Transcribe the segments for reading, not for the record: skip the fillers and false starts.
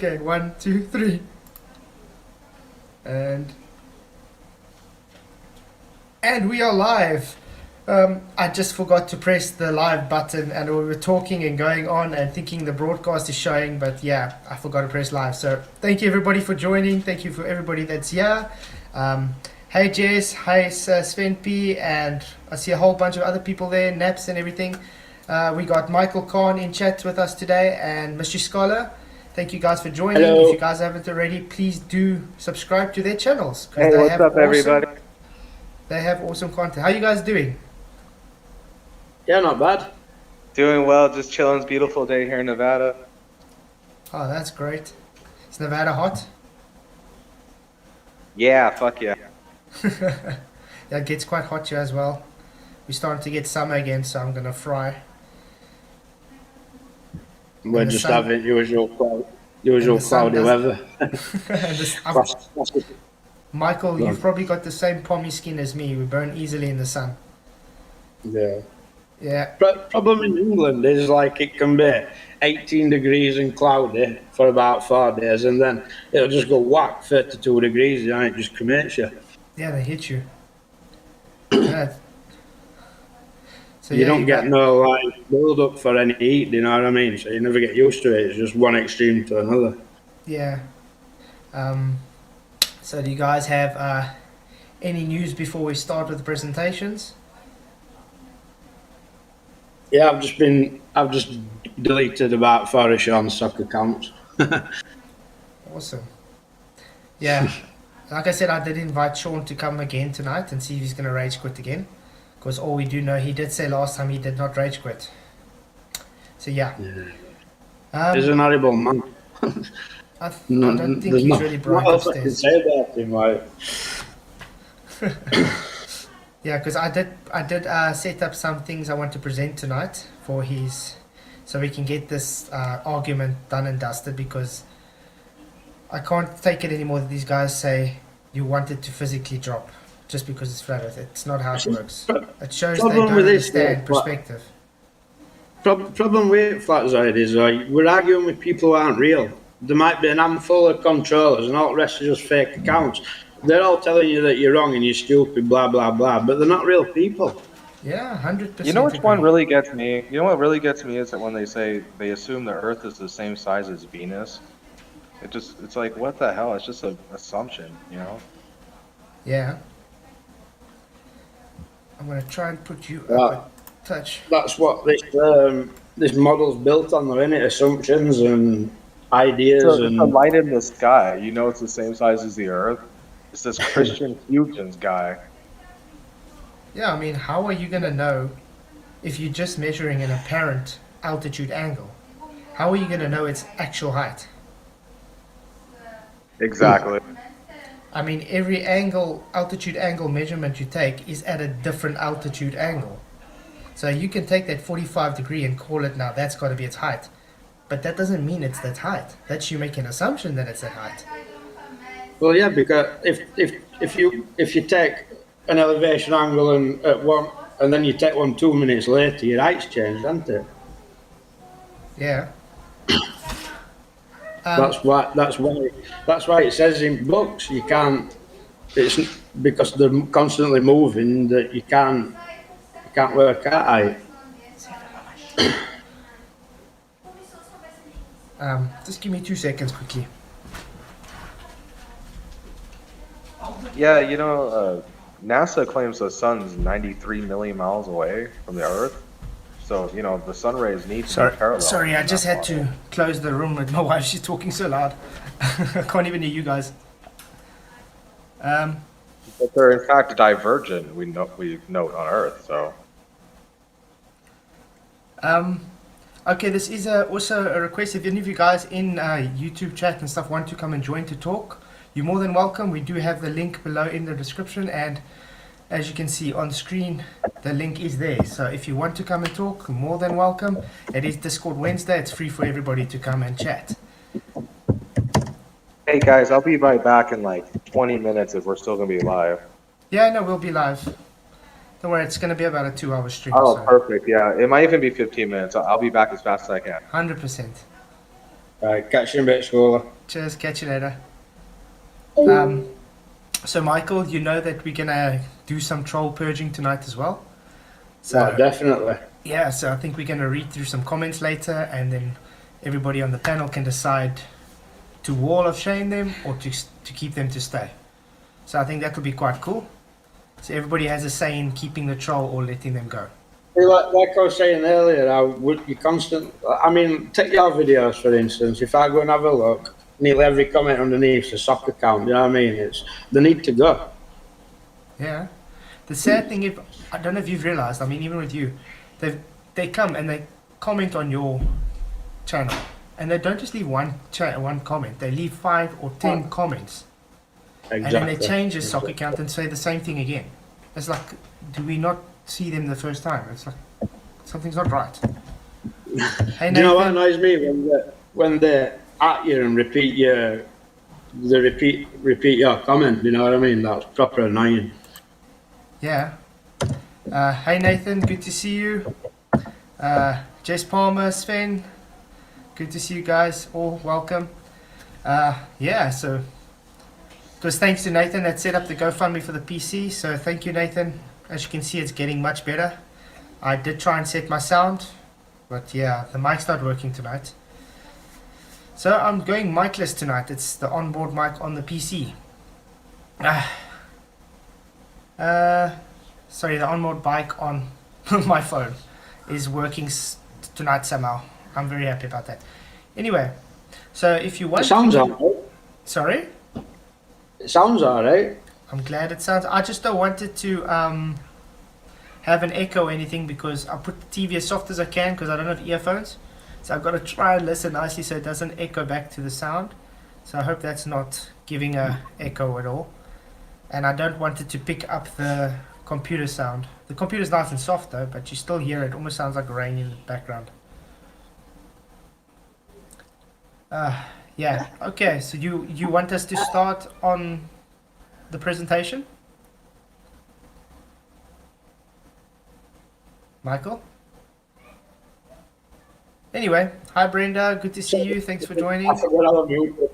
Okay, 1, 2, 3. And we are live. I just forgot to press the live button, and we were talking and going on and thinking the broadcast is showing, but yeah, I forgot to press live. So thank you everybody for joining. Thank you for everybody that's here. Hey Jess, hi Sven P, and I see a whole bunch of other people there, Naps and everything. We got Michael Khan in chat with us today, and Mr. Scholar. Thank you guys for joining. Hello. If you guys haven't already, please do subscribe to their channels. Hey, what's up, everybody? They have awesome content. How you guys doing? Yeah, not bad. Doing well, just chilling. It's a beautiful day here in Nevada. Oh, that's great. Is Nevada hot? Yeah, fuck yeah. Yeah, it gets quite hot here as well. We're starting to get summer again, so I'm gonna fry. We're just having usual cloudy weather. Michael, you've probably got the same pommy skin as me. We burn easily in the sun. Yeah. Yeah. Problem in England is like it can be 18 degrees and cloudy for about 4 days, and then it'll just go whack 32 degrees and it just commits you. Yeah, they hit you. Yeah. So you don't get no like build up for any heat, you know what I mean? So you never get used to it. It's just one extreme to another. Yeah. So do you guys have any news before we start with the presentations? Yeah, I've just deleted about 4 of Sean's soccer accounts. Awesome. Yeah. Like I said, I did invite Sean to come again tonight and see if he's going to rage quit again. Because all we do know, he did say last time he did not rage quit. So yeah. He's an horrible man. I don't think he's really bright upstairs. Say about him, like. Yeah, because I did set up some things I want to present tonight for his, so we can get this argument done and dusted, because I can't take it anymore that these guys say you want it to physically drop just because it's flat earth. It's not how it works. It shows they don't understand perspective. Problem with flat earth is we're arguing with people who aren't real. There might be an handful of controllers and all the rest are just fake accounts. They're all telling you that you're wrong and you're stupid, blah, blah, blah, but they're not real people. Yeah, 100%. You know which one really gets me? You know what really gets me is that when they say they assume the Earth is the same size as Venus. It's like, what the hell? It's just an assumption, you know? Yeah. I'm going to try and put you up a touch. That's what this model's built on, though, isn't it? Assumptions and ideas. So and the light in the sky, you know it's the same size as the Earth? It's this Christian Huygens guy. Yeah, I mean, how are you going to know if you're just measuring an apparent altitude angle? How are you going to know its actual height? Exactly. I mean, every altitude angle measurement you take is at a different altitude angle. So you can take that 45 degree and call it, now that's got to be its height. But that doesn't mean it's that height. That's you make an assumption that it's that height. Well, yeah, because if you take an elevation angle and then you take one 2 minutes later, your height's changed, hasn't it? Yeah. That's why it says in books you can't. It's because they're constantly moving that you can't work out height. Just give me 2 seconds quickly. Yeah, you know, NASA claims the sun's 93 million miles away from the Earth. So, you know, the sun rays need to be parallel. Sorry, I just had to close the room with my wife. She's talking so loud. I can't even hear you guys. But they're in fact divergent, we note on Earth, so. Okay, this is also a request. If any of you guys in YouTube chat and stuff want to come and join to talk, you're more than welcome. We do have the link below in the description, and as you can see on screen, the link is there. So if you want to come and talk, more than welcome. It is Discord Wednesday. It's free for everybody to come and chat. Hey guys, I'll be right back in like 20 minutes if we're still going to be live. Yeah, no, we'll be live. Don't worry, it's going to be about a 2-hour stream. Oh, so. Perfect. Yeah, it might even be 15 minutes. I'll be back as fast as I can. 100%. Right, catch you in a bit, Scholar. Cheers, catch you later. So Michael, you know that we're gonna do some troll purging tonight as well. So Oh, definitely. yeah, so I think we're gonna read through some comments later, and then everybody on the panel can decide to wall of shame them or to keep them to stay. So I think that will be quite cool. So everybody has a say in keeping the troll or letting them go. Like I was saying earlier, I would be constant. I mean, take your videos for instance. If I go and have a look, nearly every comment underneath is a soccer account. You know what I mean? It's they need to go. Yeah. The sad thing, if I don't know if you've realized, I mean, even with you, they come and they comment on your channel, and they don't just leave one comment. They leave 5 or 10 comments, Exactly. and then they change the soccer account and say the same thing again. It's like, do we not see them the first time? It's like something's not right. Hey, Do you know what Nathan. annoys me when they at you and repeat your comment? You know what I mean? That's proper annoying. Yeah. Hey Nathan, good to see you. Jess Palmer, Sven, good to see you guys. All welcome. Yeah, so it was thanks to Nathan that set up the GoFundMe for the PC. So thank you, Nathan. As you can see, it's getting much better. I did try and set my sound, but yeah, the mic's not working tonight. So I'm going micless tonight. It's the onboard mic on the PC. Sorry, the onboard mic on my phone is working tonight somehow. I'm very happy about that. Anyway, so if you want, It sounds alright. sorry, It sounds alright. I'm glad it sounds. I just don't want it to have an echo or anything because I put the TV as soft as I can because I don't have earphones. So I've got to try and listen nicely so it doesn't echo back to the sound. So I hope that's not giving a echo at all. And I don't want it to pick up the computer sound. The computer's nice and soft though, but you still hear it. Almost sounds like rain in the background. Yeah. Okay. So you want us to start on the presentation, Michael? Anyway, hi Brenda. Good to see you. Thanks for joining. I forgot I was muted.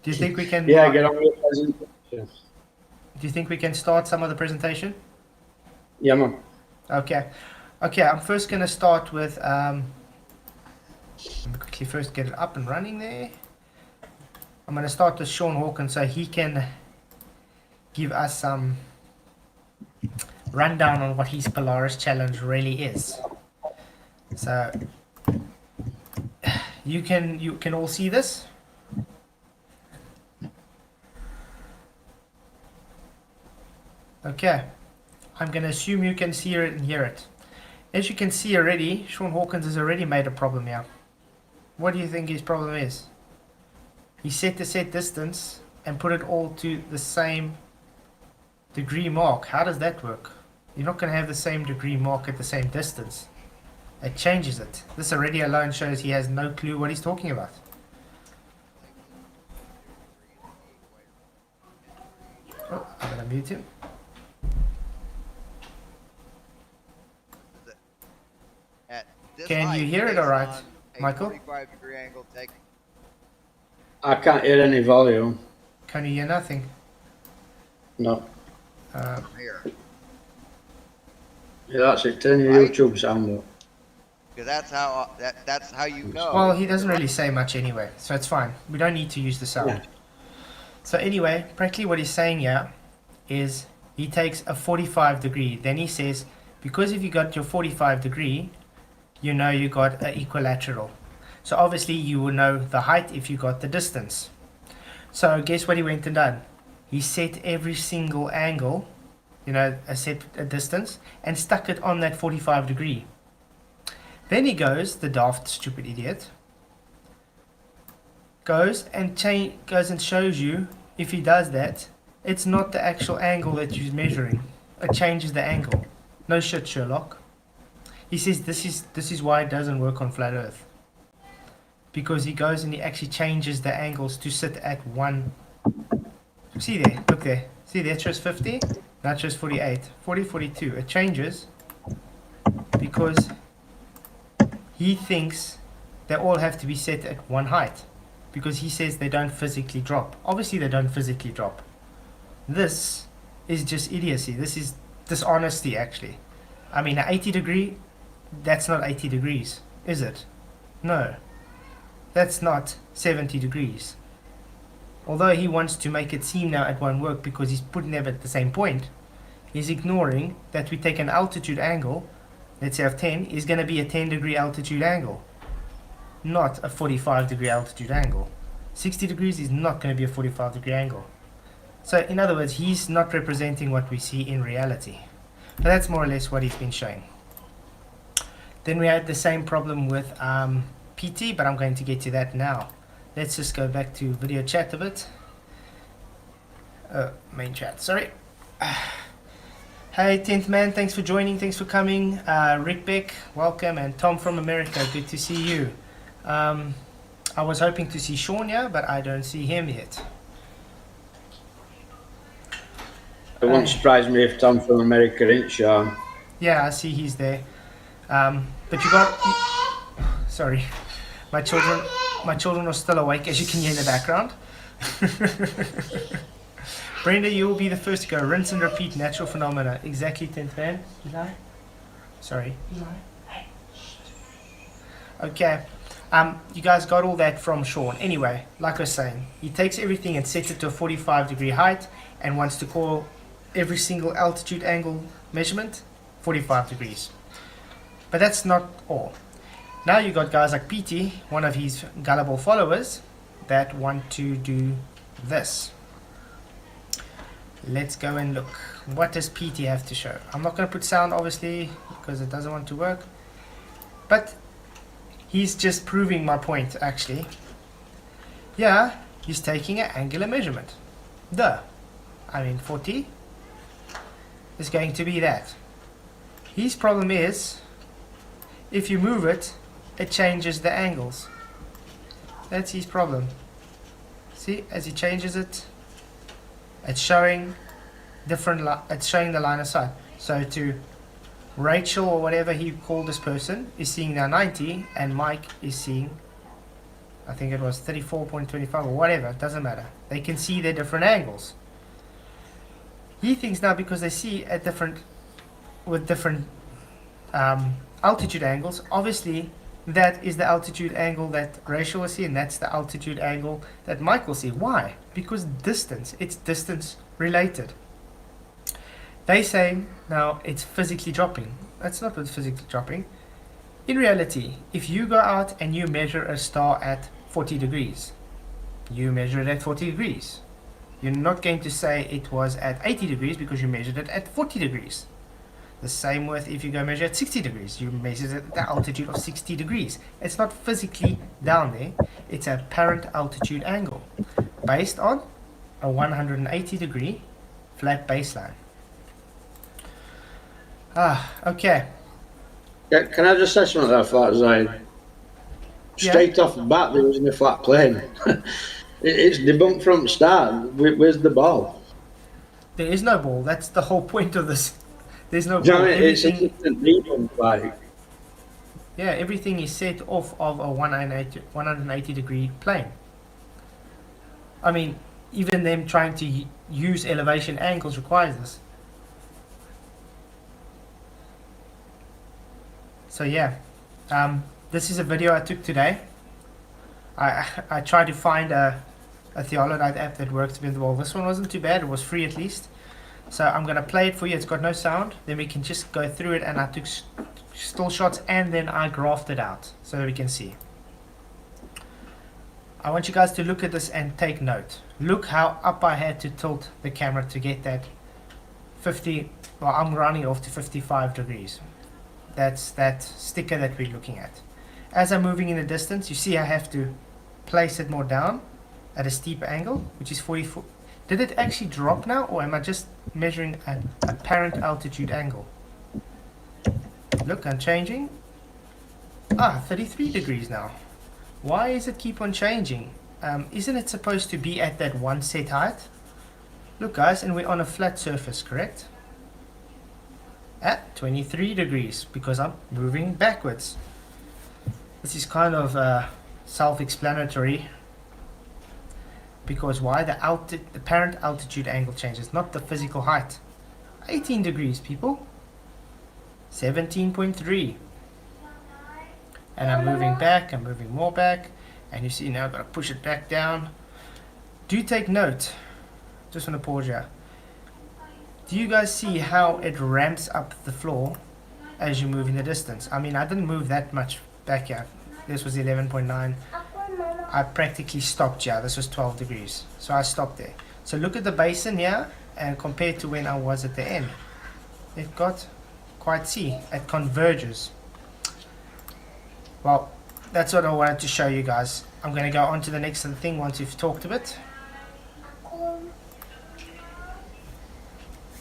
Do you think we can? Yeah, get on with the presentation. Do you think we can start some of the presentation? Yeah, man. Okay. Okay, I'm first going to start with, let me quickly first get it up and running there. I'm going to start with Sean Hawkins so he can give us some rundown on what his Polaris challenge really is. So, you can all see this? Okay, I'm going to assume you can see it and hear it. As you can see already, Sean Hawkins has already made a problem here. What do you think his problem is? He set the set distance and put it all to the same degree mark. How does that work? You're not going to have the same degree mark at the same distance. It changes it. This already alone shows he has no clue what he's talking about. Oh, I'm going to mute him. Can you hear it all right, Michael? I can't hear any volume. Can you hear nothing? No. Here. Yeah, that's it. Turn your YouTube sound up. Because that's how you know. Well, he doesn't really say much anyway, so it's fine. We don't need to use the sound. Yeah. So anyway, practically what he's saying here is he takes a 45 degree. Then he says, because if you got your 45 degree, you know you got an equilateral. So obviously you will know the height if you got the distance. So guess what he went and done? He set every single angle, a distance, and stuck it on that 45 degree. Then he goes, the daft stupid idiot, goes and shows you if he does that, it's not the actual angle that you're measuring. It changes the angle. No shit, Sherlock. He says this is why it doesn't work on flat Earth. Because he goes and he actually changes the angles to sit at one. See there, look there. See there, it shows 50, now it shows 48, 40, 42. It changes because he thinks they all have to be set at one height, because he says they don't physically drop. Obviously they don't physically drop. This is just idiocy. This is dishonesty, actually. I mean, an 80 degree, that's not 80 degrees, is it? No, that's not 70 degrees. Although he wants to make it seem now it won't work because he's putting them at the same point, he's ignoring that we take an altitude angle, let's say of 10, is going to be a 10 degree altitude angle, not a 45 degree altitude angle. 60 degrees is not going to be a 45 degree angle. So in other words, he's not representing what we see in reality. But that's more or less what he's been showing. Then we had the same problem with PT, but I'm going to get to that now. Let's just go back to video chat a bit. Main chat, sorry. Hey, 10th man, thanks for joining, thanks for coming. Rick Beck, welcome, and Tom from America, good to see you. I was hoping to see Sean here, but I don't see him yet. It wouldn't surprise me if Tom from America ain't Sean. Yeah, I see he's there. But you got... Sorry. My children are still awake, as you can hear in the background. Brenda, you will be the first to go. Rinse and repeat, natural phenomena. Exactly, 10th man. Eli? Sorry. Eli? Okay. You guys got all that from Sean. Anyway, like I was saying, he takes everything and sets it to a 45 degree height and wants to call every single altitude angle measurement 45 degrees. But that's not all. Now you got guys like PT, one of his gullible followers, that want to do this. Let's go and look. What does PT have to show? I'm not going to put sound, obviously, because it doesn't want to work. But he's just proving my point, actually. Yeah, he's taking an angular measurement. Duh. I mean, 40 is going to be that. His problem is, if you move it, it changes the angles. That's his problem. See, as he changes it, it's showing different. It's showing the line of sight. So to Rachel or whatever he called this person is seeing now 90, and Mike is seeing, I think it was 34.25 or whatever. It doesn't matter. They can see their different angles. He thinks now because they see at different altitude angles, obviously that is the altitude angle that Rachel will see, and that's the altitude angle that Mike will see. Why? Because distance, it's distance related. They say now it's physically dropping. That's not what's physically dropping. In reality, if you go out and you measure a star at 40 degrees, you measure it at 40 degrees. You're not going to say it was at 80 degrees because you measured it at 40 degrees. The same with if you go measure at 60 degrees, you measure it at the altitude of 60 degrees. It's not physically down there, it's a apparent altitude angle based on a 180 degree flat baseline. Okay. Can I just say something there, Flat Zide? Straight off the bat, there wasn't a flat plane. It's debunked from the start. Where's the ball? There is no ball. That's the whole point of this. There's no Do you ball. know what I mean? It's an instant debunk, like. Yeah, everything is set off of a 180 degree plane. I mean, even them trying to use elevation angles requires this. So yeah, this is a video I took today. I tried to find a theologite app that works with, well, this one wasn't too bad, it was free at least. So I'm going to play it for you, it's got no sound, then we can just go through it, and I took still shots and then I graphed it out so that we can see. I want you guys to look at this and take note. Look how up I had to tilt the camera to get that 50, well, I'm rounding off to 55 degrees. That's that sticker that we're looking at. As I'm moving in the distance, you see I have to place it more down at a steeper angle, which is 44. Did it actually drop now, or am I just measuring an apparent altitude angle? Look, I'm changing. 33 degrees now. Why is it keep on changing? Isn't it supposed to be at that one set height? Look guys, and we're on a flat surface, correct? At 23 degrees, because I'm moving backwards. This is kind of self-explanatory. Because why? The apparent altitude angle changes, not the physical height. 18 degrees, people. 17.3. And I'm moving back, I'm moving more back. And you see now I've got to push it back down. Do take note. Just want to pause here. Do you guys see how it ramps up the floor as you move in the distance? I mean, I didn't move that much back here. This was 11.9. I practically stopped here. This was 12 degrees. So I stopped there. So look at the basin here and compared to when I was at the end. It got quite, see, it converges. Well, that's what I wanted to show you guys. I'm going to go on to the next thing once we've talked a bit.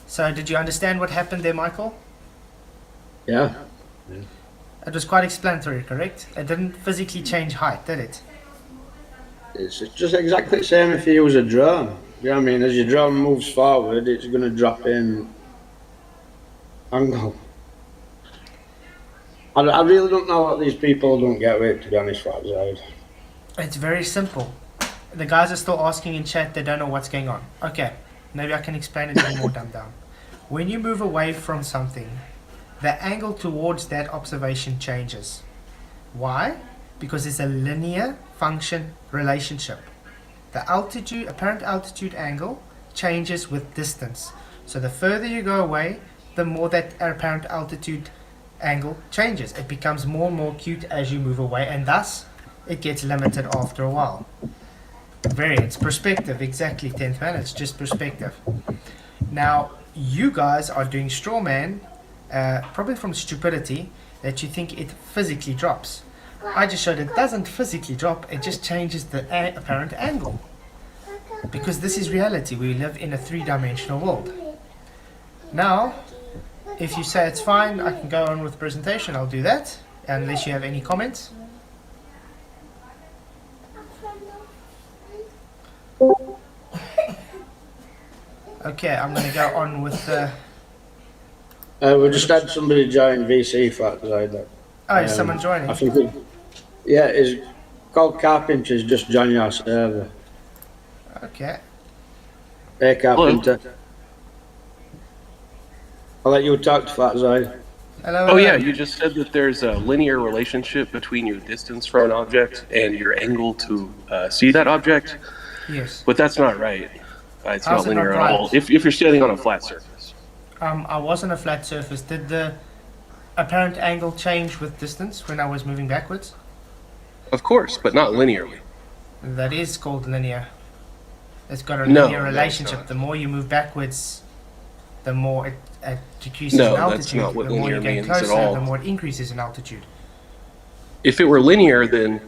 So did you understand what happened there, Michael? Yeah. It was quite explanatory, correct? It didn't physically change height, did it? It's just exactly the same if you use a drone. You know what I mean? As your drone moves forward, it's going to drop in angle. I really don't know what these people don't get with, to be honest, Flat Side. It's very simple. The guys are still asking in chat, they don't know what's going on. Okay, maybe I can explain it a bit more dumbed down. When you move away from something, the angle towards that observation changes. Why? Because it's a linear function relationship. The altitude, apparent altitude angle changes with distance. So the further you go away, the more that apparent altitude angle changes. It becomes more and more acute as you move away, and thus it gets limited after a while. Variance, perspective, exactly, 10th man, it's just perspective. Now, you guys are doing straw man, probably from stupidity, that you think it physically drops. I just showed it doesn't physically drop, it just changes the apparent angle. Because this is reality, we live in a three-dimensional world. Now, if you say it's fine, I can go on with the presentation, I'll do that, unless you have any comments. Okay, I'm going to go on with the... We just had somebody join VC, Flat Side. Oh, is someone joining? I think yeah, it's called Carpenter's just joining our server. Okay. Hey, Carpenter. I'll let you talk to Flat Side. Hello. Oh yeah, you just said that there's a linear relationship between your distance from an object and your angle to see that object, Yes. but that's not right. It's How's not it not linear at right? all. If you're standing on a flat surface. I was on a flat surface. Did the apparent angle change with distance when I was moving backwards? Of course, but not linearly. That is called linear. It's got a No, linear no, it's relationship. not. The more you move backwards, the more it decreases No, in that's altitude. not what The more you linear get means at closer, all. the more it increases in altitude. If it were linear, then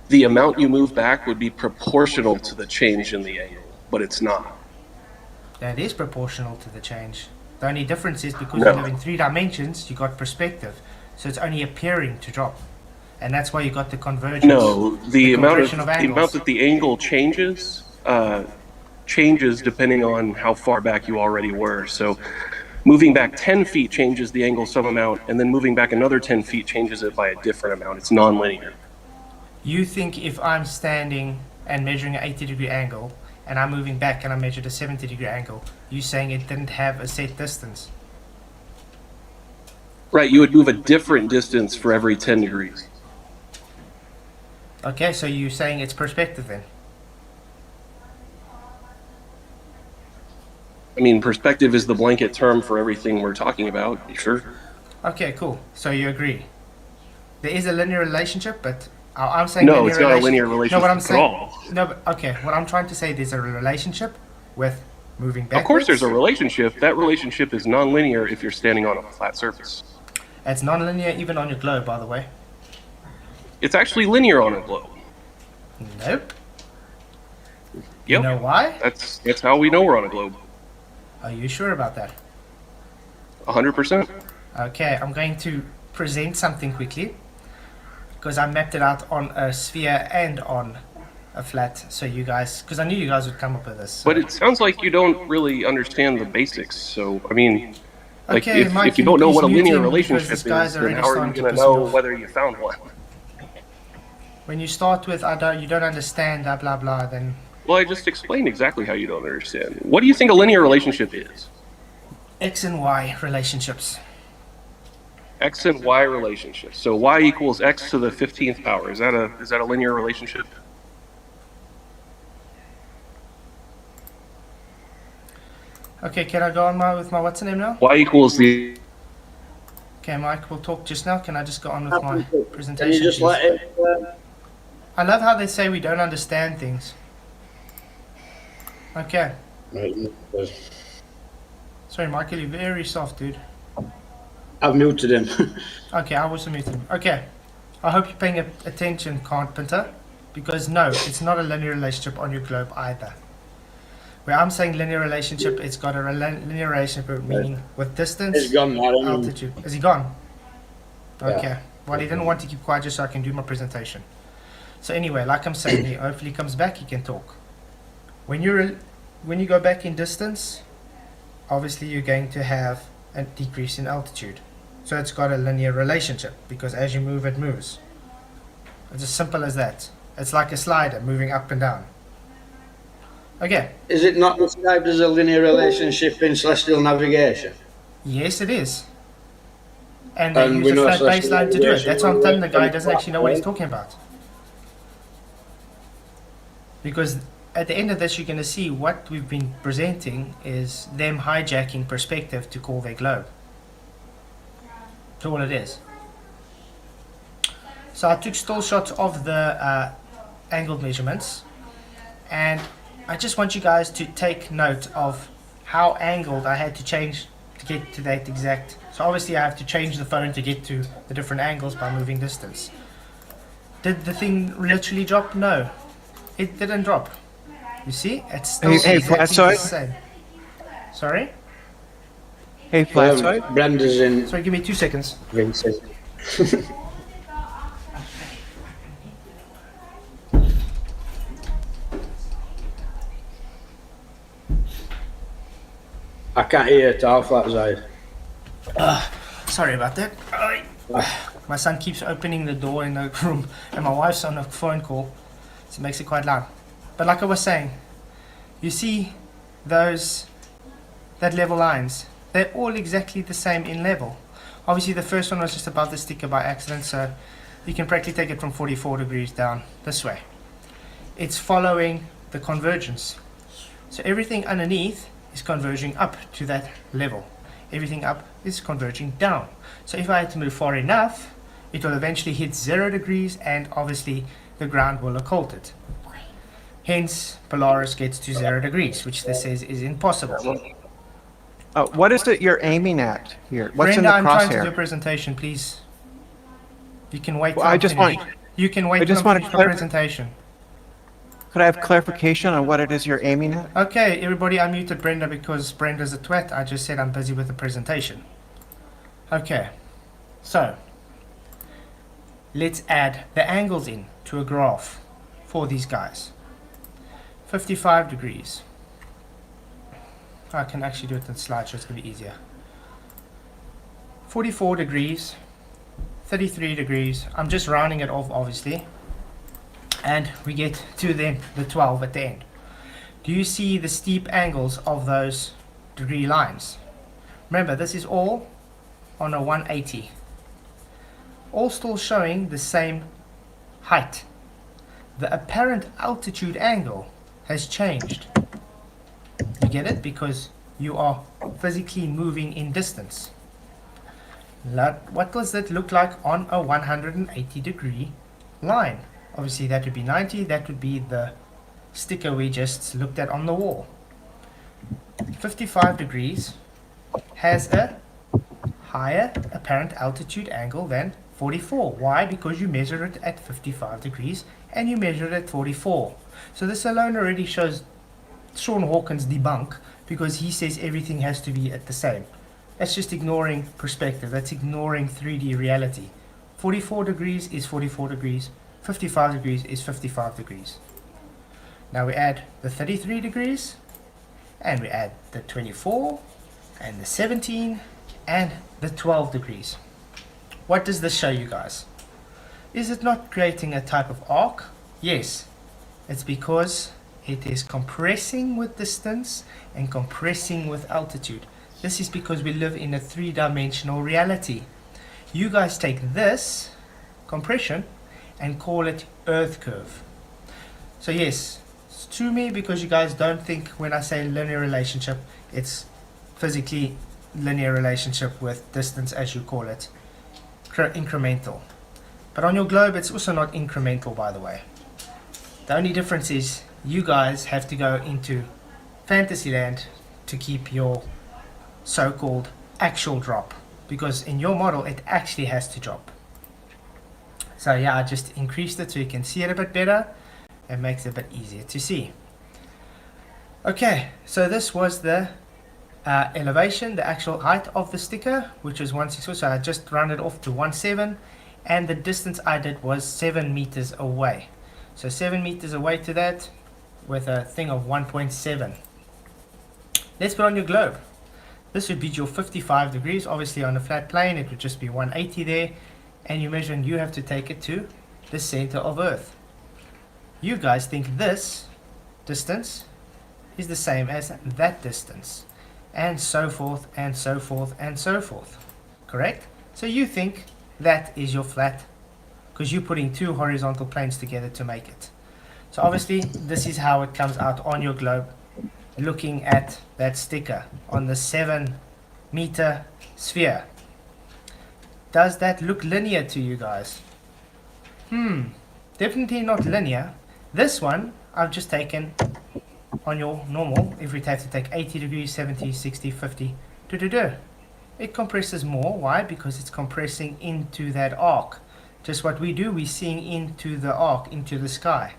the amount you move back would be proportional to the change in the angle, but it's not. That is proportional to the change. The only difference is because No. you live in 3 dimensions, you got perspective. So it's only appearing to drop. And that's why you got the convergence. No, the amount compression of angles. that the angle changes changes depending on how far back you already were. So moving back 10 feet changes the angle some amount, and then moving back another 10 feet changes it by a different amount. It's non-linear. You think if I'm standing and measuring an 80-degree angle, and I'm moving back and I measured a 70-degree angle, you saying it didn't have a set distance? Right, you would move a different distance for every 10 degrees. Okay, so you're saying it's perspective then? I mean, perspective is the blanket term for everything we're talking about, sure. Okay, cool. So you agree. There is a linear relationship, but I'm saying No, linear it's not a linear relationship No, what I'm at saying, all. No, but okay, what I'm trying to say, there's a relationship with moving backwards. Of course there's a relationship. That relationship is non-linear if you're standing on a flat surface. It's non-linear even on your globe, by the way. It's actually linear on a globe. Nope. Yep. You know why? That's how we know we're on a globe. Are you sure about that? 100%. Okay, I'm going to present something quickly because I mapped it out on a sphere and on a flat, so you guys, because I knew you guys would come up with this. But it sounds like you don't really understand the basics. So, I mean, like Okay, Mike, if you can don't know please what a mute linear him because relationship this is, guy's then already how are you starting to going to piss me know off. whether you found one? When you start with you don't understand, blah blah blah, then Well, I just explained exactly how you don't understand. What do you think a linear relationship is? X and Y relationships. X and Y relationship. So y equals x to the 15th power. Is that a linear relationship? Okay, can I go on with my what's the name now? Y equals the. Okay, Mike, we'll talk just now. Can I just go on with my Can presentation? you just please? let it? I love how they say we don't understand things. Okay. Sorry, Michael, you're very soft, dude. I've muted him. Okay, I was muted. Okay. I hope you're paying attention, Carpenter, because no, it's not a linear relationship on your globe either. Where I'm saying linear relationship, it's got a linear relationship meaning with distance, He's gone now. altitude. Is he gone? Yeah. Okay. Well, he didn't want to keep quiet just so I can do my presentation. So anyway, like I'm saying, he hopefully comes back, he can talk. When you go back in distance, obviously you're going to have a decrease in altitude. So it's got a linear relationship because as you move, it moves. It's as simple as that. It's like a slider moving up and down. Okay. Is it not described as a linear relationship in celestial navigation? Yes, it is. And they And we use a know flat celestial baseline to do it. navigation That's what I'm telling the guy. He works doesn't actually know what he's right? talking about. Because at the end of this, you're going to see what we've been presenting is them hijacking perspective to call their globe. That's all it is. So I took still shots of the angled measurements, and I just want you guys to take note of how angled I had to change to get to that exact. So obviously I have to change the phone to get to the different angles by moving distance. Did the thing literally drop? No, it didn't drop. You see, it's still Hey, exactly the Flatsoid? same. Sorry? Hey, Flatsoid. Brenda's in Sorry, give me 2 seconds. Vincent. I can't hear it all, Flatside. Sorry about that. My son keeps opening the door in the room, and my wife's on a phone call, so it makes it quite loud. But like I was saying, you see that level lines, they're all exactly the same in level. Obviously the first one was just above the sticker by accident, so you can practically take it from 44 degrees down this way. It's following the convergence. So everything underneath is converging up to that level. Everything up is converging down. So if I had to move far enough, it will eventually hit 0 degrees, and obviously the ground will occult it. Hence, Polaris gets to 0 degrees, which this says is impossible. What is it you're aiming at here? What's Brenda, in the I'm trying to do a crosshair? presentation, please. You can wait. Well, till I I'm just finished. want- You can wait I till just I'm want to finished my clarify- presentation. Could I have clarification on what it is you're aiming at? Okay, everybody, I muted Brenda because Brenda's a twat. I just said I'm busy with the presentation. Okay, so let's add the angles in to a graph for these guys. 55 degrees. I can actually do it in slideshow, it's going to be easier. 44 degrees, 33 degrees. I'm just rounding it off, obviously. And we get to then the 12 at the end. Do you see the steep angles of those degree lines? Remember, this is all on a 180. All still showing the same height. The apparent altitude angle has changed. You get it? Because you are physically moving in distance. What does that look like on a 180 degree line? Obviously that would be 90, that would be the sticker we just looked at on the wall. 55 degrees has a higher apparent altitude angle than 44. Why? Because you measure it at 55 degrees and you measure it at 44. So this alone already shows Sean Hawkins debunk, because he says everything has to be at the same. That's just ignoring perspective. That's ignoring 3D reality. 44 degrees is 44 degrees. 55 degrees is 55 degrees. Now we add the 33 degrees, and we add the 24, and the 17, and the 12 degrees. What does this show you guys? Is it not creating a type of arc? Yes. It's because it is compressing with distance and compressing with altitude. This is because we live in a three-dimensional reality. You guys take this compression and call it Earth curve. So yes, it's to me because you guys don't think when I say linear relationship, it's physically linear relationship with distance as you call it, incremental. But on your globe, it's also not incremental, by the way. The only difference is you guys have to go into Fantasyland to keep your so-called actual drop, because in your model it actually has to drop. So yeah, I just increased it so you can see it a bit better. It makes it a bit easier to see. Okay, so this was the elevation, the actual height of the sticker, which is 164. So I just rounded off to 17, and the distance I did was 7 meters away. So 7 meters away to that with a thing of 1.7. Let's put on your globe. This would be your 55 degrees. Obviously on a flat plane it would just be 180 there, and you measure and you have to take it to the center of Earth. You guys think this distance is the same as that distance, and so forth and so forth and so forth, correct? So you think that is your flat because you're putting two horizontal planes together to make it. So obviously this is how it comes out on your globe, looking at that sticker on the 7-meter sphere. Does that look linear to you guys? Definitely not linear. This one I've just taken on your normal. If we have to take 80 degrees, 70, 60, 50, it compresses more. Why? Because it's compressing into that arc. Just what we do, we're seeing into the arc, into the sky.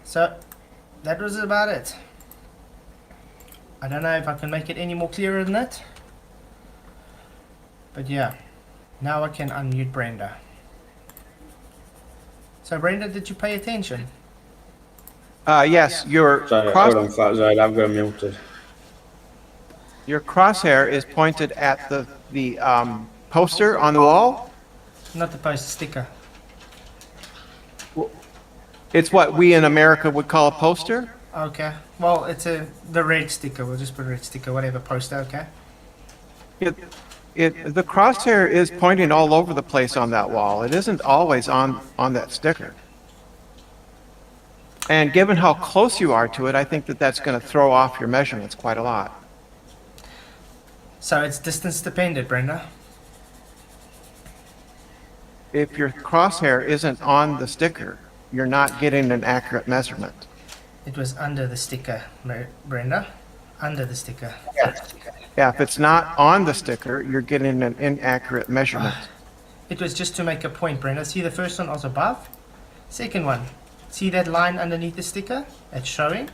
So that was about it. I don't know if I can make it any more clearer than that. But yeah, now I can unmute Brenda. So Brenda, did you pay attention? Yes, Sorry, hold on, Flatzard, I've got muted. your crosshair is pointed at the poster on the wall. Not the post sticker. It's what we in America would call a poster. Okay. Well, it's the red sticker. We'll just put a red sticker, whatever, poster, okay? The crosshair is pointing all over the place on that wall. It isn't always on that sticker. And given how close you are to it, I think that that's going to throw off your measurements quite a lot. So it's distance dependent, Brenda. If your crosshair isn't on the sticker, you're not getting an accurate measurement. It was under the sticker, Brenda. Under the sticker. Yeah, if it's not on the sticker, you're getting an inaccurate measurement. It was just to make a point, Brenda. See the first one was above? Second one. See that line underneath the sticker? It's showing.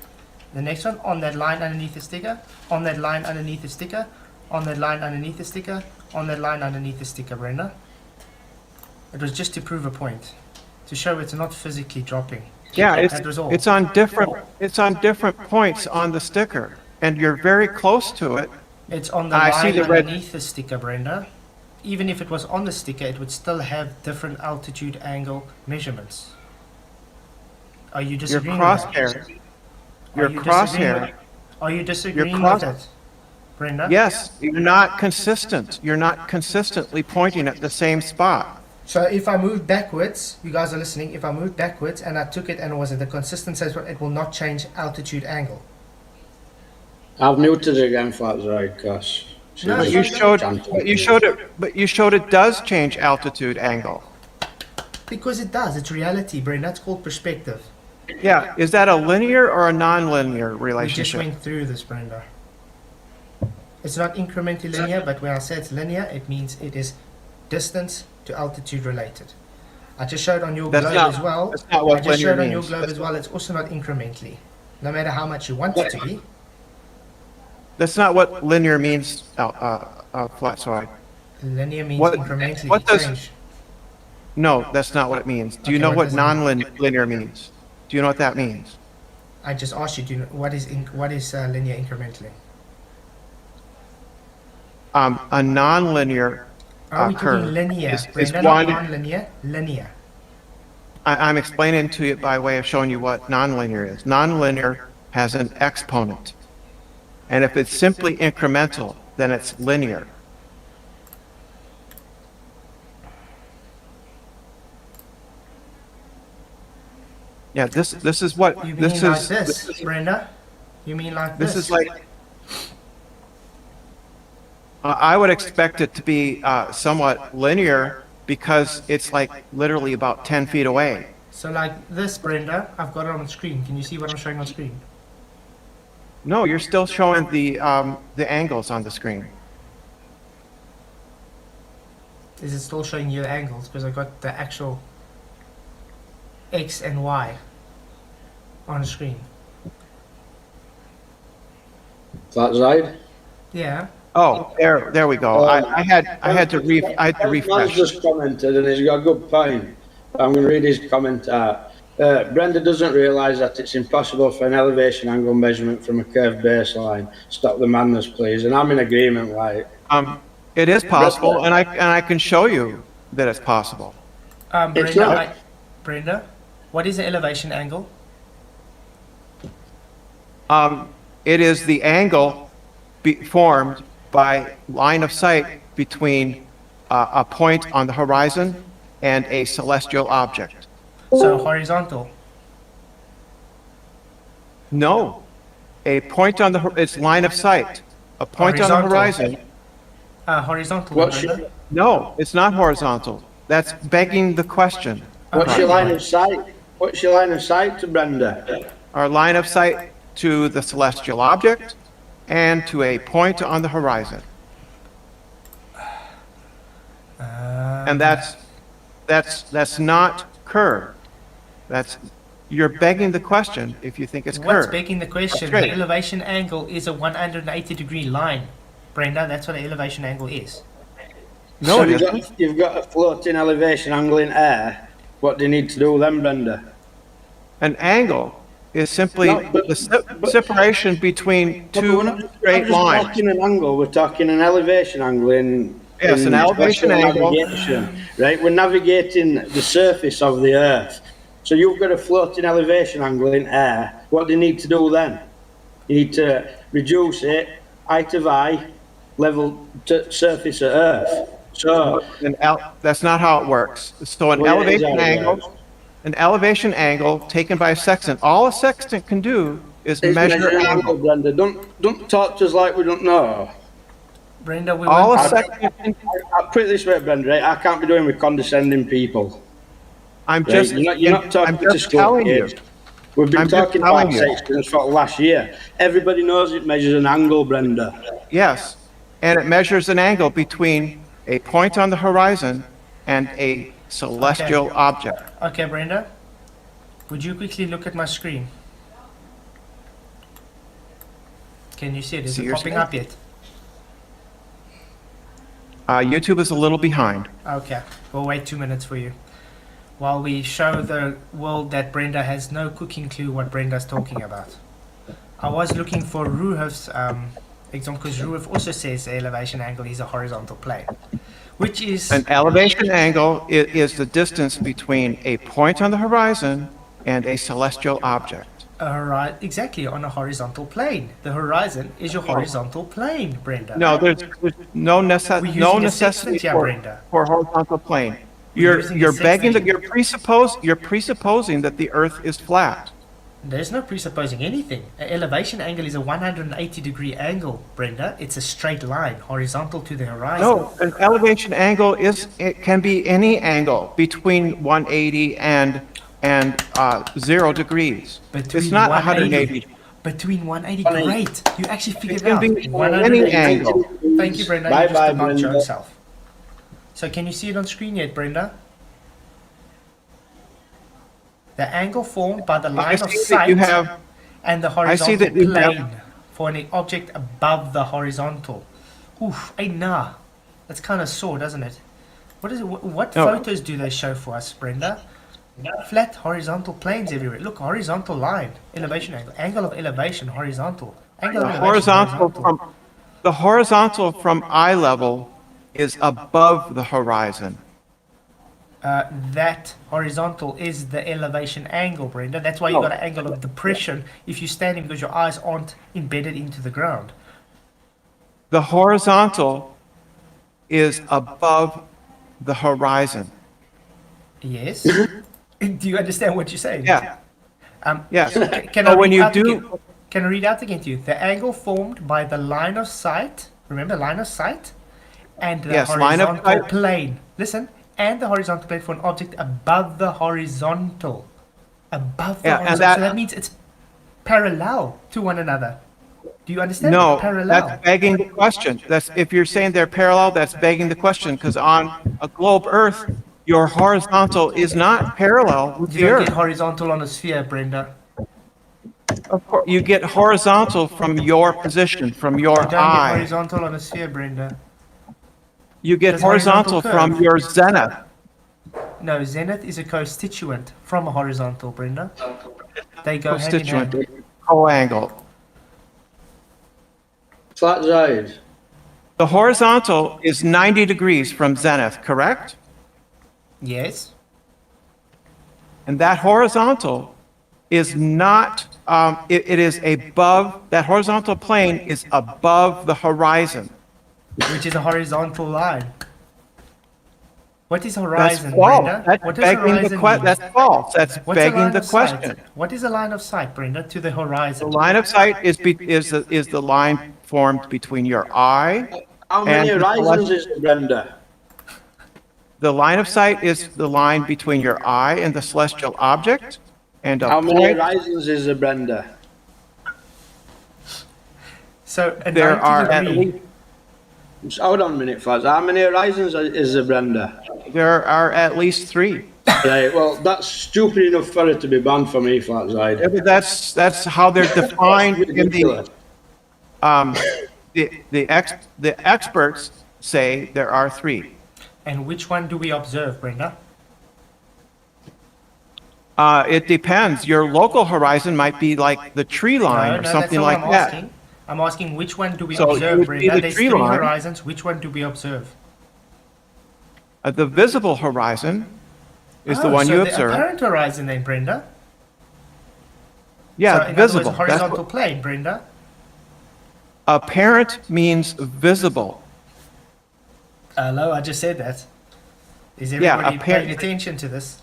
The next one on that line underneath the sticker. On that line underneath the sticker. On that line underneath the sticker. On that line underneath the sticker, Brenda. It was just to prove a point. To show it's not physically dropping. Yeah, That was all. it's on different points on the sticker, and you're very close to it. It's on the I line see the red- underneath the sticker, Brenda. Even if it was on the sticker, it would still have different altitude angle measurements. Are you Your disagreeing with that? crosshair. Are Your you disagreeing crosshair. with- Are you disagreeing cross- with it, Brenda? Yes, you're not consistent. You're not consistently pointing at the same spot. So if I move backwards, you guys are listening, if I moved backwards and I took it and was it the consistent size, it will not change altitude angle. I've muted again, Flatzard, because... No, But you showed it does change altitude angle. Because it does, it's reality, Brenda. That's called perspective. Yeah, is that a linear or a non-linear We just relationship? went through this, Brenda. It's not incrementally linear, but when I say it's linear, it means it is distance to altitude related. I just showed on your That's globe not- as well. that's not what I just linear showed on your means. globe as well. It's also not incrementally. No matter how much you want it to be, That's not what linear means, Flatzard. linear means What- incrementally what does- change. No, that's not what it means. Do you Okay, know what what does it mean? non-linear means? Do you know what that means? I just asked you, do you know, what is linear incrementally? A non-linear Are we talking curve linear, is Brenda, not one. non-linear? Linear. I'm explaining to you by way of showing you what nonlinear is. Nonlinear has an exponent. And if it's simply incremental, then it's linear. Yeah, this is what You mean this like is. this, Brenda? You mean like This this? is like. I would expect it to be somewhat linear because it's like literally about 10 feet away. So like this, Brenda, I've got it on screen. Can you see what I'm showing on screen? No, you're still showing the angles on the screen. Is it still showing you the angles? Because I got the actual X and Y on the screen. Flat side. Yeah. Oh, there we go. I had to Man's refresh. just commented and he's got a good point. I'm going to read his comment out. Brenda doesn't realise that it's impossible for an elevation angle measurement from a curved baseline. Stop the madness, please. And I'm in agreement, like. It is possible, and I can show you that it's possible. It's Brenda, not. Brenda, what is the elevation angle? It is the angle formed by line of sight between a point on the horizon and a celestial object. So horizontal. No, a point on it's line of sight. A point on the Horizontal. horizon. Horizontal, What's Brenda. your, No, it's not horizontal. That's begging the question. what's your line of sight? What's your line of sight to Brenda? Our line of sight to the celestial object and to a point on the horizon. And that's not curved. You're begging the question if you think it's What's curved. begging the question? Straight. The elevation angle is a 180-degree line. Brenda, that's what an elevation angle is. No, So it isn't. you've got a floating elevation angle in air. What do you need to do then, Brenda? An angle is simply No, but- the separation between No, but two we're not straight just lines. talking an angle, we're talking an elevation angle in. Yes, in an elevation special angle. navigation, right? We're navigating the surface of the Earth. So you've got a floating elevation angle in air. What do you need to do then? You need to reduce it, height of eye, level to surface of Earth. So, That's not how it works. So an Well, yeah, elevation exactly. angle, an elevation angle taken by a sextant, all a sextant can do is it's measure measuring angle. Brenda. Don't talk to us like we don't know. Brenda, we All a won't... sextant can, I'll put it this way, Brenda, right? I can't be doing with condescending people. I'm Right? just, You're not talking I'm to just school telling you. kids. We've been I'm just talking telling about you. sextants for the last year. Everybody knows it measures an angle, Brenda. Yes, and it measures an angle between a point on the horizon and a celestial object. Okay, Brenda, would you quickly look at my screen? Can you see it? Is See it your popping screen? up yet? YouTube is a little behind. Okay, we'll wait 2 minutes for you. While we show the world that Brenda has no cooking clue what Brenda's talking about. I was looking for Ruhof's example because Ruhof also says the elevation angle is a horizontal plane, which is An elevation angle is the distance between a point on the horizon and a celestial object. exactly on a horizontal plane. The horizon is your horizontal plane, Brenda. No, there's no, We're no using a necessity sextant here, for, Brenda. for horizontal plane. We're using a You're begging that sextant. you're presupposing that the Earth is flat. There's no presupposing anything. An elevation angle is a 180-degree angle, Brenda. It's a straight line, horizontal to the horizon. No, an elevation angle it can be any angle between 180 and 0 degrees. It's not 180. Between 180, great. You actually figured it can out. be any 180. angle. Thank you, Brenda. Bye You just bye, debunked Brenda. yourself. So can you see it on screen yet, Brenda? The angle formed by the line of see that sight you have. and the I see horizontal that you have- plane for an object above the horizontal. Oof, hey, nah. That's kind of sore, doesn't it? What is it? What No. photos do they show for us, Brenda? Flat horizontal planes everywhere. Look, horizontal line, elevation angle of elevation, horizontal. Angle of elevation, The horizontal from eye level is above the horizon. That horizontal is the elevation angle, Brenda. That's why you No. got an angle of depression if you're standing because your eyes aren't embedded into the ground. The horizontal is above the horizon. Yes. Do you understand what you're saying? Yeah, yes. Can So I when read you out do- again? Can I read out again to you? The angle formed by the line of sight. Remember, line of sight, and the Yes, line of horizontal sight. plane. Listen, and the horizontal plane for an object above the horizontal. Above the Yeah, and horizontal. So that- that means it's parallel to one another. Do you understand? No, Parallel. that's begging the question. That's, if you're saying they're parallel, that's begging the question, because on a globe Earth, your horizontal is not parallel with You the don't get Earth. horizontal on a sphere, Brenda. Of course, you get horizontal from your position, from your You don't get eye. horizontal on a sphere, Brenda. You get Does horizontal horizontal from curve? your zenith. No, zenith is a constituent from a horizontal, Brenda. They go hand in Constituent, hand. co-angle. Flat side. The horizontal is 90 degrees from zenith, correct? Yes. And that horizontal is not, it is above, that horizontal plane is above the horizon. Which is a horizontal line. What is That's horizon, false. Brenda? That's What does begging the horizon question. mean? That's false. That's What's a begging line the of sight? question. What is a line of sight, Brenda, to the The horizon? line of sight is the line formed between your eye. How many And- horizons is it, Brenda? The line of sight is the line between your eye and the celestial object, and a How many point. horizons is it, Brenda? So a There 90 are at degree. least Hold on a minute, Flats. How many horizons is it, Brenda? three. Right, well, that's stupid enough for it to be banned for me, Flat side. That's how they're defined in the Ridiculous. the experts say there are three. And which one do we observe, Brenda? It depends. Your local horizon might be like the tree line No, or no, that's something not like what I'm that. asking. I'm asking which one do we So it observe, would be Brenda? the There's tree three line. horizons. Which one do we observe? The visible horizon is the Oh, one so you the observe. apparent horizon then, Brenda? Yeah, so in visible. Other words, That's horizontal what, plane, Brenda. apparent means visible. Hello, I just said that. Is Yeah, everybody apparent- paying attention to this?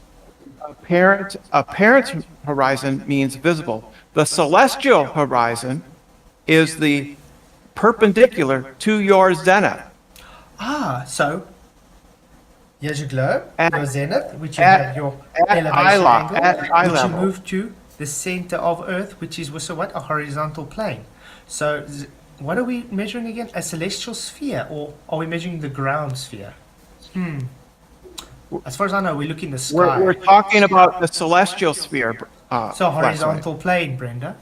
Apparent horizon means visible. The celestial horizon is the perpendicular to your zenith. Ah, so here's your globe, At- your zenith, which you at- have your at elevation eye angle, at eye which level. you move to the center of Earth, which is also what? A horizontal plane. So what are we measuring again? A celestial sphere, or are we measuring the ground sphere? As far as I know, we look in the sky. We're talking about the celestial sphere. So Flaxlight, horizontal plane, Brenda.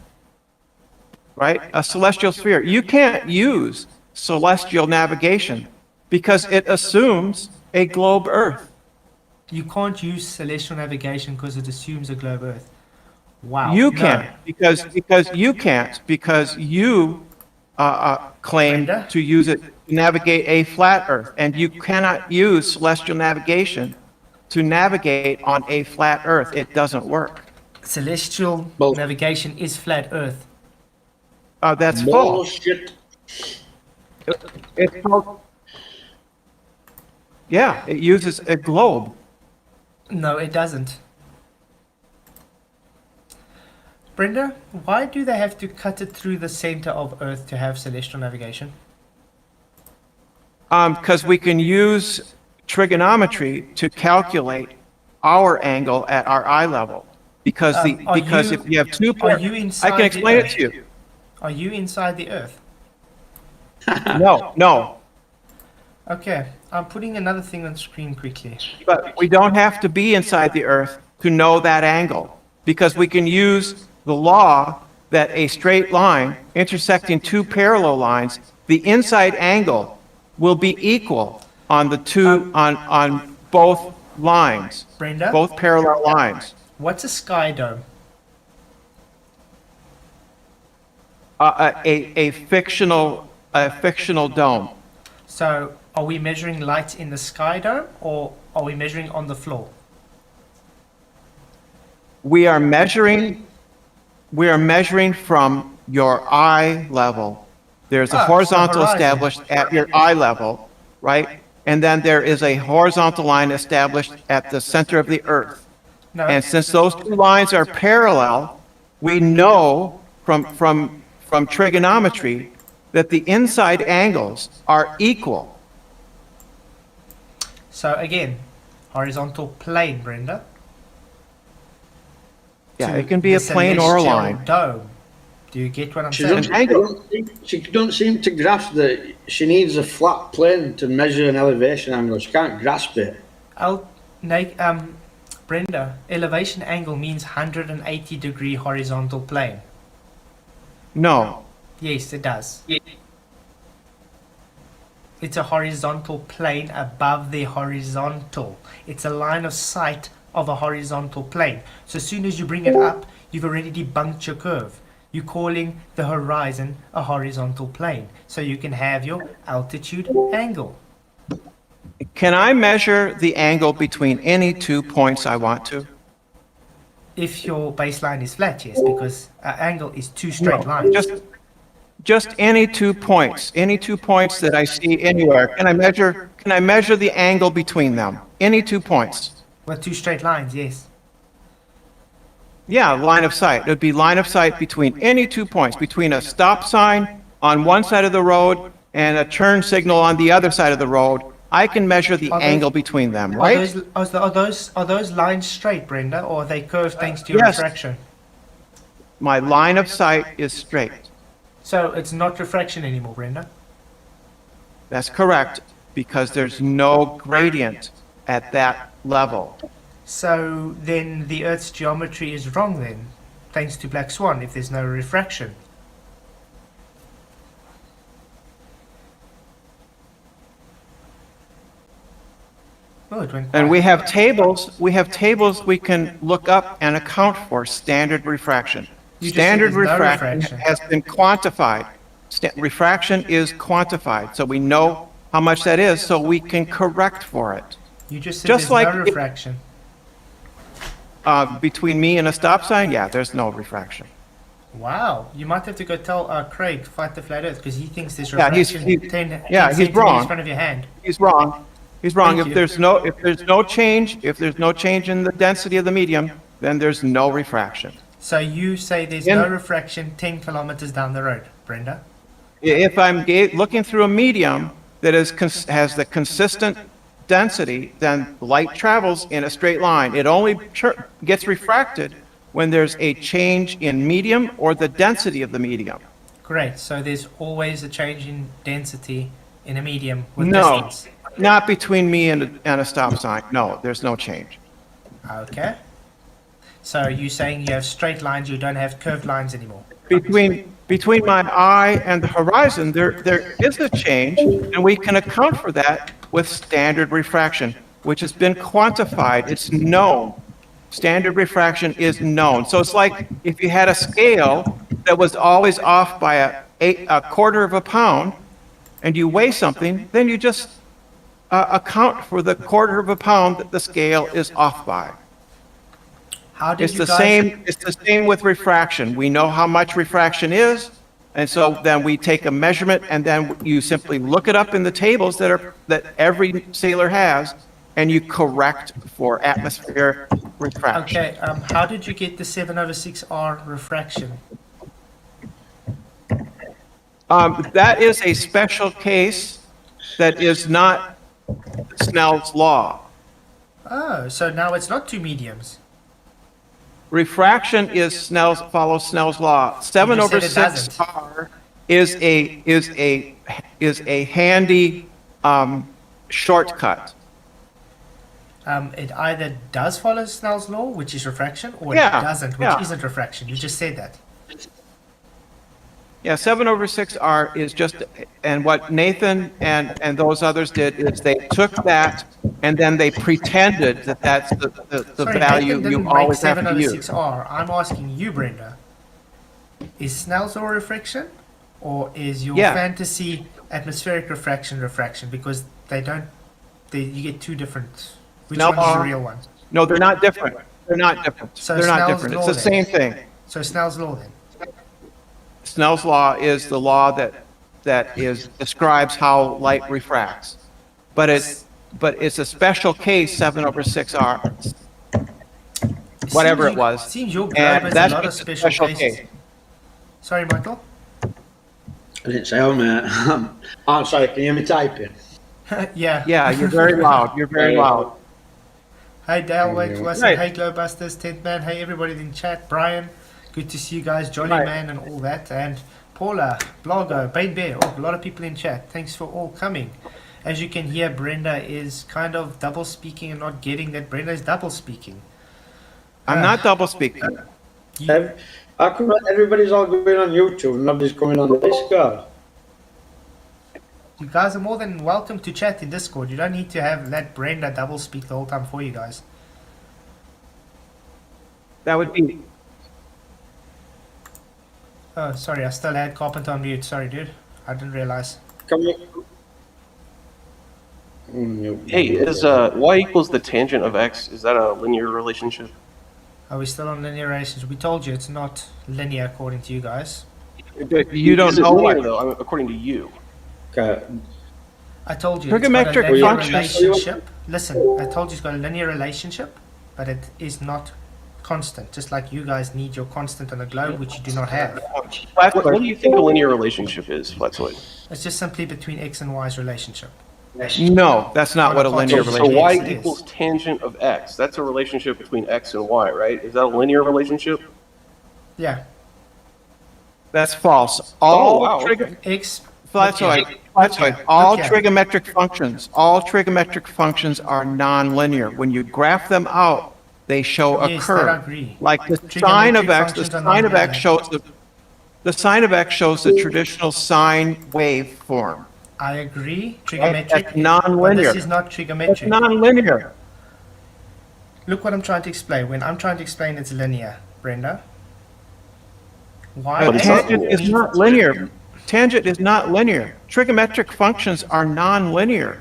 right? A celestial sphere. You can't use celestial navigation because it assumes a globe Earth. You can't use celestial navigation because it assumes a globe Earth. Wow. You no. can't because you can't because you claim Brenda? to use it to navigate a flat Earth, and you cannot use celestial navigation to navigate on a flat Earth. It doesn't work. Celestial Well- navigation is flat Earth. That's false. Bullshit. It's called, yeah, it uses a globe. No, it doesn't. Brenda, why do they have to cut it through the center of Earth to have celestial navigation? Because we can use trigonometry to calculate our angle at our eye level. Because Are if you have two Are points, you I inside can the explain it Earth? to you. Are you inside the Earth? No, Okay, I'm putting another thing on screen quickly. but we don't have to be inside the Earth to know that angle. Because we can use the law that a straight line intersecting two parallel lines, the inside angle will be equal on the two, on both lines, Brenda, both parallel lines. what's a sky dome? A fictional dome. So Are we measuring light in the sky dome, or are we measuring on the floor? We are measuring from your eye level. There's a Ah, so horizontal horizon. established at your eye level, right? And then there is a horizontal line established at the center of the earth. No. And since those two lines are parallel, we know from trigonometry that the inside angles are equal. So again, horizontal plane, Brenda. Yeah, to it can be a the plane or a celestial line. Dome. Do you get what I'm She saying? don't seem to grasp that she needs a flat plane to measure an elevation angle. She can't grasp it. Brenda, elevation angle means 180-degree horizontal plane. No, Yes, it does. It's a horizontal plane above the horizontal. It's a line of sight of a horizontal plane. So as soon as you bring it up, you've already debunked your curve. You're calling the horizon a horizontal plane. So you can have your altitude angle. can I measure the angle between any 2 points I want to? If your baseline is flat, yes, because an angle is two straight lines. Just any 2 points, that I see anywhere. Can I measure the angle between them? Any 2 points? With two straight lines, yes. Yeah, line of sight. It would be line of sight between any 2 points, between a stop sign on one side of the road and a turn signal on the other side of the road. I can measure the Are those- angle between them, right? Are those lines straight, Brenda, or are they curved thanks to your Yes. refraction? My line of sight is straight. So it's not refraction anymore, Brenda. That's correct, because there's no gradient at that level. So then the Earth's geometry is wrong then, thanks to Black Swan, if there's no refraction. Oh, it went And quiet. we have tables we can look up and account for standard refraction. You just Standard said there's no refraction refraction. has been quantified. Refraction is quantified, so we know how much that is, so we can correct for it. You just said just there's like no if- refraction. Between me and a stop sign, yeah, there's no refraction. Wow, you might have to go tell Craig, fight the flat Earth, because he thinks there's Yeah, he's- refraction he- 10 yeah, 10 he's centimeters wrong. in front of your hand. He's wrong. He's wrong. Thank If you. there's no change in the density of the medium, then there's no refraction. So you say there's In- no refraction 10 kilometers down the road, Brenda? If I'm looking through a medium that has the consistent density, then light travels in a straight line. It only gets refracted when there's a change in medium or the density of the medium. Great, so there's always a change in density in a medium with No, distance. not between me and a stop sign. No, there's no change. Okay. So you're saying you have straight lines, you don't have curved lines anymore. Between my eye and the horizon, there is a change, and we can account for that with standard refraction, which has been quantified. It's known. Standard refraction is known. So it's like if you had a scale that was always off by a quarter of a pound, and you weigh something, then you just account for the quarter of a pound that the scale is off by. How did It's you the guys... same. It's the same with refraction. We know how much refraction is, and so then we take a measurement, and then you simply look it up in the tables that every sailor has, and you correct for atmospheric refraction. Okay, how did you get the 7/6R refraction? That is a special case that is not Snell's law. Oh, so now it's not two mediums. Refraction follows Snell's law. 7 You over said it 6 R is a handy shortcut. It either does follow Snell's law, which is refraction, or Yeah, it doesn't, which yeah. isn't refraction. You just said that. Yeah, 7 over 6 R is just, and what Nathan and those others did is they took that and then they pretended that that's the Sorry, value Nathan you didn't make always have to use. 7/6R. I'm asking you, Brenda. Is Snell's law refraction? or is your Yeah. fantasy atmospheric refraction? Because you get two different. Which No, one is the real one? No, they're not different. They're not different. So They're not Snell's different. law It's the then. same thing. So Snell's law then. Snell's law is the law that describes how light refracts. But it's a special case 7/6R, whatever it was. Seems your globe And has a that's lot of just a special special cases. case. Sorry, Michael. I didn't say, oh, mate. I'm sorry, can you hear me typing? Yeah. Yeah, you're very loud. You're very loud. Hey Dale, wait for us. Right. Hey Glowbusters, Tent Man. Hey everybody in chat. Brian, good to see you guys. Jolly Right. Man and all that. And Paula, Blogger, Bane Bear. Oh, a lot of people in chat. Thanks for all coming. As you can hear, Brenda is kind of double speaking and not getting that Brenda is double speaking. I'm not double speaking. How come everybody's all going on YouTube and nobody's coming on the Discord? You guys are more than welcome to chat in Discord. You don't need to let Brenda double speak the whole time for you guys. That would be. Oh, sorry, I still had Carpenter on mute. Sorry, dude. I didn't realize. Come on. Hey, is y equals the tangent of x? Is that a linear relationship? Are we still on linear relations? We told you it's not linear according to you guys. You don't Is it know linear what. though? I mean, according to you. Okay. I told you Trigonometric it's got a linear functions- relationship. Listen, I told you it's got a linear relationship, but it is not constant. Just like you guys need your constant on a globe, which you do not have. What do you think a linear relationship is, Flatzoid? It's just simply between x and y's relationship. No, that's not what a linear So relationship y Yes, it is. equals tangent of x. That's a relationship between x and y, right? Is that a linear relationship? Yeah, That's false. All wow, trigo- x. Flatzoid, all trigonometric functions are nonlinear. When you graph them out, they show a Yes, that I curve. agree. Like the sine of Trigonometric x, the functions are sine of x nonlinear. shows the sine of x shows the traditional sine wave form. I agree. That's Trigonometric. nonlinear. But this is not It's trigonometric. nonlinear. Look what I'm trying to explain. When I'm trying to explain it's linear, Brenda. Why? But it's not Tangent is not linear. Tangent is not linear. Trigonometric functions are nonlinear.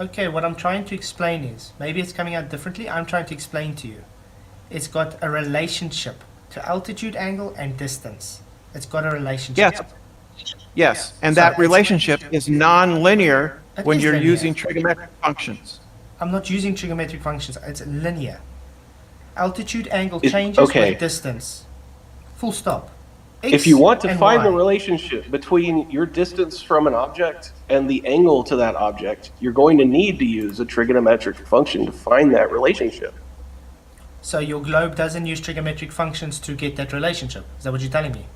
Okay, what I'm trying to explain is, maybe it's coming out differently, I'm trying to explain to you. It's got a relationship to altitude, angle, and distance. It's got a relationship. Yes. Yes, and So that it's- relationship is nonlinear It when is you're linear. using trigonometric functions. I'm not using trigonometric functions, it's linear. Altitude, angle Is- changes okay. with distance. Full stop. If you want to X find and the Y. relationship between your distance from an object and the angle to that object, you're going to need to use a trigonometric function to find that relationship. So your globe doesn't use trigonometric functions to get that relationship. Is that what you're telling me?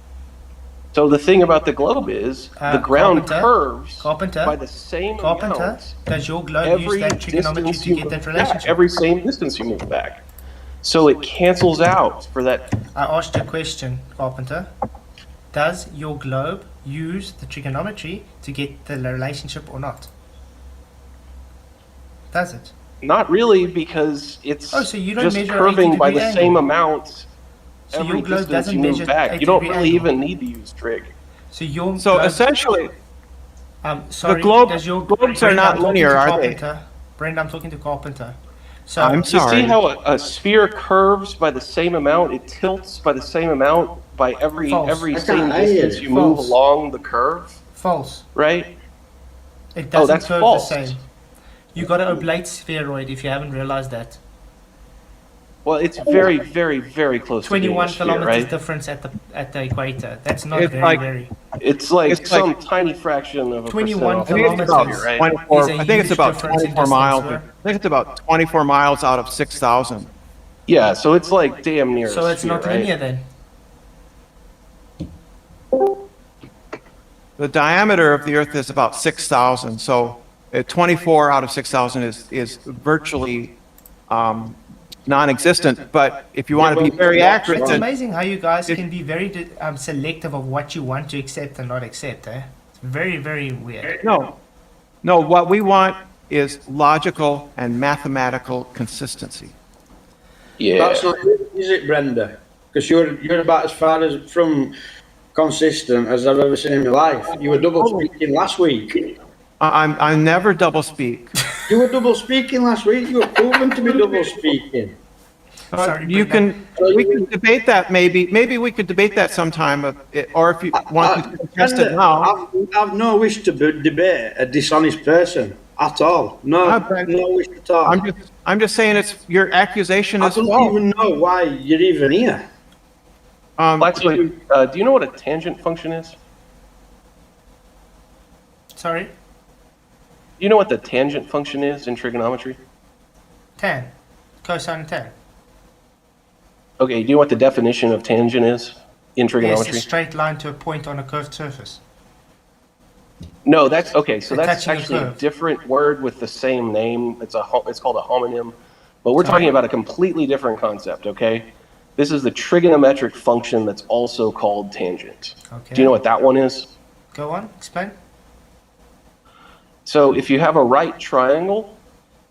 So the thing about the globe is the ground Carpenter, curves Carpenter, by the same Carpenter, amount does your globe use every that trigonometry distance to you get move that back, relationship? every same distance you move back. So it cancels out for that. I asked you a question, Carpenter. Does your globe use the trigonometry to get the relationship or not? Does it? Not really, because it's Oh, so you don't just measure curving 80 by degree the angle. same amount So every your globe distance doesn't you move measure back. 80 You don't degree really angle. even need to use trig. So your So globe, essentially, sorry, globe- does your globes are Brenda, not I'm talking linear, to are they? Carpenter. Brenda, I'm talking to Carpenter. So I'm You see sorry. how a sphere curves by the same amount, it tilts by the same amount by every False. every I same can't hear distance you. you move False. along the curve, false. right? It doesn't that's curve false. the same. You got an oblate spheroid if you haven't realized that. Well, it's very, very, very close 21 to being a sphere, kilometers right? difference at the equator. That's not It's very, like- very. It's like It's some like- tiny fraction of a 21 percent I off think of it's a about kilometers, sphere, right? 24. Is a I think it's huge about difference in 24 miles. distance, I think it's about 24 miles out of 6,000. Yeah, so it's like damn near. So a it's sphere, not right? linear then. The diameter of the Earth is about 6,000. So 24 out of 6,000 is virtually non-existent. But if you want to be very accurate, It's then amazing how you guys can be very selective of what you want to accept and not accept. It's very, very weird. no, what we want is logical and mathematical consistency. Yeah. That's not, is it, Brenda? Because you're about as far as from consistent as I've ever seen in my life. You were double speaking last week. I'm never double speak. You were double speaking last week. You were proven to be double speaking. Sorry, You Brenda. we can debate that maybe. Maybe we could debate that sometime, or if you want to contest it now. I've no wish to debate a dishonest person at all. No wish at all. I'm just saying your accusation I is don't false. even know why you're even here. Actually, do you know what a tangent function is? Do Sorry? you know what the tangent function is in trigonometry? Tan. Cosine tan. Okay, do you know what the definition of tangent is in Yes, trigonometry? a straight line to a point on a curved surface. No, that's okay. So that's Attaching a actually a curve. different word with the same name. It's called a homonym, but we're talking about a completely different concept. Okay, this is the trigonometric function that's also called tangent. Okay. Do you know what that one is? Go on, explain. So if you have a right triangle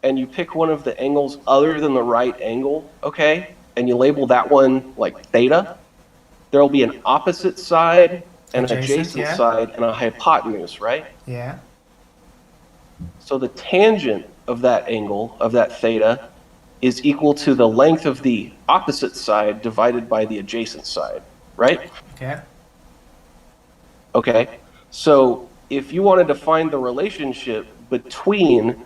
and you pick one of the angles other than the right angle, okay, and you label that one like theta, there'll be an opposite side and an adjacent yeah. side and a hypotenuse, right? Yeah. So the tangent of that angle, of that theta, is equal to the length of the opposite side divided by the adjacent side, right? Okay. Okay. So if you wanted to find the relationship between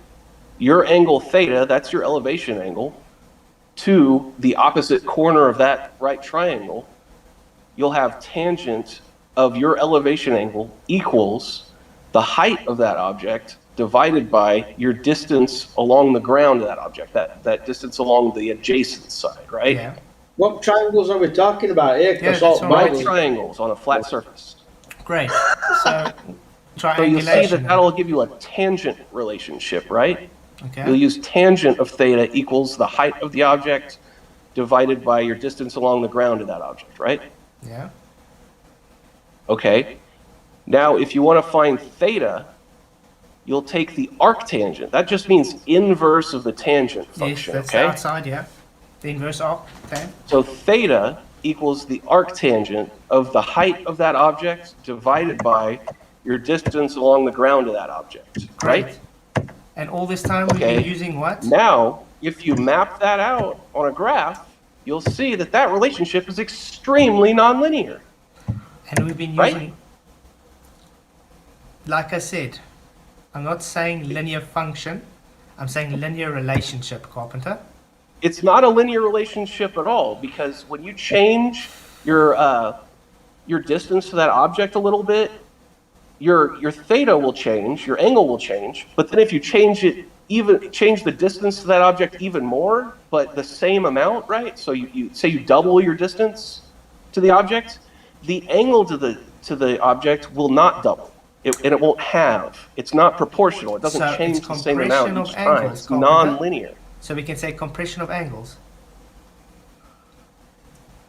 your angle theta, that's your elevation angle, to the opposite corner of that right triangle, you'll have tangent of your elevation angle equals the height of that object divided by your distance along the ground of that object, that distance along the adjacent side, right? Yeah. What triangles are we talking about here? 'Cause Yeah, that's all all Right Bible- triangles on a flat surface. Great. So, So you'll see triangulation. that that'll give you a tangent relationship, right? You'll Okay. use tangent of theta equals the height of the object divided by your distance along the ground of that object, right? Yeah. Okay. Now, if you want to find theta, you'll take the arctangent. That just means inverse of the tangent Yes, function, that's okay? outside, yeah. The inverse arc, tan. So theta equals the arctangent of the height of that object divided by your distance along the ground of that object, right? Great. And all this time we've Okay. been using what? Now, if you map that out on a graph, you'll see that that relationship is extremely nonlinear. And we've been Right? using, like I said, I'm not saying linear function. I'm saying linear relationship, Carpenter. It's not a linear relationship at all, because when you change your distance to that object a little bit, your theta will change, your angle will change. But then if you change the distance to that object even more, but the same amount, right? So you say you double your distance to the object, the angle to the object will not double. And it won't halve. It's not proportional. It doesn't So change it's the same amount compression each of time. angles, It's Carpenter. non-linear. So we can say compression of angles.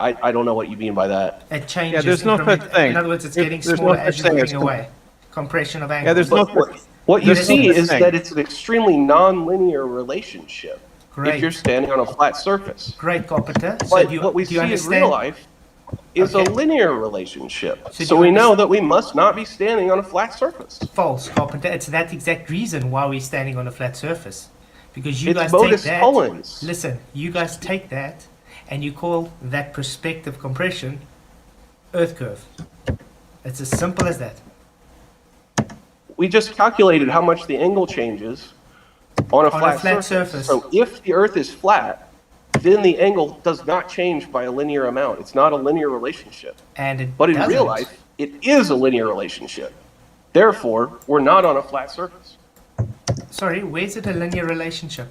I don't know what you mean by that. It changes. Yeah, there's no such thing. In other words, it's There's getting no smaller such as you're thing as moving away. Compression of angles. Yeah, there's no. What you There's see no is thing. that it's an extremely non-linear relationship Great. if you're standing on a flat surface. Great, Carpenter. So But what we do you see in understand? real life is Okay. a linear relationship. So do So you we know understand- that we must not be standing on a flat surface. False, Carpenter. It's that exact reason why we're standing on a flat surface. Because you It's guys modus take that. tollens. Listen, you guys take that and you call that perspective compression Earth curve. It's as simple as that. We just calculated how much the angle changes on a On a flat, flat surface. surface. So if the Earth is flat, then the angle does not change by a linear amount. It's not a linear relationship. And it But in real doesn't. life, it is a linear relationship. Therefore, we're not on a flat surface. Sorry, where's it a linear relationship?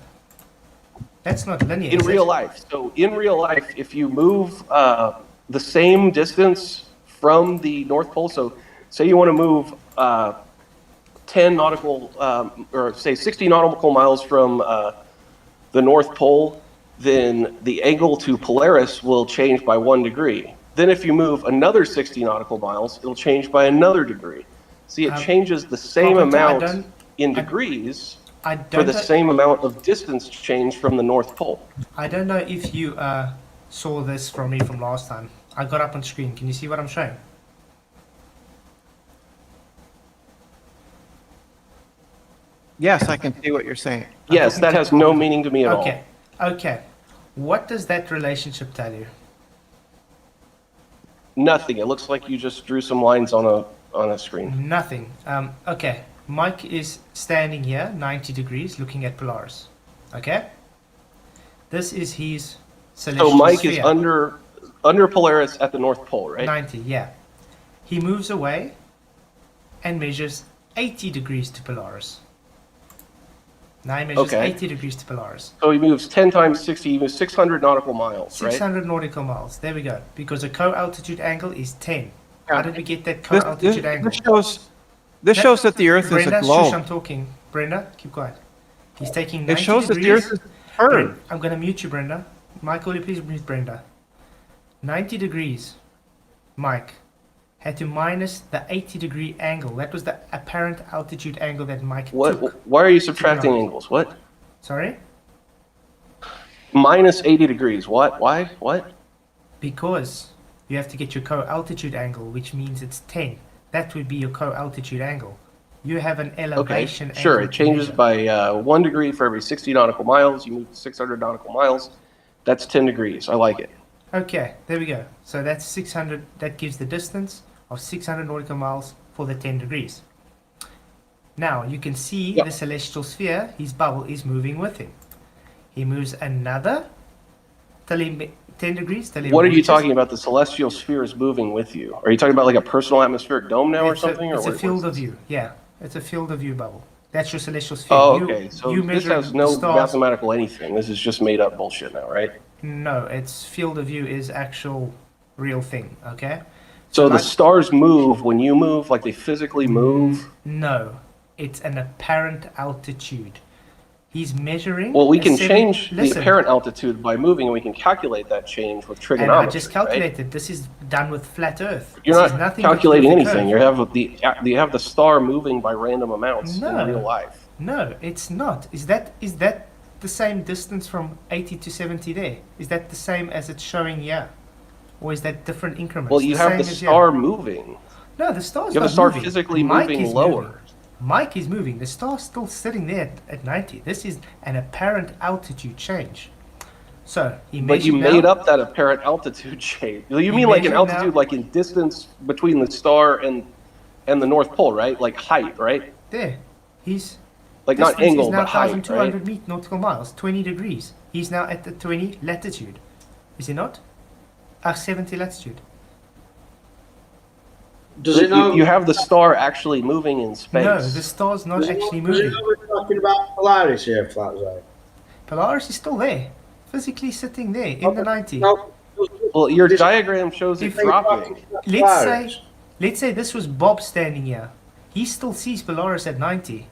That's not linear. In is real it? life. So in real life, if you move the same distance from the North Pole, so say you want to move 10 nautical, or say 60 nautical miles from the North Pole, then the angle to Polaris will change by 1 degree. Then if you move another 60 nautical miles, it'll change by another degree. See, it changes the same Carpenter, I amount don't- in I- degrees I for don't the know, same amount of distance change from the North Pole. I don't know if you saw this from me from last time. I got up on screen. Can you see what I'm showing? Yes, I can see what you're saying. Yes, that has no meaning to me at all. Okay, okay. What does that relationship tell you? Nothing. It looks like you just drew some lines on a screen. Nothing. Okay, Mike is standing here, 90 degrees, looking at Polaris. Okay? This is his celestial So Mike sphere. is under Polaris at the North Pole, right? 90, yeah. He moves away and measures 80 degrees to Polaris. Now he measures Okay. 80 degrees to Polaris. So he moves 10 times 60, he moves 600 nautical miles, right? 600 nautical miles. There we go. Because the co-altitude angle is 10. How did we get that This, co-altitude this, angle? this shows that the Earth is Brenda, a shush, globe. I'm talking. Brenda, keep quiet. He's taking 90 It shows that the degrees. Earth is a turn. I'm going to mute you, Brenda. Michael, will you please mute Brenda? 90 degrees. Mike had to minus the 80-degree angle. That was the apparent altitude angle that Mike took. Why are you subtracting angles? What? Sorry? Minus 80 degrees. What? Why? What? Because you have to get your co-altitude angle, which means it's 10. That would be your co-altitude angle. You have an Okay, elevation sure. angle It to changes measure. by 1 degree for every 60 nautical miles. You move 600 nautical miles. That's 10 degrees. I like it. Okay, there we go. So that's 600. That gives the distance of 600 nautical miles for the 10 degrees. Now you can see Yep. the celestial sphere. His bubble is moving with him. He moves another till he 10 degrees. Till he What are you reaches- talking about? The celestial sphere is moving with you. Are you talking about like a personal atmospheric dome now or It's something? it's or a what- field what's of this? view. Yeah, it's a field of view bubble. That's your celestial sphere. Oh, You- okay. So you this measure has the no stars. mathematical anything. This is just made up bullshit now, right? No, it's field of view is actual real thing. Okay. So the like- stars move when you move, like they physically move. No, it's an apparent altitude. He's measuring. Well, we a can seven- change the Listen, apparent altitude by moving, and we can calculate that change with And trigonometry. I just right? calculated. This is done with flat Earth. You're This has not nothing to do calculating with the anything. curve. You have the star moving by random amounts No. in real life. No, it's not. Is that the same distance from 80 to 70 there? Is that the same as it's showing here? Or is that different increments? Well, you have same the as here? star moving. No, the star's You have not the star moving. physically Mike moving is lower. moving. Mike is moving. The star's still sitting there at 90. This is an apparent altitude change. So he But you measured made now- up that apparent altitude change. You You mean like an measured now- altitude, like in distance between the star and the North Pole, right? Like height, right? there. He's Like not distance angle, is now but height, 1,200 right? nautical miles, 20 degrees. He's now at the 20 latitude. Is he not? 70 latitude. Does it know? You have the star actually moving in space. No, the star's not does it actually know, does it moving. know we're talking about Polaris here, Flatzai? Polaris is still there, physically sitting there in the 90. No. Well, your This- diagram shows it If- dropping. Let's say this was Bob standing here. He still sees Polaris at 90.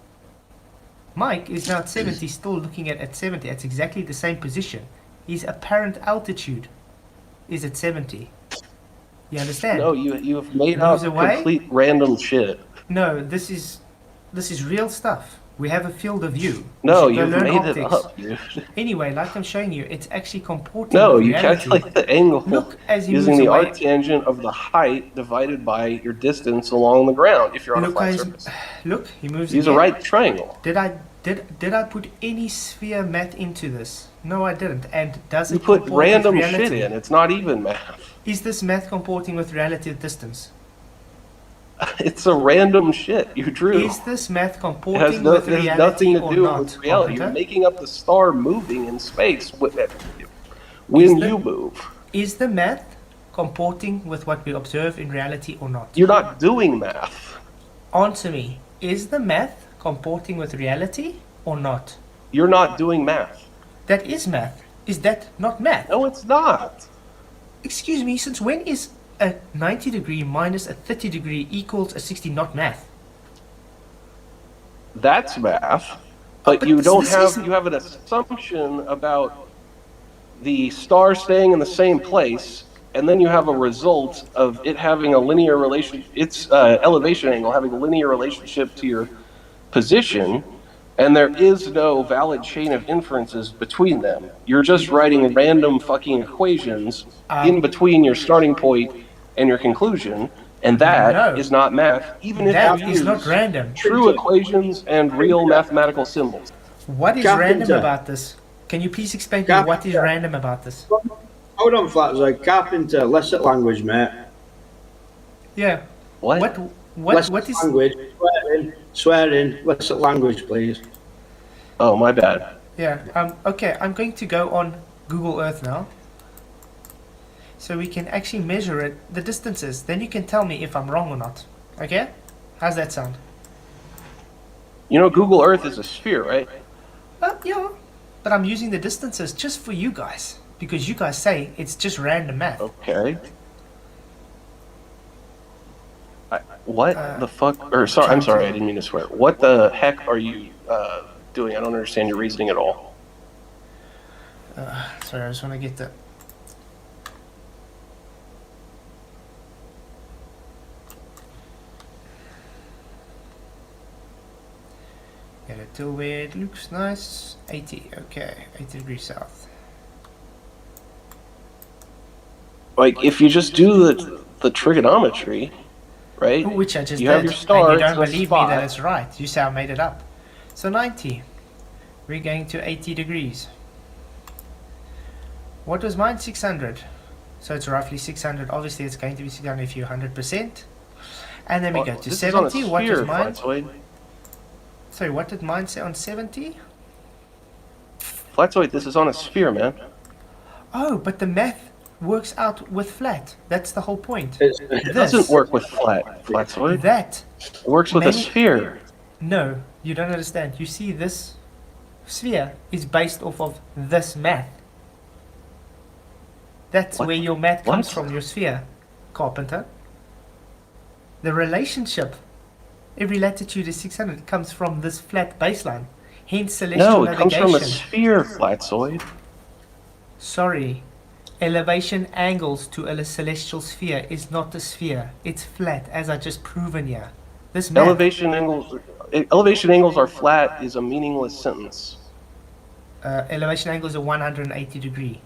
Mike is now at 70, still looking at 70. That's exactly the same position. His apparent altitude is at 70. You understand? No, you've made Moves up away? complete random shit. No, this is real stuff. We have a field of view. No, You should go you've learn made it optics. up, dude. Anyway, like I'm showing you, it's actually comporting No, with you reality. calculate the angle Look as he using moves the away. arctangent of the height divided by your distance along the ground if you're on a Look, flat guys, surface. look, he moves Use a again. right triangle. Did I put any sphere math into this? No, I didn't. And does You it put comport with random reality? shit in. It's not even math. Is this math comporting with reality at distance? It's a random shit you drew. Is this math It has, comporting no, with it has reality nothing to or do not? with reality. You're Carpenter? making up the star moving in space when the- you move. Is the math comporting with what we observe in reality or not? You're not doing math. Answer me. Is the math comporting with reality or not? You're not doing math. That is math. Is that not math? No, it's not. Excuse me, since when is a 90 degree minus a 30 degree equals a 60 not math? That's math. But but you don't this have, isn't- you have an assumption about the star staying in the same place, and then you have a result of it having a linear relation, its elevation angle having a linear relationship to your position, and there is no valid chain of inferences between them. You're just writing random fucking equations in between your starting point and your conclusion, And that is No. not math, even if That you is use not random. true equations and real mathematical symbols. What is Carpenter. random about this? Can you please explain to me what is Carpenter. random about this? Hold on, Flatzoid. Carpenter, less at language, mate. Yeah. What? Less What is? language. Swearing. Less at language, please. Oh, my bad. Yeah. Okay. I'm going to go on Google Earth now, so we can actually measure it, the distances. Then you can tell me if I'm wrong or not. Okay? How's that sound? You know, Google Earth is a sphere, right? Yeah. But I'm using the distances just for you guys because you guys say it's just random math. Okay. What the fuck? Or sorry, I'm sorry, I didn't mean to swear. What the heck are you doing? I don't understand your reasoning at all. Sorry, I just want to get the. Get it to where it looks nice. 80, okay, 80 degrees south. Like, if you just do the trigonometry, right? Which I just You did. have your star, and you don't it's in a believe me that spot. it's right. You say I made it up. So 90. We're going to 80 degrees. What was mine? 600. So it's roughly 600. Obviously, it's going to be 600 if you're 100%. And then we go to This is on a 70. What sphere, was mine? Flatzoid. Sorry, what did mine say on 70? Flatzoid, this is on a sphere, man. Oh, but the math works out with flat. That's the whole point. It doesn't work with Flatzoid. That. It works with a Many- sphere. No, you don't understand. You see, this sphere is based off of this math. That's What? where your math comes What? from, your sphere, Carpenter. The relationship, every latitude is 600, comes from this flat baseline. Hence celestial No, it comes navigation. from a sphere, Flatzoid. Sorry. Elevation angles to a celestial sphere is not a sphere. It's flat, as I just proven here. This math. Elevation angles are flat is a meaningless sentence. Elevation angles are 180 degree.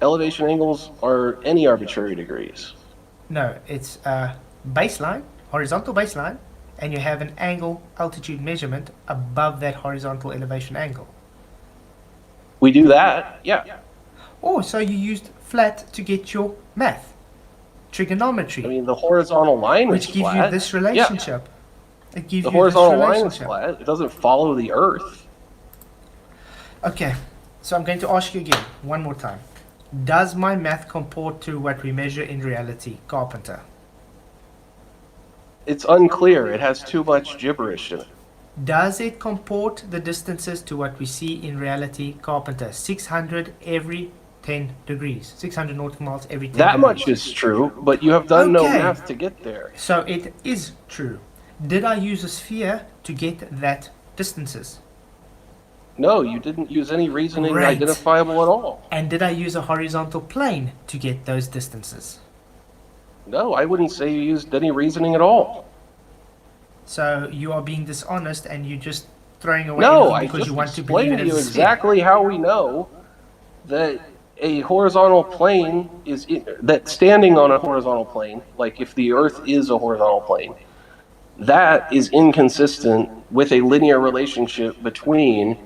Elevation angles are any arbitrary degrees. No, it's a baseline, horizontal baseline, and you have an angle altitude measurement above that horizontal elevation angle. We do that, yeah. Oh, so you used flat to get your math, trigonometry, I mean, the horizontal line which is gives flat. you this relationship. It gives The you horizontal this line is relationship. flat. It doesn't follow the Earth. Okay, so I'm going to ask you again, one more time. Does my math comport to what we measure in reality, Carpenter? It's unclear. It has too much gibberish in it. Does it comport the distances to what we see in reality, Carpenter? 600 every 10 degrees. 600 nautical miles every 10 That degrees. much is true, but you have done no Okay. math to get there. So it is true. Did I use a sphere to get that distances? No, you didn't use any reasoning Right. identifiable at all. And did I use a horizontal plane to get those distances? No, I wouldn't say you used any reasoning at all. So you are being dishonest and you're just throwing away No, everything I because just you want to believe explained it to you as a sphere. exactly how we know that a horizontal plane is that standing on a horizontal plane, like if the Earth is a horizontal plane, that is inconsistent with a linear relationship between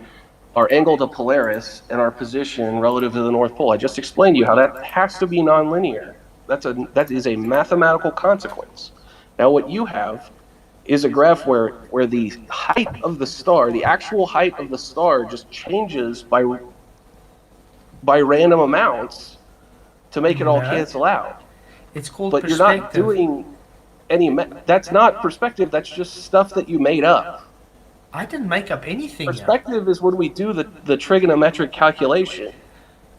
our angle to Polaris and our position relative to the North Pole. I just explained to you how that has to be nonlinear. That is a mathematical consequence. Now, what you have is a graph where the height of the star, the actual height of the star, just changes by random amounts to make it all No. cancel out. It's called But you're perspective. not doing any. That's not perspective. That's just stuff that you made up. I didn't make up anything. Here. Perspective is when we do the trigonometric calculation,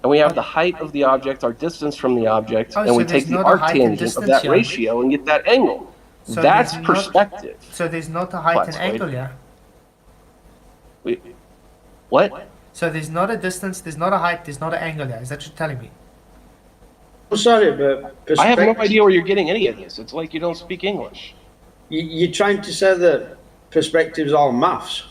and we have the height of the object, our distance from the object, Oh, and so we there's take the not a height and arctangent of distance that here. ratio and get that angle. So That's there's not- perspective. So there's not a height and Flatzoid. angle here. What? So there's not a distance, there's not a height, there's not an angle here. Is that what you're telling me? I'm sorry, but I have no perspective- idea where you're getting any of this. It's like you don't speak English. You're trying to say that perspective's all maths.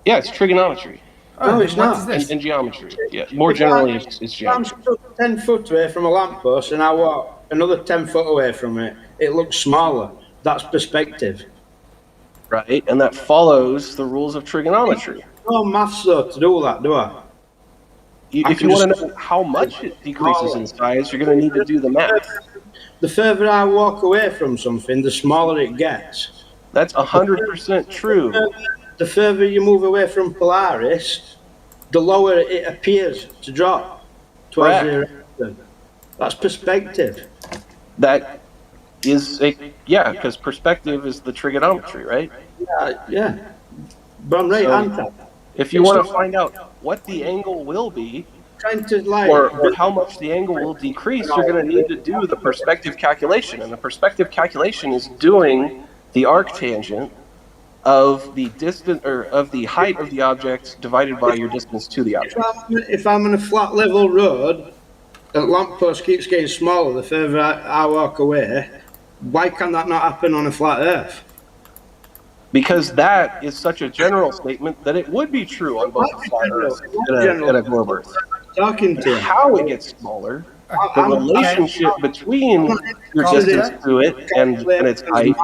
Yeah, it's trigonometry Oh, No, then it's what not. is this? and geometry. Yeah, more generally, it's I'm geometry. stood 10 foot away from a lamppost and I walk another 10 foot away from it, it looks smaller. That's perspective. Right, and that follows the rules of trigonometry. No maths though to do that, do I? If you want to know how much it decreases in size, you're going to need to do the math. The further I walk away from something, the smaller it gets. That's 100% true. The further you move away from Polaris, the lower it appears to drop towards the horizon. That's perspective. That is yeah, because perspective is the trigonometry, right? Yeah. But I'm right, aren't I? If you want to find out what the angle will be, Trying to like, or how much the angle will decrease, you're going to need to do the perspective calculation. And the perspective calculation is doing the arctangent of the distance, or of the height of the object divided by your distance to the object. if I'm on a flat level road, the lamppost keeps getting smaller the further I walk away. Why can that not happen on a flat Earth? Because that is such a general statement that it would be true on both a flat Earth and a globe Earth. Talking to you. How it gets smaller, the relationship between your distance to it and its height.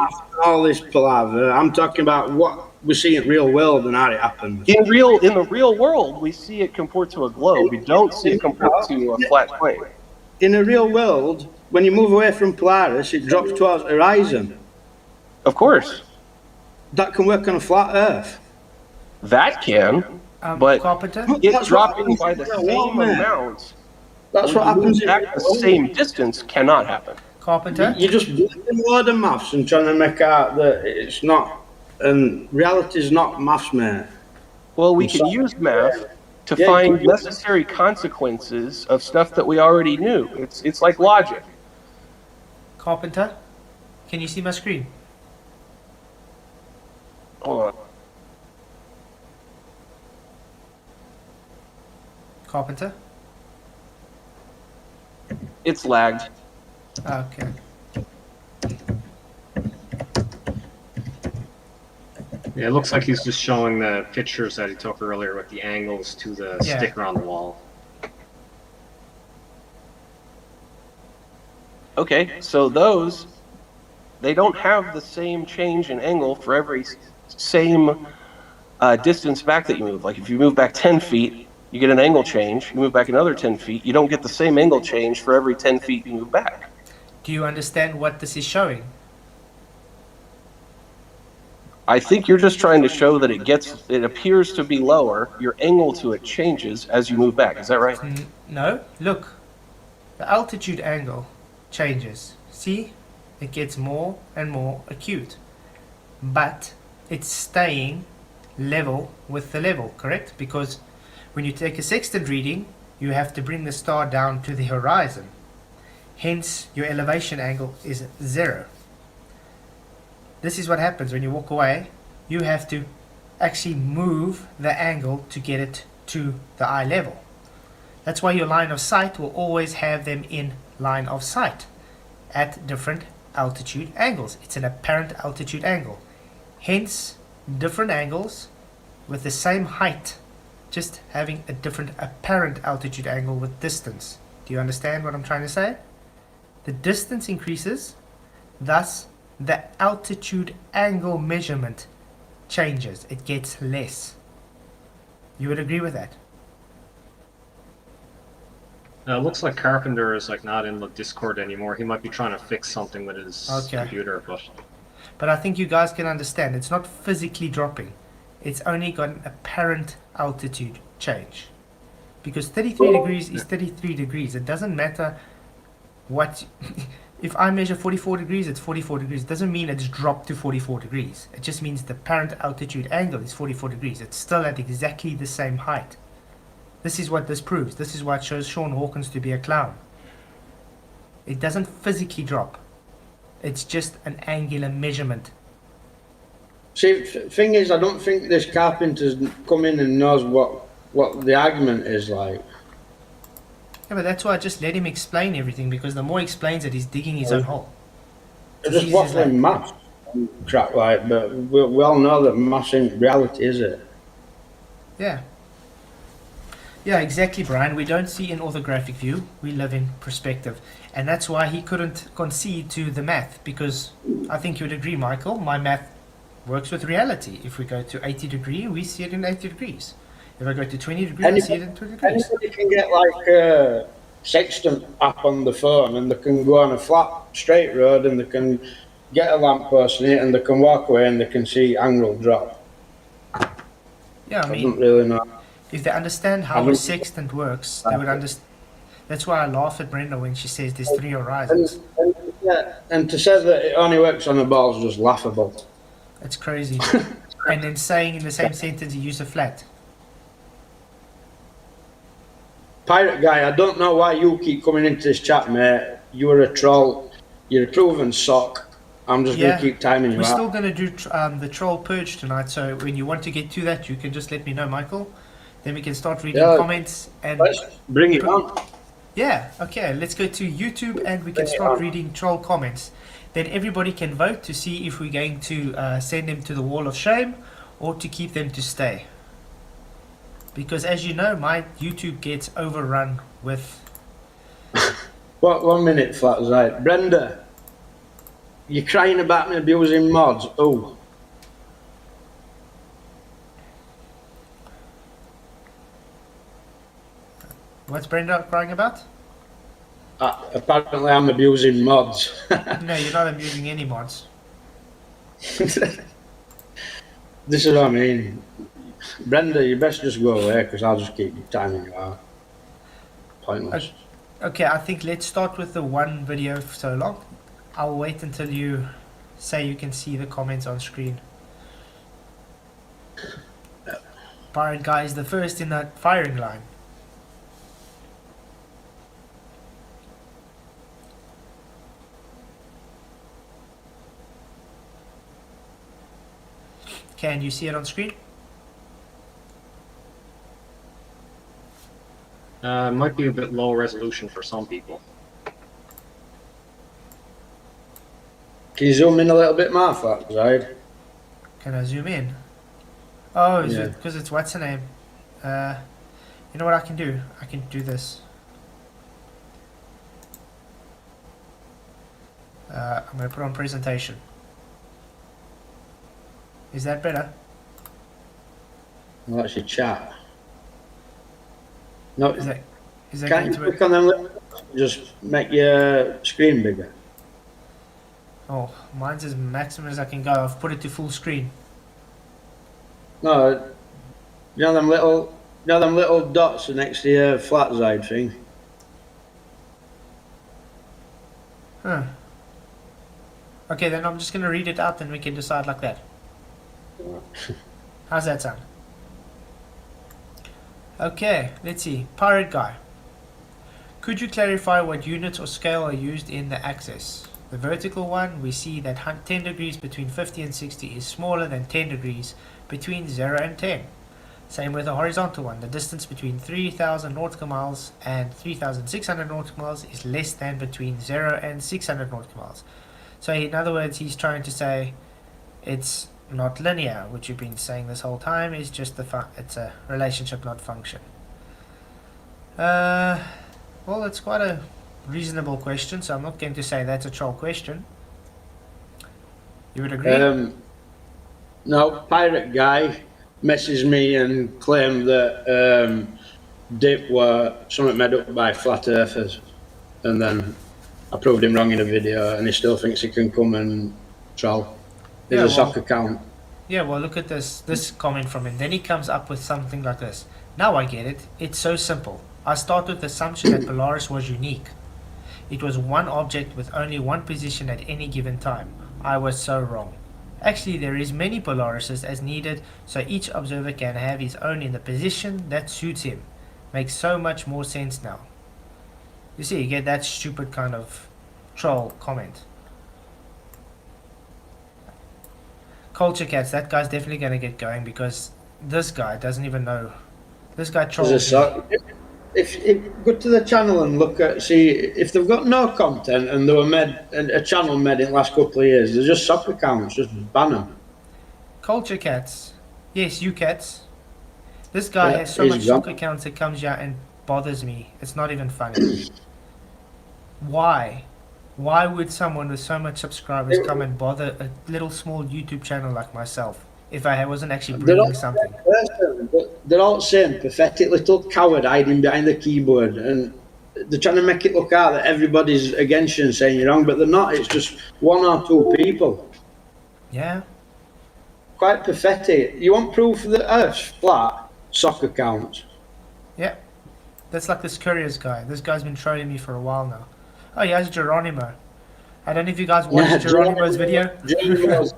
All this palaver. I'm talking about what we see in real world and how it happens. In the real world, we see it comport to a globe. We don't see it comport to a flat plane. In the real world, when you move away from Polaris, it drops towards the horizon. Of course, That can work on a flat Earth. that can, but Carpenter? it dropping by the same amount, That's what happens in at the same distance, cannot happen. Carpenter? You're just blending a load of maths and trying to make out that it's not, and reality is not maths, mate. Well, we can use math to Yeah, find you can- necessary consequences of stuff that we already knew. It's like logic. Carpenter? Can you see my screen? Hold on. Carpenter? It's lagged. Okay. Yeah, it looks like he's just showing the pictures that he took earlier with the angles to the Yeah. sticker on the wall. Okay, so those, they don't have the same change in angle for every same distance back that you move. Like if you move back 10 feet, you get an angle change. You move back another 10 feet, you don't get the same angle change for every 10 feet you move back. Do you understand what this is showing? I think you're just trying to show that it appears to be lower. Your angle to it changes as you move back. Is that right? No. Look. The altitude angle changes. See? It gets more and more acute. But it's staying level with the level, correct? Because when you take a sextant reading, you have to bring the star down to the horizon. Hence, your elevation angle is 0. This is what happens when you walk away. You have to actually move the angle to get it to the eye level. That's why your line of sight will always have them in line of sight at different altitude angles. It's an apparent altitude angle. Hence, different angles with the same height, just having a different apparent altitude angle with distance. Do you understand what I'm trying to say? The distance increases, thus the altitude angle measurement changes. It gets less. You would agree with that? It looks like Carpenter is like not in the Discord anymore. He might be trying to fix something with his computer, But I think you guys can understand. It's not physically dropping. It's only got an apparent altitude change. Because 33 degrees is 33 degrees. It doesn't matter what... If I measure 44 degrees, it's 44 degrees. It doesn't mean it's dropped to 44 degrees. It just means the apparent altitude angle is 44 degrees. It's still at exactly the same height. This is what this proves. This is what shows Sean Hawkins to be a clown. It doesn't physically drop. It's just an angular measurement. See, thing is, I don't think this carpenter's come in and knows what the argument is like. Yeah, but that's why I just let him explain everything, because the more he explains it, he's digging his own hole. It's just waffling maths and crap like, but we all know that maths ain't reality, is it? Yeah. Yeah, exactly, Brian. We don't see in orthographic view. We live in perspective. And that's why he couldn't concede to the math, because I think you would agree, Michael, my math works with reality. If we go to 80 degree, we see it in 80 degrees. If I go to 20 degree, I see it in 20 degrees. Anybody can get like a sextant app on the phone, and they can go on a flat, straight road, and they can get a lamppost in it, and they can walk away, and they can see angle drop. Yeah, I I mean, don't really know. if they understand how a sextant works, they would understand. That's why I laugh at Brenda when she says there's three horizons. And to say that it only works on a ball is just laughable. It's crazy. And then saying in the same sentence you use a flat. Pirate guy, I don't know why you keep coming into this chat, mate. You are a troll. You're a proven sock. I'm just going to keep timing you We're out. still going to do the troll purge tonight, so when you want to get to that, you can just let me know, Michael. Then we can start reading comments and Let's bring it on. yeah, okay, let's go to YouTube and we can start reading troll comments. Then everybody can vote to see if we're going to send them to the wall of shame or to keep them to stay. Because as you know, my YouTube gets overrun with... What? 1 minute, flat right. Brenda, you're crying about me abusing mods. Oh. What's Brenda crying about? Apparently I'm abusing mods. No, you're not abusing any mods. This is what I mean. Brenda, you best just go away because I'll just keep timing you out. Pointless. Okay, I think let's start with the one video for so long. I'll wait until you say you can see the comments on screen. Pirate Guy is the first in that firing line. Can you see it on screen? Might be a bit low resolution for some people. Can you zoom in a little bit more, flat side? Can I zoom in? Oh, is it because it's what's her name? You know what I can do? I can do this. I'm going to put on presentation. Is that better? Well, that's your chat. No, Is that can't going you to click on them little, just make your screen bigger? Oh, mine's as maximum as I can go. I've put it to full screen. No, you know them little dots are next to your flat side thing. Huh. Okay, then I'm just going to read it out and we can decide like that. How's that sound? Okay, let's see. Pirate Guy. Could you clarify what units or scale are used in the axis? The vertical one, we see that 10 degrees between 50 and 60 is smaller than 10 degrees between 0 and 10. Same with the horizontal one. The distance between 3,000 nautical miles and 3,600 nautical miles is less than between 0 and 600 nautical miles. So in other words, he's trying to say it's not linear, which you've been saying this whole time. Is just it's a relationship, not function. Well, it's quite a reasonable question, so I'm not going to say that's a troll question. You would agree? No, Pirate Guy messes me and claimed that Dip were something made up by flat earthers, and then I proved him wrong in a video, and he still thinks he can come and troll. He's a sock account. Yeah, well, look at this comment from him. Then he comes up with something like this. Now I get it. It's so simple. I start with the assumption that Polaris was unique. It was one object with only one position at any given time. I was so wrong. Actually, there is many Polarises as needed, so each observer can have his own in the position that suits him. Makes so much more sense now. You see, you get that stupid kind of troll comment. Culture Cats, that guy's definitely going to get going because this guy doesn't even know. This guy trolls. If go to the channel and look at, see if they've got no content and they were made a channel made in the last couple of years, they're just sock accounts, just ban them. Culture Cats, yes, you cats. This guy Yeah, has so he's much gone. soccer accounts that comes here and bothers me. It's not even funny. Why? Why would someone with so much subscribers come and bother a little small YouTube channel like myself if I wasn't actually They're all bringing something? person, but they're all the same pathetic little coward hiding behind the keyboard, and they're trying to make it look out that everybody's against you and saying you're wrong, but they're not. It's just one or two people. Yeah. Quite pathetic. You want proof that Earth's flat? Soccer counts. Yeah. That's like this Couriers guy. This guy's been trolling me for a while now. Oh, he has Geronimo. I don't know if you guys watched Geronimo's video. Geronimo's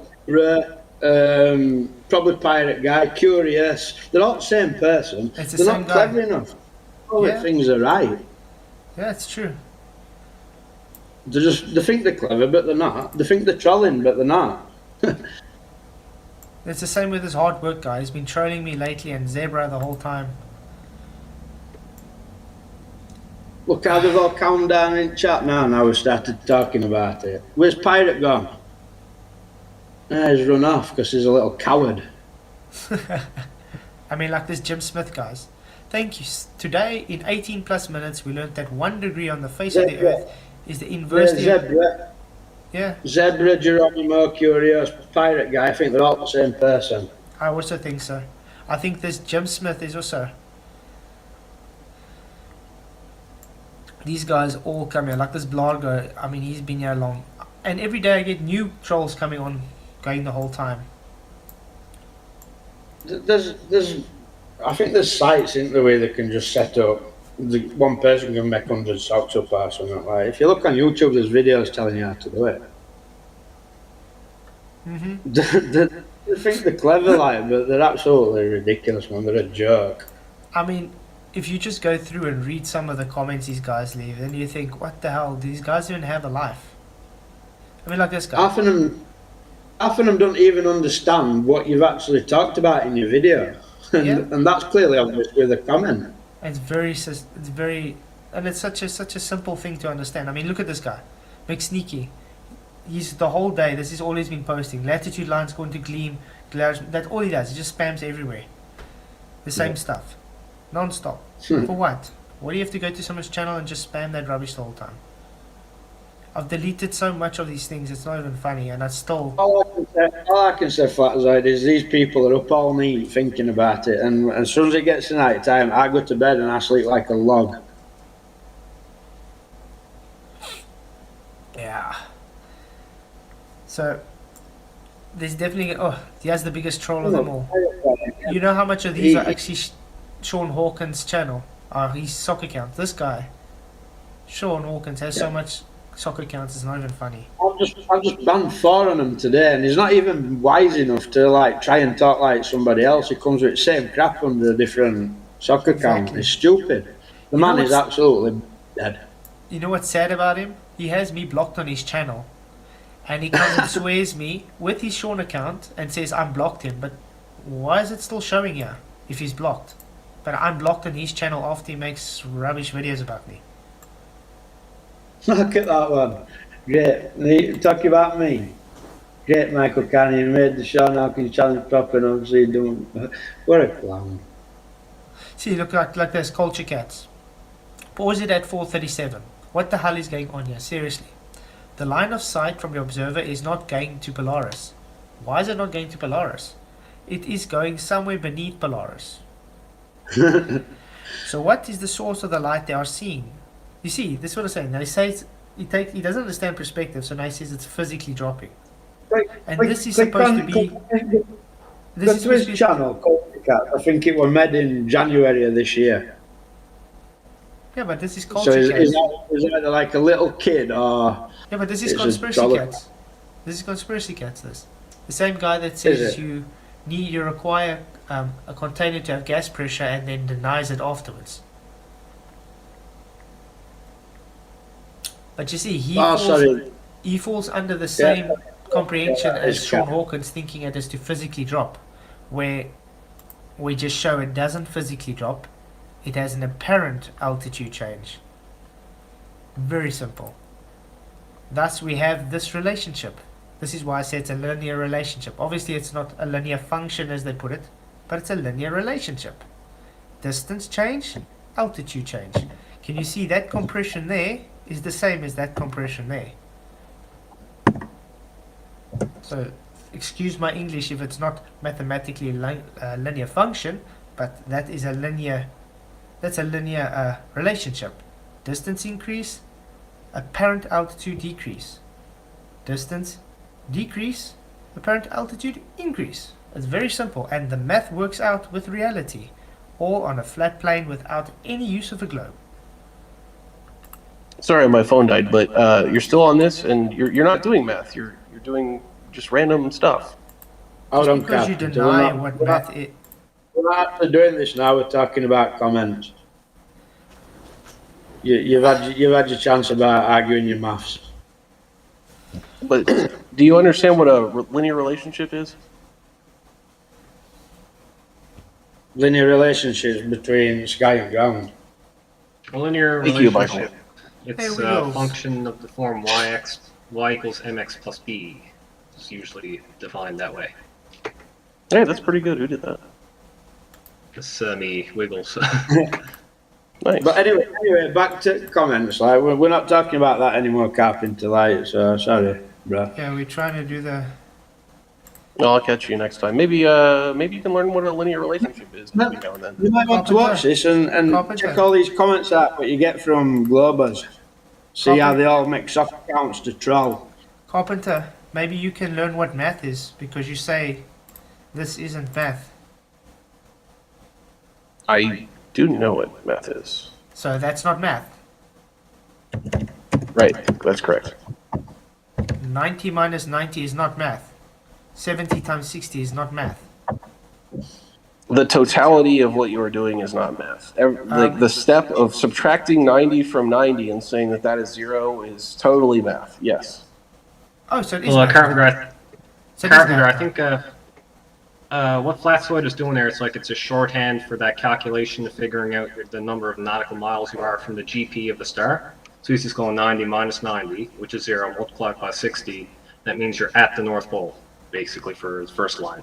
probably pirate guy, curious. They're all the same person. It's the They're same not guy. clever enough. All Yeah. the things are right. Yeah, it's true. They think they're clever, but they're not. They think they're trolling, but they're not. It's the same with this hard work guy. He's been trolling me lately and Zebra the whole time. Look how they've all calmed down in chat now we started talking about it. Where's Pirate gone? He's run off because he's a little coward. I mean, like this Jim Smith guys. Thank you. Today, in 18 plus minutes, we learned that 1 degree on the face of the Earth is the inversely... Zebra, Geronimo, Curious, Pirate guy, I think they're all the same person. I also think so. I think this Jim Smith is also... These guys all come here. Like this Blargo, I mean, he's been here long. And every day I get new trolls coming on, going the whole time. I think there's sites in the way they can just set up. One person can make 100 socks up or something like. If you look on YouTube, there's videos telling you how to do it. They think they're clever, like, but they're absolutely ridiculous, man. They're a joke. I mean, if you just go through and read some of the comments these guys leave, then you think, what the hell? These guys don't have a life. I mean, like this guy. Half of them don't even understand what you've actually talked about in your video, and that's clearly obvious with a comment. It's very, and it's such a simple thing to understand. I mean, look at this guy, McSneaky. He's the whole day. This is all he's been posting. Latitude lines going to gleam. That's all he does. He just spams everywhere. The same stuff, non-stop. For what? Why do you have to go to someone's channel and just spam that rubbish the whole time? I've deleted so much of these things. It's not even funny, and I still. All I can say flat as out is these people are up all night thinking about it, and as soon as it gets to night time, I go to bed and I sleep like a log. Yeah. So there's definitely. Oh, he has the biggest troll of them all. You know how much of these are actually Sean Hawkins' channel? His soccer account. This guy, Sean Hawkins, has so much soccer accounts. It's not even funny. I've just banned 4 on him today, and he's not even wise enough to like try and talk like somebody else. He comes with the same crap under a different soccer account. It's stupid. The man is absolutely dead. You know what's sad about him? He has me blocked on his channel, and he comes and swears me with his Sean account and says I'm blocked him. But why is it still showing here if he's blocked? But I'm blocked on his channel after he makes rubbish videos about me. Look at that one. Great. Talking about me. Great, Michael Carney. You made the Sean Hawkins challenge proper, and obviously you don't. What a clown. See, look like there's culture cats. Pause it at 4:37. What the hell is going on here? Seriously. The line of sight from the observer is not going to Polaris. Why is it not going to Polaris? It is going somewhere beneath Polaris. So what is the source of the light they are seeing? You see, this is what I'm saying. Now he says he doesn't understand perspective, so now he says it's physically dropping. This is supposed to be. This is his channel, Culture Cat. I think it was made in January of this year. Yeah, but this is So culture is cats. it either like a little kid or? Yeah, but this is it's a conspiracy dollar. cats. This is conspiracy cats. The same guy that says Is it? you require a container to have gas pressure and then denies it afterwards. But you see, he falls under the same comprehension as it's Sean cat. Hawkins, thinking it is to physically drop, where we just show it doesn't physically drop. It has an apparent altitude change. Very simple. Thus, we have this relationship. This is why I say it's a linear relationship. Obviously, it's not a linear function as they put it, but it's a linear relationship. Distance change, altitude change. Can you see that compression there is the same as that compression there? So, excuse my English if it's not mathematically linear function, but that is a linear. That's a linear relationship. Distance increase, apparent altitude decrease. Distance decrease, apparent altitude increase. It's very simple, and the math works out with reality, all on a flat plane without any use of a globe. Sorry, my phone died, but you're still on this, and you're not doing math. You're doing just random stuff. Hold on, Because you Captain. deny what math is. We're not actually doing this now. We're talking about comments. You've had your chance about arguing your maths. But do you understand what a linear relationship is? Linear relationships between sky and ground. A linear Thank you, relationship. Michael. It's There we a go. function of the form y equals mx plus b. It's usually defined that way. Hey, that's pretty good. Who did that? It's me, Wiggles. Nice. But anyway, back to comments. Like we're not talking about that anymore, Carpenter. Like, so sorry, bro. Yeah, we're trying to do the. No, I'll catch you next time. Maybe you can learn what a linear relationship is every now and then. You might want to watch this and check all these comments out. What you get from Globers. See how they all make soft accounts to troll. Carpenter, maybe you can learn what math is because you say this isn't math. I do know what math is. So that's not math. Right, that's correct. 90 minus 90 is not math. 70 times 60 is not math. The totality of what you are doing is not math. Like the step of subtracting 90 from 90 and saying that that is 0 is totally math. Yes. Oh, so it is Well, math. Carpenter, So it is Carpenter, math. I think what Flatsoid is doing there, it's like it's a shorthand for that calculation of figuring out the number of nautical miles you are from the GP of the star. So he's just going 90 minus 90, which is 0, multiplied by 60. That means you're at the North Pole, basically, for his first line.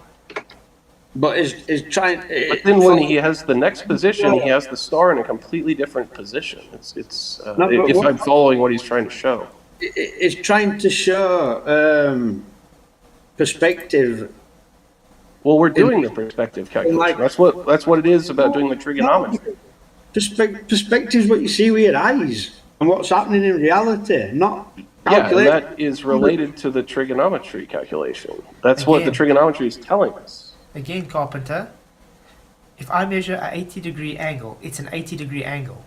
But is trying. But then when he has the next position, he has the star in a completely different position. It's No, but if what- I'm following what he's trying to show. It's trying to show perspective. Well, we're doing the perspective calculation. That's what it is about doing the trigonometry. Perspective is what you see with your eyes and what's happening in reality, not Yeah, and calculation. that is related to the trigonometry calculation. That's what the Again. trigonometry is telling us. Again, Carpenter, if I measure an 80-degree angle, it's an 80-degree angle.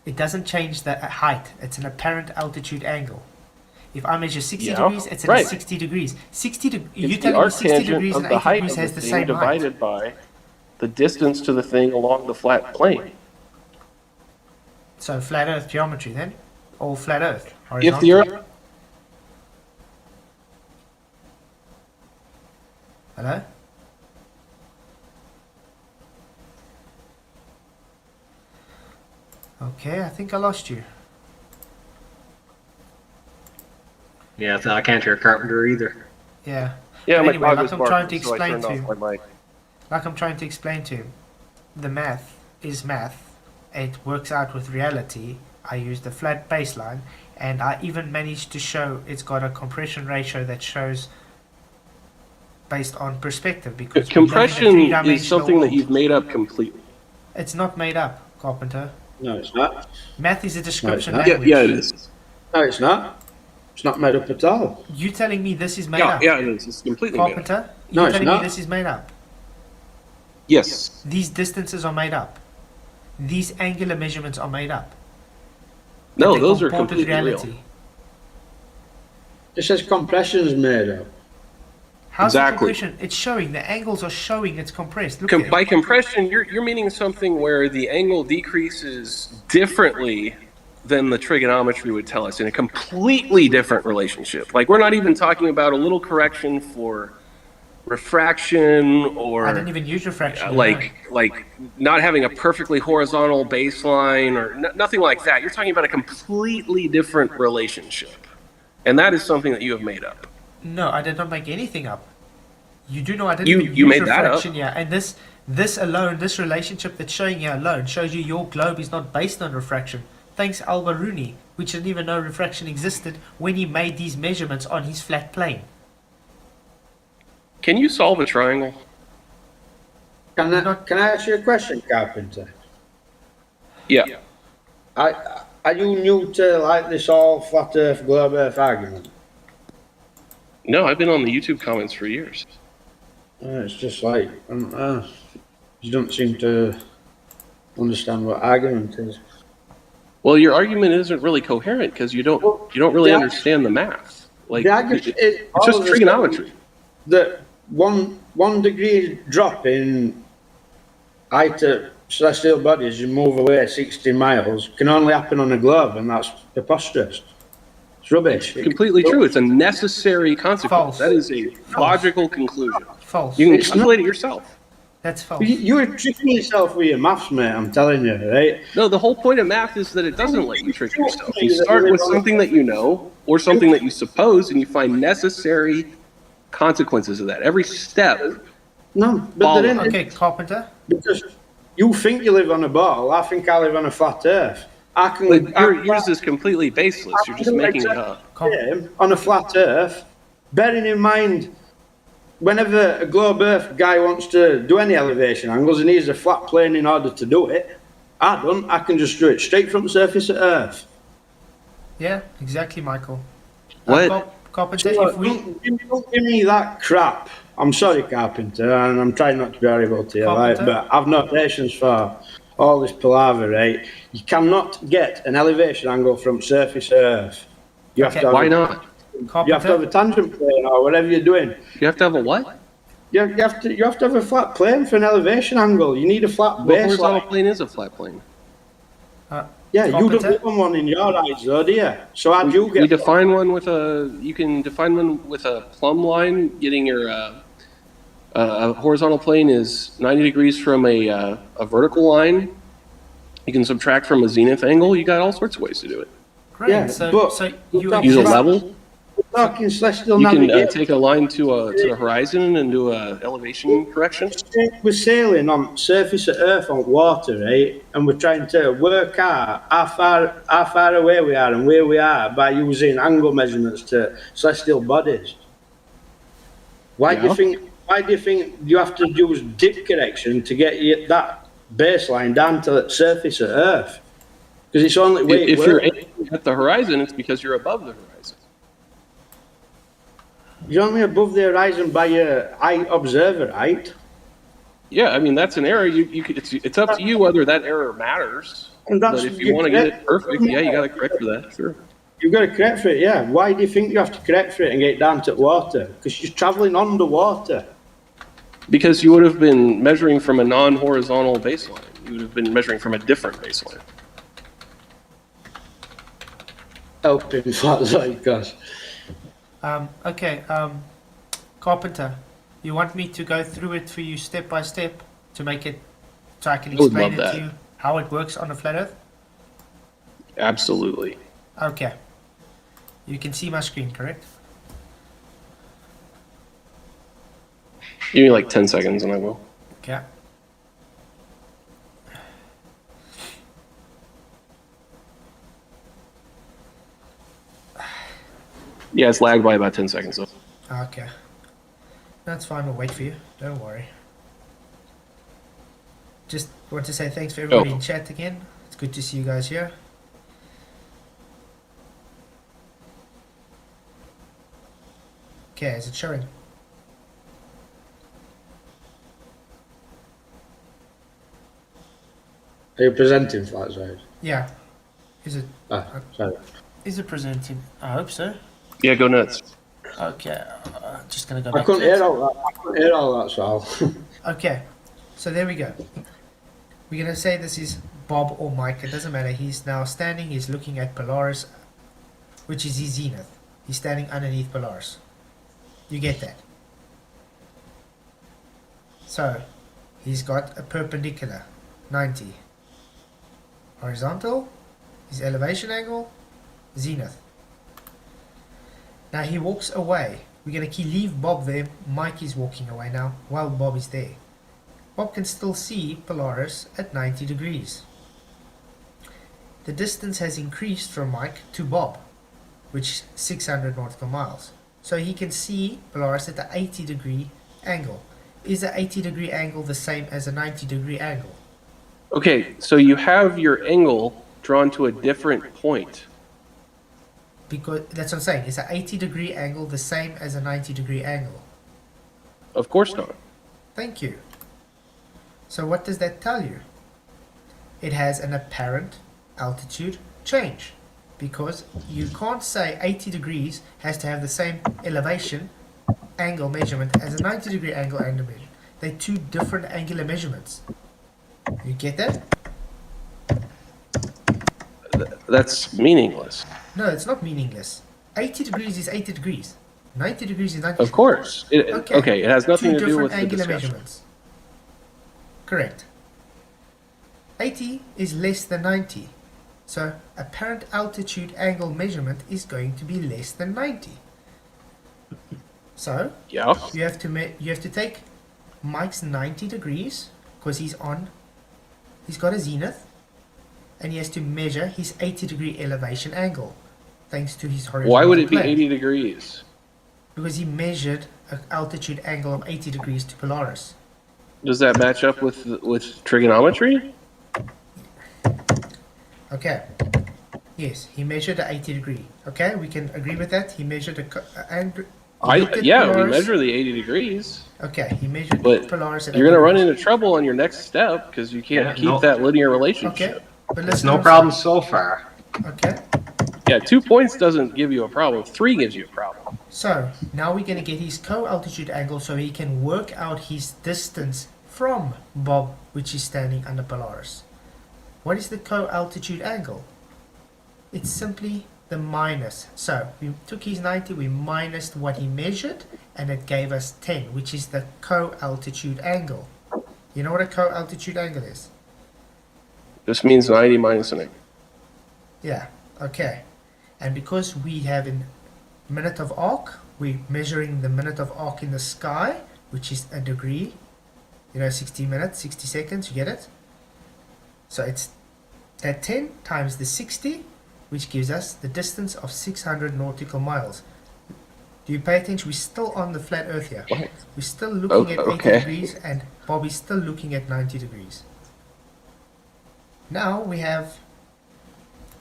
It doesn't change the height. It's an apparent altitude angle. If I measure 60 Yeah, degrees, it's at right. 60 degrees. 60 It's you the telling me 60 arctangent degrees of and the 80 height degrees of has the the thing same height. divided by the distance to the thing along the flat plane. So flat Earth geometry then, or flat Earth. If the Earth, Hello? Okay, I think I lost you. Yeah, I can't hear Carpenter either. Yeah. yeah, my Anyway, dog like was I'm trying barking, to so I explain turned to off you. my mic. Like I'm trying to explain to him, the math is math. It works out with reality. I use the flat baseline, and I even managed to show it's got a compression ratio that shows based on perspective because we live in a Compression is three-dimensional something that world. you've made up completely. It's not made up, Carpenter. No, it's not. Math is a description not. language. Yeah, it is. No, it's not. It's not made up at all. You telling me this is made Yeah, up? yeah, it is. It's completely made up. Carpenter? No, You it's telling not. me this is made up? Yes. These distances are made up. These angular measurements are made up. No, They those are comport with completely real. It says compression's made up. How's the Exactly. compression? It's showing. The angles are showing it's compressed. Look at By it. compression, you're meaning something where the angle decreases differently than the trigonometry would tell us in a completely different relationship. Like we're not even talking about a little correction for refraction or I didn't even use refraction. like not having a perfectly horizontal baseline or nothing like that. You're talking about a completely different relationship. And that is something that you have made up. No, I did not make anything up. You do know I didn't You- even you use made that up. refraction here, and this alone, this relationship that's showing here alone, shows you your globe is not based on refraction. Thanks Al-Biruni, which didn't even know refraction existed when he made these measurements on his flat plane. Can you solve a triangle? Can I ask you a question, Carpenter? Yeah. Are you new to like this all flat Earth, globe Earth argument? No, I've been on the YouTube comments for years. It's just like you don't seem to understand what argument is. Well, your argument isn't really coherent because you don't really understand the math. Like The argument is it's just trigonometry. That one degree drop in height of celestial bodies, you move away 60 miles, can only happen on a globe, and that's preposterous. It's rubbish. Completely true. It's a necessary consequence. False. That is a logical conclusion. False. You can It's calculate it yourself. That's false. You're tricking yourself with your maths, mate, I'm telling you, right? No, the whole point of math is that it doesn't let you trick yourself. You start with something that you know or something that you suppose, and you find necessary consequences of that. Every step. No, but there ain't. Okay, Carpenter. Because you think you live on a ball, I think I live on a flat Earth. But yours is completely baseless. You're just making it up. On a flat Earth, bearing in mind, whenever a globe Earth guy wants to do any elevation angles and he needs a flat plane in order to do it, I don't. I can just do it straight from the surface of Earth. Yeah, exactly, Michael. What? Carpenter, So, if we... don't give me that crap. I'm sorry, Carpenter, and I'm trying not to be horrible to you, right? Carpenter? But I've no patience for all this palaver, right? You cannot get an elevation angle from surface of Earth. You have Okay. to have Why not? You have to have a tangent plane or whatever you're doing. You have to have a what? You have to have a flat plane for an elevation angle. You need a flat The horizontal baseline. plane is a flat plane. Yeah, you don't Carpenter? live on one in your eyes, though, do you? So how do you We get? define one with a. You can define one with a plumb line. Getting your a horizontal plane is 90 degrees from a vertical line. You can subtract from a zenith angle. You got all sorts of ways to do it. Great, Yeah, so but- you Use a Right. level. We're talking celestial You can navigation. take a line to the horizon and do a elevation correction. We're sailing on surface of Earth on water, right? And we're trying to work out how far away we are and where we are by using angle measurements to celestial bodies. Why do you Yeah. think? Why do you think you have to use dip correction to get that baseline down to the surface of Earth? Because it's only way it If you're works. aiming at the horizon, it's because you're above the horizon. You're only above the horizon by your eye observer height. Yeah, I mean that's an error. It's up to you whether that error matters. And But that's if you want to get it perfect, yeah, you got to correct for that. Sure. You've got to correct for it, yeah. Why do you think you have to correct for it and get it down to water? Because you're travelling underwater. Because you would have been measuring from a non-horizontal baseline. You would have been measuring from a different baseline. Helping flat like us. Okay, Carpenter, you want me to go through it for you step by step to make it, so I can I would explain love it that. to you how it works on a flat Earth? Absolutely. Okay. You can see my screen, correct? Give me like 10 seconds and I will. Okay. Yeah, it's lagged by about 10 seconds though. Okay. That's fine, we'll wait for you. Don't worry. Just want to say thanks for everybody in chat again. It's good to see you guys here. Okay, is it showing? Are you presenting flat side? Yeah. Is it Sorry. presenting? I hope so. Yeah, go nuts. Okay, just gonna go I back couldn't to it. hear all that. I couldn't hear all that, Sal. Okay, so there we go. We're gonna say this is Bob or Mike, it doesn't matter. He's now standing, he's looking at Polaris, which is his zenith. He's standing underneath Polaris. You get that? So, he's got a perpendicular, 90. Horizontal, his elevation angle, zenith. Now he walks away. we're going to leave Bob there. Mike is walking away now while Bob is there. Bob can still see Polaris at 90 degrees. The distance has increased from Mike to Bob, which is 600 nautical miles. So he can see Polaris at the 80 degree angle. Is the 80 degree angle the same as a 90 degree angle? Okay, so you have your angle drawn to a different point. Because that's what I'm saying. Is an 80 degree angle the same as a 90 degree angle? Of course not. Thank you. So what does that tell you? It has an apparent altitude change, because you can't say 80 degrees has to have the same elevation angle measurement as a 90 degree angle measurement. They're two different angular measurements. You get that? That's meaningless. No, it's not meaningless. 80 degrees is 80 degrees. 90 degrees is 90 degrees. Of course. Okay, it has nothing to do with the angular discussion. measurements. Correct. 80 is less than 90. So apparent altitude angle measurement is going to be less than 90. So Yeah. you have to take Mike's 90 degrees, because he's got a zenith, and he has to measure his 80 degree elevation angle thanks to his horizontal Why would it be plane. 80 degrees? Because he measured an altitude angle of 80 degrees to Polaris. Does that match up with trigonometry? Okay. Yes, he measured at 80 degree. Okay, we can agree with that. He measured We Polaris. measure the 80 degrees. Okay, he measured But Polaris at you're going to 80 run degrees. into trouble on your next step because you can't Yeah, keep no. that linear Okay, relationship. but There's listen no what I'm problem so far. saying. Okay, Yeah, 2 points doesn't give you a problem. 3 gives you a problem. so now we're going to get his co-altitude angle so he can work out his distance from Bob, which is standing under Polaris. What is the co-altitude angle? It's simply the minus. So we took his 90, we minused what he measured, and it gave us 10, which is the co-altitude angle. You know what a co-altitude angle is? This means 90 minus an 8. Yeah, okay. And because we have a minute of arc, we're measuring the minute of arc in the sky, which is a degree. 60 minutes, 60 seconds, you get it? So it's that 10 times the 60, which gives us the distance of 600 nautical miles. Do you pay attention? We're still on the flat earth here. What? We're still looking at 80 okay. degrees, and Bobby's still looking at 90 degrees. Now we have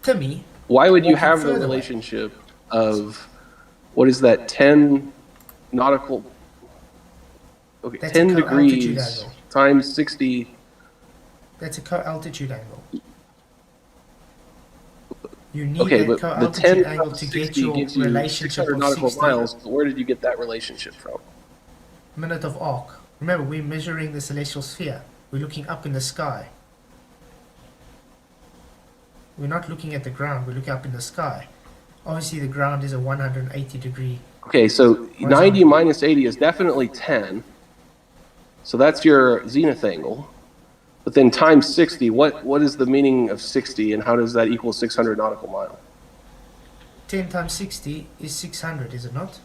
Timmy. Why would you walking have the further away. relationship of, what is that, 10 nautical, okay, That's 10 a co-altitude degrees angle. times 60, That's a co-altitude angle. You need okay, that but the co-altitude 10 angle times to 60 get your gives you relationship 600 of nautical 60 miles. But where did you get that relationship from? minute of arc. Remember, we're measuring the celestial sphere. We're looking up in the sky. We're not looking at the ground, we're looking up in the sky. Obviously, the ground is a 180 degree. Okay, so 90 minus 80 is definitely 10. So that's your zenith angle. But then times 60, what is the meaning of 60 and how does that equal 600 nautical mile? 10 times 60 is 600, is it not?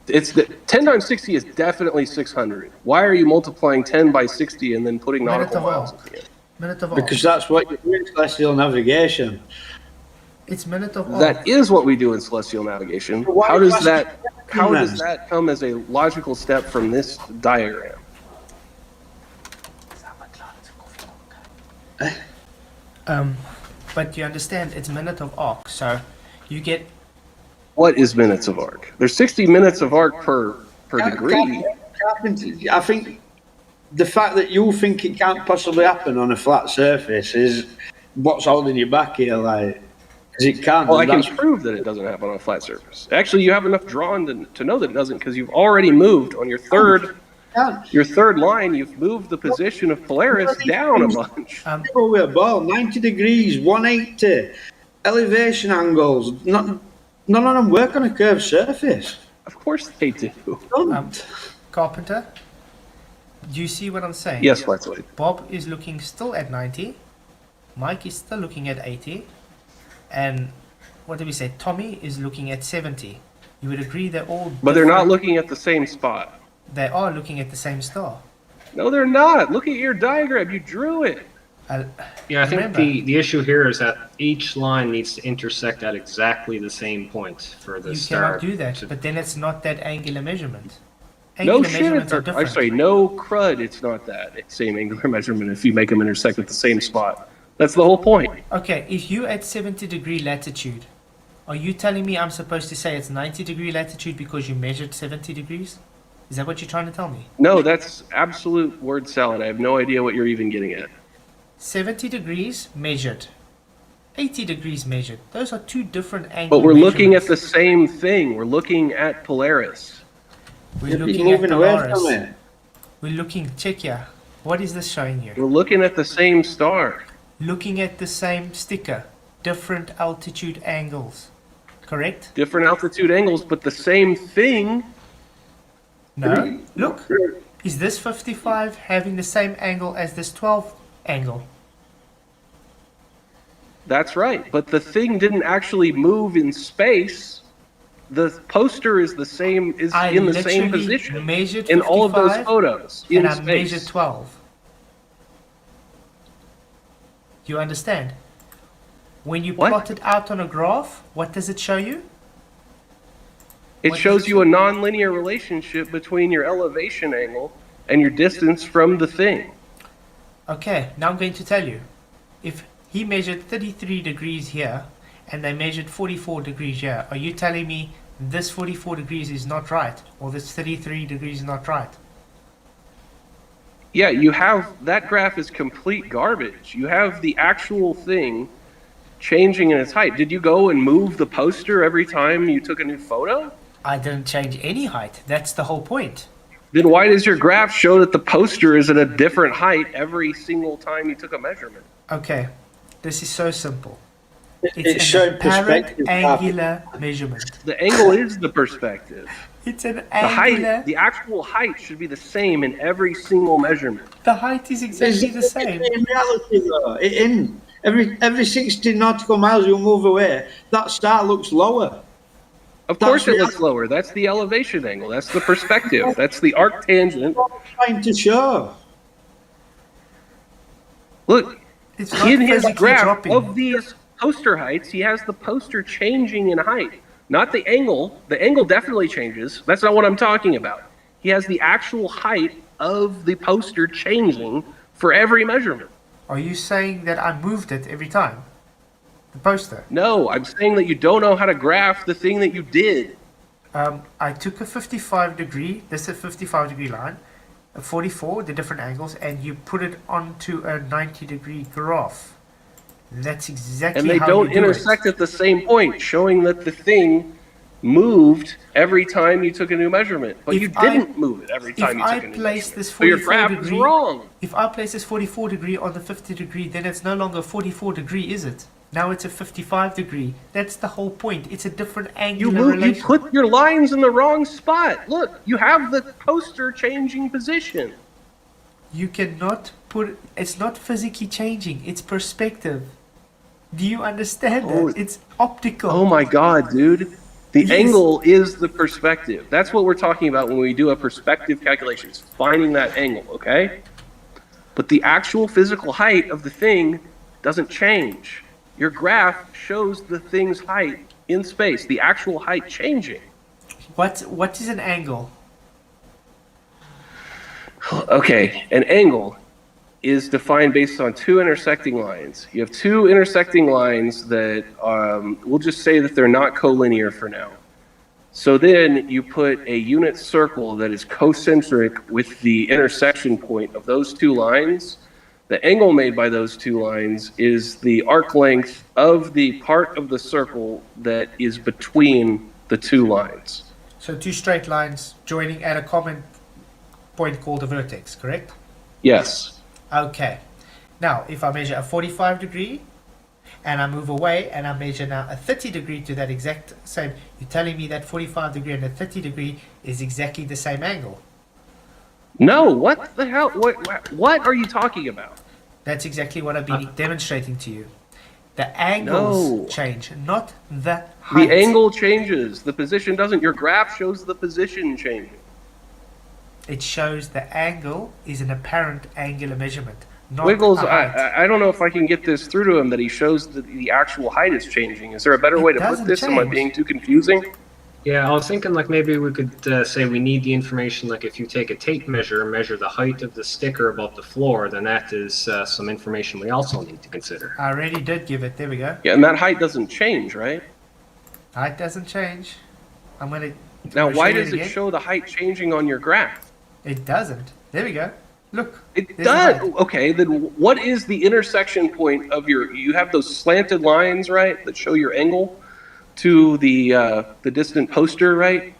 It's 10 times 60 is definitely 600. Why are you multiplying 10 by 60 and then putting Minute nautical of miles arc. at the end? Minute of arc. Because that's what you do in celestial navigation. It's minute of arc. That is what we do in celestial navigation. Why How are you does that asking how then? does that come as a logical step from this diagram? But you understand, it's minute of arc. So you get What is minutes of arc? There's 60 minutes of arc per degree. I think the fact that you think it can't possibly happen on a flat surface is what's holding you back here, like, because it can't. Well, I can That's- prove that it doesn't happen on a flat surface. Actually, you have enough drawn to know that it doesn't because you've already moved on your third line. You've moved the position of Polaris down a bunch. People with a ball, 90 degrees, 180, elevation angles. None of them work on a curved surface. Of course they do. Carpenter. Do you see what I'm saying? Yes, Leslie. Bob is looking still at 90. Mike is still looking at 80. And what did we say? Tommy is looking at 70. You would agree they're all But they're not different- looking at the same spot. They are looking at the same star. No, they're not. Look at your diagram. You drew it. Yeah, I think Remember. the issue here is that each line needs to intersect at exactly the same point for the You star. cannot do that, to- but then it's not that angular measurement. No Angular shit. measurements are I'm different. sorry. No crud. It's not that same angular measurement if you make them intersect at the same spot. That's the whole point. Okay, if you're at 70-degree latitude, are you telling me I'm supposed to say it's 90-degree latitude because you measured 70 degrees? Is that what you're trying to tell me? No, that's absolute word salad. I have no idea what you're even getting at. 70 degrees measured. 80 degrees measured. Those are two different angles. But we're looking at the same thing. We're looking at Polaris. We're You're looking at moving away from Polaris. it. We're looking, check here. What is this showing you? We're looking at the same star. Looking at the same sticker. Different altitude angles. Correct? Different altitude angles, but the same thing. No? Look. Is this 55 having the same angle as this 12 angle? That's right. But the thing didn't actually move in space. The poster is the same, is I in the same literally position measured in all of those 55 photos in and I space. measured 12. You understand? When you What? plot it out on a graph, what does it show you? It What shows does you a nonlinear relationship between your elevation angle and your distance from the thing. Okay, now I'm going to tell you. If he measured 33 degrees here and they measured 44 degrees here, are you telling me this 44 degrees is not right or this 33 degrees is not right? Yeah, you have that graph is complete garbage. You have the actual thing changing in its height. Did you go and move the poster every time you took a new photo? I didn't change any height. That's the whole point. Then why does your graph show that the poster is at a different height every single time you took a measurement? Okay, this is so simple. It's It's an showing apparent perspective. angular measurement. The angle is the perspective. It's an The angular. height, the actual height should be the same in every single measurement. The height is exactly the same. In reality, though, every 60 nautical miles you move away, that star looks lower. Of course That's it looks lower. That's the elevation angle. That's the perspective. That's the arctangent. What I'm trying to show. Look, It's not in his physically graph dropping. of these poster heights, he has the poster changing in height, not the angle. The angle definitely changes. That's not what I'm talking about. He has the actual height of the poster changing for every measurement. Are you saying that I moved it every time? The poster. No, I'm saying that you don't know how to graph the thing that you did. I took a 55 degree, this is a 55 degree line, a 44, the different angles, and you put it onto a 90 degree graph. That's exactly And they how don't you do intersect it. at the same point, showing that the thing moved every time you took a new measurement. But If you I- didn't move it every time you I took a new place measurement. this So your 44 graph is degree, wrong. if I place this 44 degree on the 50 degree, then it's no longer 44 degree, is it? Now it's a 55 degree. That's the whole point. It's a different You angular move, you relation. put your lines in the wrong spot. Look, you have the poster changing position. You cannot put. It's not physically changing. It's perspective. Do you understand Oh, that? It's optical. Oh my god, dude. The Yes. angle is the perspective. That's what we're talking about when we do a perspective calculation. It's finding that angle, okay? But the actual physical height of the thing doesn't change. Your graph shows the thing's height in space, the actual height changing. What is an angle? Okay, an angle is defined based on two intersecting lines. You have two intersecting lines that we'll just say that they're not collinear for now. So then you put a unit circle that is concentric with the intersection point of those two lines. The angle made by those two lines is the arc length of the part of the circle that is between the two lines. So two straight lines joining at a common point called a vertex, correct? Yes. Okay. Now, if I measure a 45 degree and I move away and I measure now a 30 degree to that exact same, you're telling me that 45 degree and a 30 degree is exactly the same angle. No, what the hell? What are you talking about? That's exactly what I've been demonstrating to you. The angles No. change, not the height. The angle changes. The position doesn't. Your graph shows the position changing. It shows the angle is an apparent angular measurement, not Wiggles, a height. I don't know if I can get this through to him that he shows that the actual height is changing. Is there a better It way to put doesn't this? Am I change. being too confusing? Yeah, I was thinking like maybe we could say we need the information. Like if you take a tape measure and measure the height of the sticker above the floor, then that is some information we also need to consider. I already did give it. There we go. Yeah, and that height doesn't change, right? Height doesn't change. I'm gonna. Now, I'm why gonna does show you it again. show the height changing on your graph? It doesn't. There we go. Look. It there's the does. height. Okay, then what is the intersection point of your? You have those slanted lines, right, that show your angle to the distant poster, right?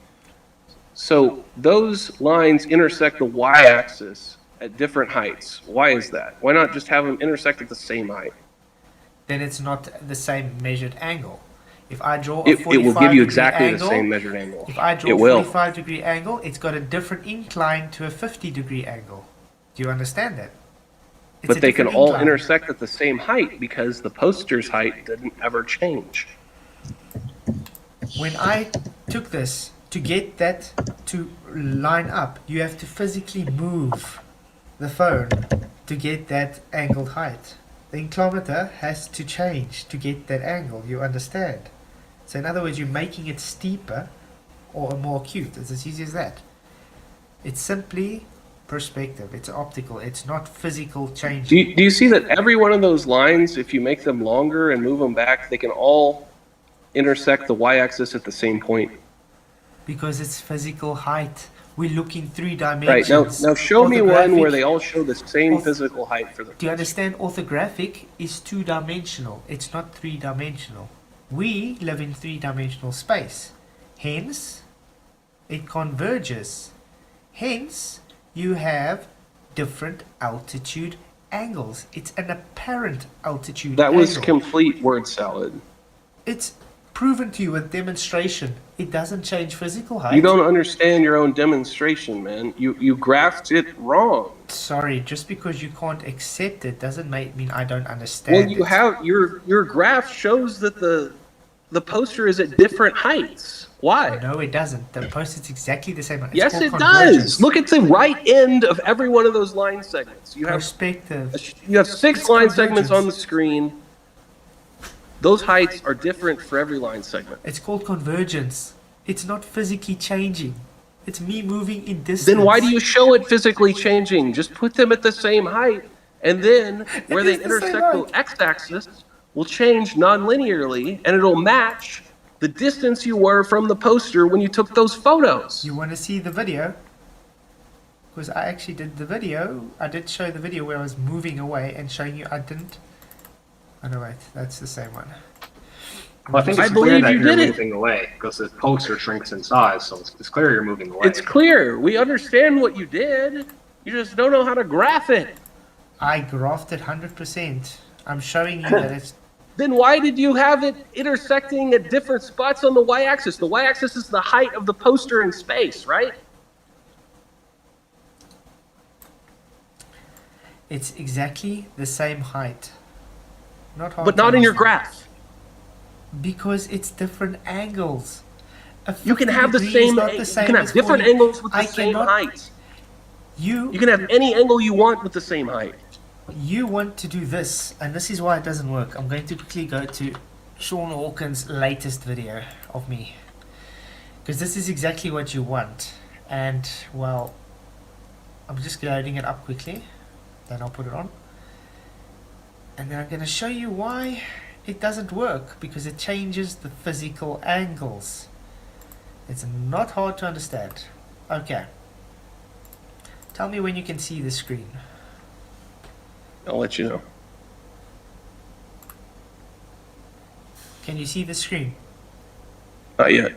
So those lines intersect the y-axis at different heights. Why is that? Why not just have them intersect at the same height? Then it's not the same measured angle. If I draw a It 45 will give you degree exactly angle, the same measured angle. If I draw It a will. 45-degree angle, it's got a different incline to a 50-degree angle. Do you understand that? It's But a they can different all incline. intersect at the same height because the poster's height didn't ever change. When I took this, to get that to line up, you have to physically move the phone to get that angled height. The inclinometer has to change to get that angle, you understand? So in other words, you're making it steeper or more acute. It's as easy as that. It's simply perspective. It's optical. It's not physical change. Do you see that every one of those lines, if you make them longer and move them back, they can all intersect the y-axis at the same point? Because it's physical height. We look in three Right. dimensions. Now show me one where Orthographic- they all show the same physical height for the. Do you understand? Orthographic is two-dimensional. It's not three-dimensional. We live in three-dimensional space. Hence, it converges. Hence, you have different altitude angles. It's an apparent altitude That was angle. complete word salad. It's proven to you with demonstration. It doesn't change physical height. You don't understand your own demonstration, man. You graphed it wrong. Sorry, just because you can't accept it doesn't mean I don't understand. Well, you it. have your graph shows that the poster is at different heights. Why? No, it doesn't. The post is exactly the same. It's Yes, called it convergence. does. Look at the right end of every one of those line segments. You have Perspective. six It's line segments convergence. on the screen. Those heights are different for every line segment. It's called convergence. It's not physically changing. It's me moving in distance. Then why do you show it physically changing? Just put them at the same height, and then where they is the same intersect the x-axis will change non-linearly, and it'll match the distance you were from the poster when you took those photos. You want to see the video? Because I actually did the video. I did show the video where I was moving away and showing you I didn't. Oh no, wait, that's the same one. Well, I think I it's clear believe that you you're did it. moving away because the poster shrinks in size, so it's clear you're moving away. It's clear. We understand what you did. You just don't know how to graph it. I graphed it 100%. I'm showing you that it's. Then why did you have it intersecting at different spots on the y-axis? The y-axis is the height of the poster in space, right? It's exactly the same height. Not hard But to not in your understand. graph. Because it's different angles. A You can 50 have the degree is same, not the you same can have as different 40. angles with the I same cannot- height. You You can have any angle you want with the same height. you want to do this, and this is why it doesn't work. I'm going to quickly go to Sean Hawkins' latest video of me. Because this is exactly what you want. And, well, I'm just loading it up quickly. Then I'll put it on. And then I'm going to show you why it doesn't work. Because it changes the physical angles. It's not hard to understand. Okay. Tell me when you can see the screen. I'll let you know. Can you see the screen? Not yet.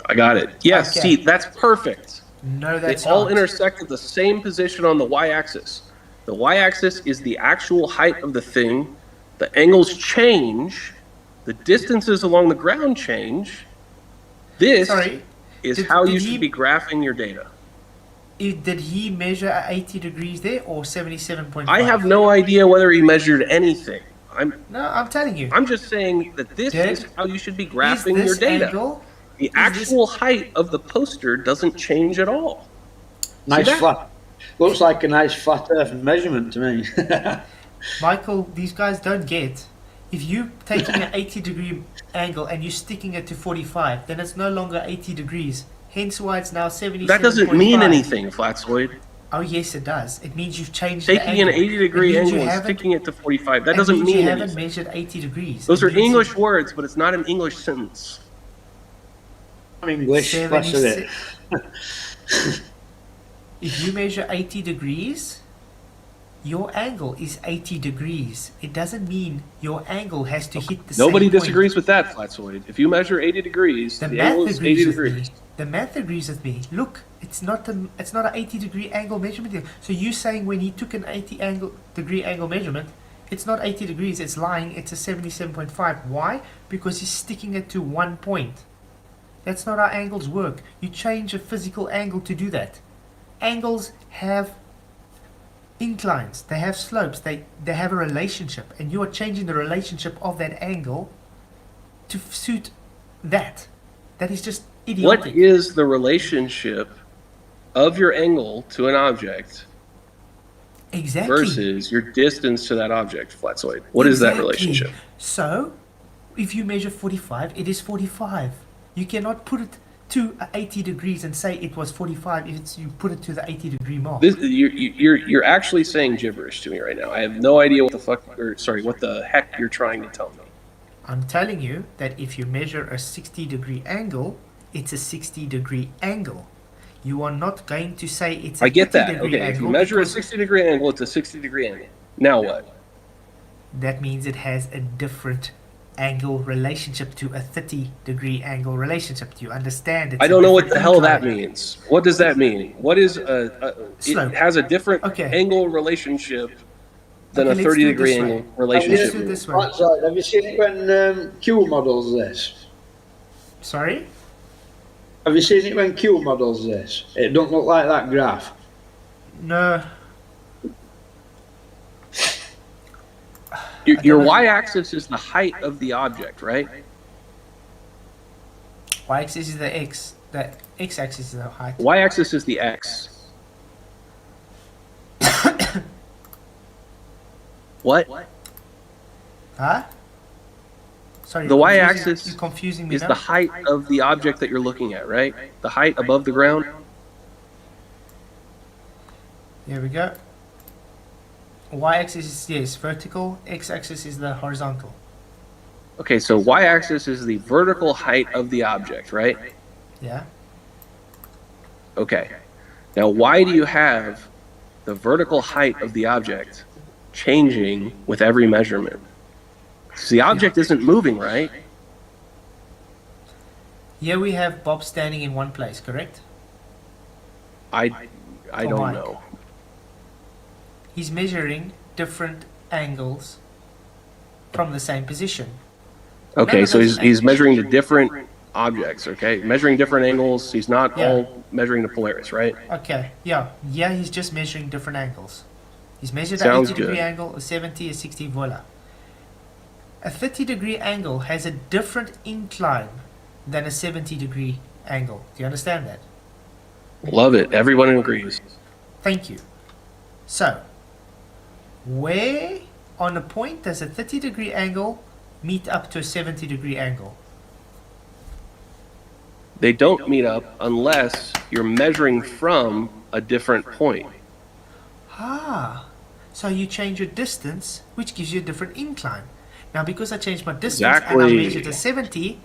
I got it. Yes, Okay. see, that's perfect. No, They that's all not. intersect at the same position on the y-axis. The y-axis is the actual height of the thing. The angles change. The distances along the ground change. This Sorry, is how you should be graphing your data. Did he measure at 80 degrees there or 77.5? I have no idea whether he measured anything. I'm telling you. I'm just saying that this is how you should be graphing your Is this data. angle? The actual height of the poster doesn't change at all. Nice flat. Looks like a nice flat earth measurement to me. Michael, these guys don't get. If you're taking an 80-degree angle and you're sticking it to 45, then it's no longer 80 degrees. Hence why it's now 77.5. That doesn't mean anything, Flatsoid. Oh, yes, it does. It means you've changed Taking the an angle. 80-degree angle and sticking it to 45, that doesn't mean you haven't anything. measured 80 degrees. Those It are means English words, but it's not an English sentence. I'm English, less of it. If you measure 80 degrees, your angle is 80 degrees. It doesn't mean your angle has to hit the Nobody same point. disagrees with that, Flatsoid. If you measure 80 degrees, the angle math is agrees 80 with degrees. me. The math agrees with me. Look, it's not an 80-degree angle measurement here. So you saying when he took an 80-degree angle measurement, it's not 80 degrees, it's lying, it's a 77.5. Why? Because he's sticking it to one point. That's not how angles work. You change a physical angle to do that. Angles have inclines, they have slopes, they have a relationship, and you are changing the relationship of that angle to suit that. That is just idiotic. What is the relationship of your angle to an object exactly versus your distance to that object, Flatsoid? What is that relationship? So, if you measure 45, it is 45. You cannot put it to 80 degrees and say it was 45 if you put it to the 80-degree mark. You're actually saying gibberish to me right now. I have no idea what the heck you're trying to tell me. I'm telling you that if you measure a 60-degree angle, it's a 60-degree angle. You are not going to say it's a 50-degree angle. I get that. Okay, if you measure a 60-degree angle, it's a 60-degree angle. Now what? That means it has a different angle relationship to a 30-degree angle relationship. Do you understand? I don't know what the hell that means. What does that mean? What is Slope. It has a different angle relationship than a 30-degree angle relationship. Let's do it this way. That's right. Have you seen it when Q models this? Sorry? Have you seen it when Q models this? It don't look like that graph. No. Your y-axis is the height of the object, right? Y-axis is the x. The x-axis is the height. Y-axis is the x. What? Huh? Sorry. The y-axis you're confusing me is now. the height of the object that you're looking at, right? The height above the ground. Here we go. Y-axis is, yes, vertical. X-axis is the horizontal. Okay, so y-axis is the vertical height of the object, right? Yeah. Okay. Now, why do you have the vertical height of the object changing with every measurement? So the object isn't moving, right? Here we have Bob standing in one place, correct? I don't Mike. know. He's measuring different angles from the same position. Okay, so None of he's those measuring the different objects, okay? Measuring different angles. He's not Yeah. all measuring the Polaris, right? Okay, yeah. Yeah, he's just measuring different angles. He's measured an Sounds 80-degree good. angle, a 70, a 60, voila. A 30-degree angle has a different incline than a 70-degree angle. Do you understand that? Love it. Everyone agrees. Thank you. So, where on a point does a 30-degree angle meet up to a 70-degree angle? They don't meet up unless you're measuring from a different point. Ah, so you change your distance, which gives you a different incline. Now, because I changed my distance and I Exactly. measured a 70,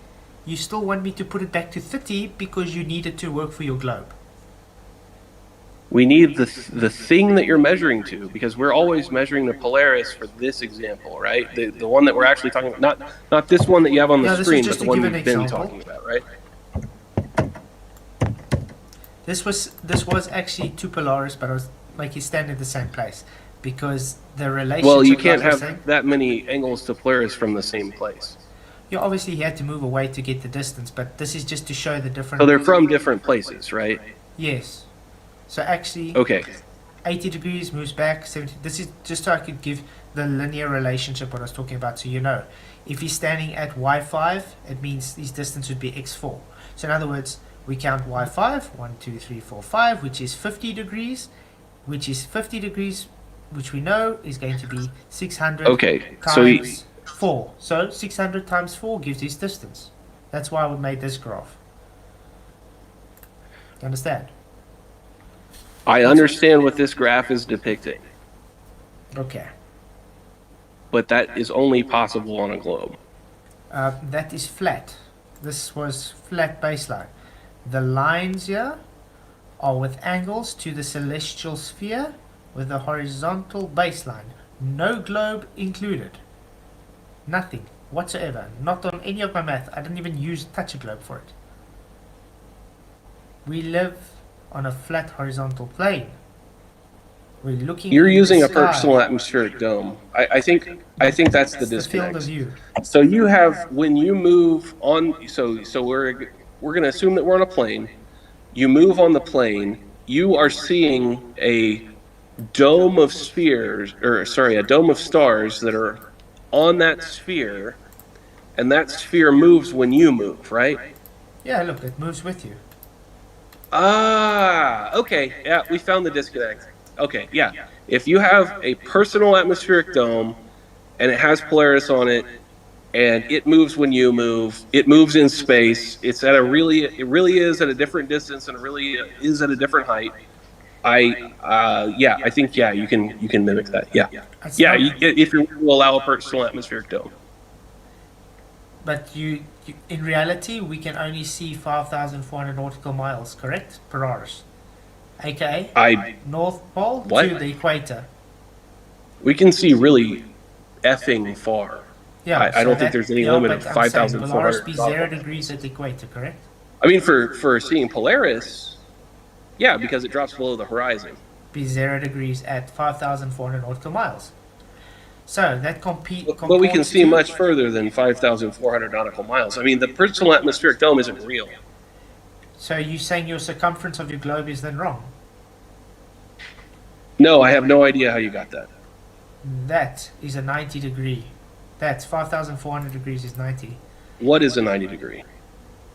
you still want me to put it back to 30 because you need it to work for your globe. We need the thing that you're measuring to, because we're always measuring the Polaris for this example, right? The one that we're actually talking about, not this one that you have on the Yeah, this screen, was but just the to one give we've an been example. talking about, right? This was actually two Polaris, but I was like he's standing at the same place because the relationship. Well, you can't like I was have saying- that many angles to Polaris from the same place. Yeah, obviously he had to move away to get the distance, but this is just to show the different. So they're from different places, right? Yes. So actually, Okay. 80 degrees moves back 70. This is just so I could give the linear relationship what I was talking about, so you know. If he's standing at y5, it means his distance would be x4. So in other words, we count y5, 1, 2, 3, 4, 5, which is 50 degrees, which we know is going to be 600 Okay. times 4. So 600 times 4 gives his distance. That's why we made this graph. You understand? I understand what this graph is depicting, Okay. but that is only possible on a globe. That is flat. This was flat baseline. The lines here are with angles to the celestial sphere with a horizontal baseline. No globe included. Nothing whatsoever. Not on any of my math. I didn't even touch a globe for it. We live on a flat horizontal plane. We're looking. You're in the using a sky. personal atmospheric dome. I think that's the It's the field of disconnect. view. So you have, when you move on, so we're going to assume that we're on a plane. You move on the plane. You are seeing a dome of spheres, a dome of stars that are on that sphere, and that sphere moves when you move, right? Yeah, look, it moves with you. Ah, okay. Yeah, we found the disconnect. Okay, yeah. If you have a personal atmospheric dome and it has Polaris on it and it moves when you move, it moves in space, it really is at a different distance and it really is at a different height. I think you can mimic that. Yeah. It's Yeah, not- if you will allow a personal atmospheric dome. But in reality, we can only see 5,400 nautical miles, correct? Per hour. AKA North Pole What? to the equator. We can see really effing far. Yeah, I don't think there's any limit of but I'm saying 5,400 will ours be 0 degrees at the equator, correct? I mean, for seeing Polaris, yeah, because it drops below the horizon. Be 0 degrees at 5,400 nautical miles. So that But we can see much further than 5,400 nautical miles. I mean, the personal atmospheric dome isn't real. So you're saying your circumference of your globe is then wrong? No, I have no idea how you got that. That is a 90 degree. That's 5,400 degrees is 90. What is a 90 degree?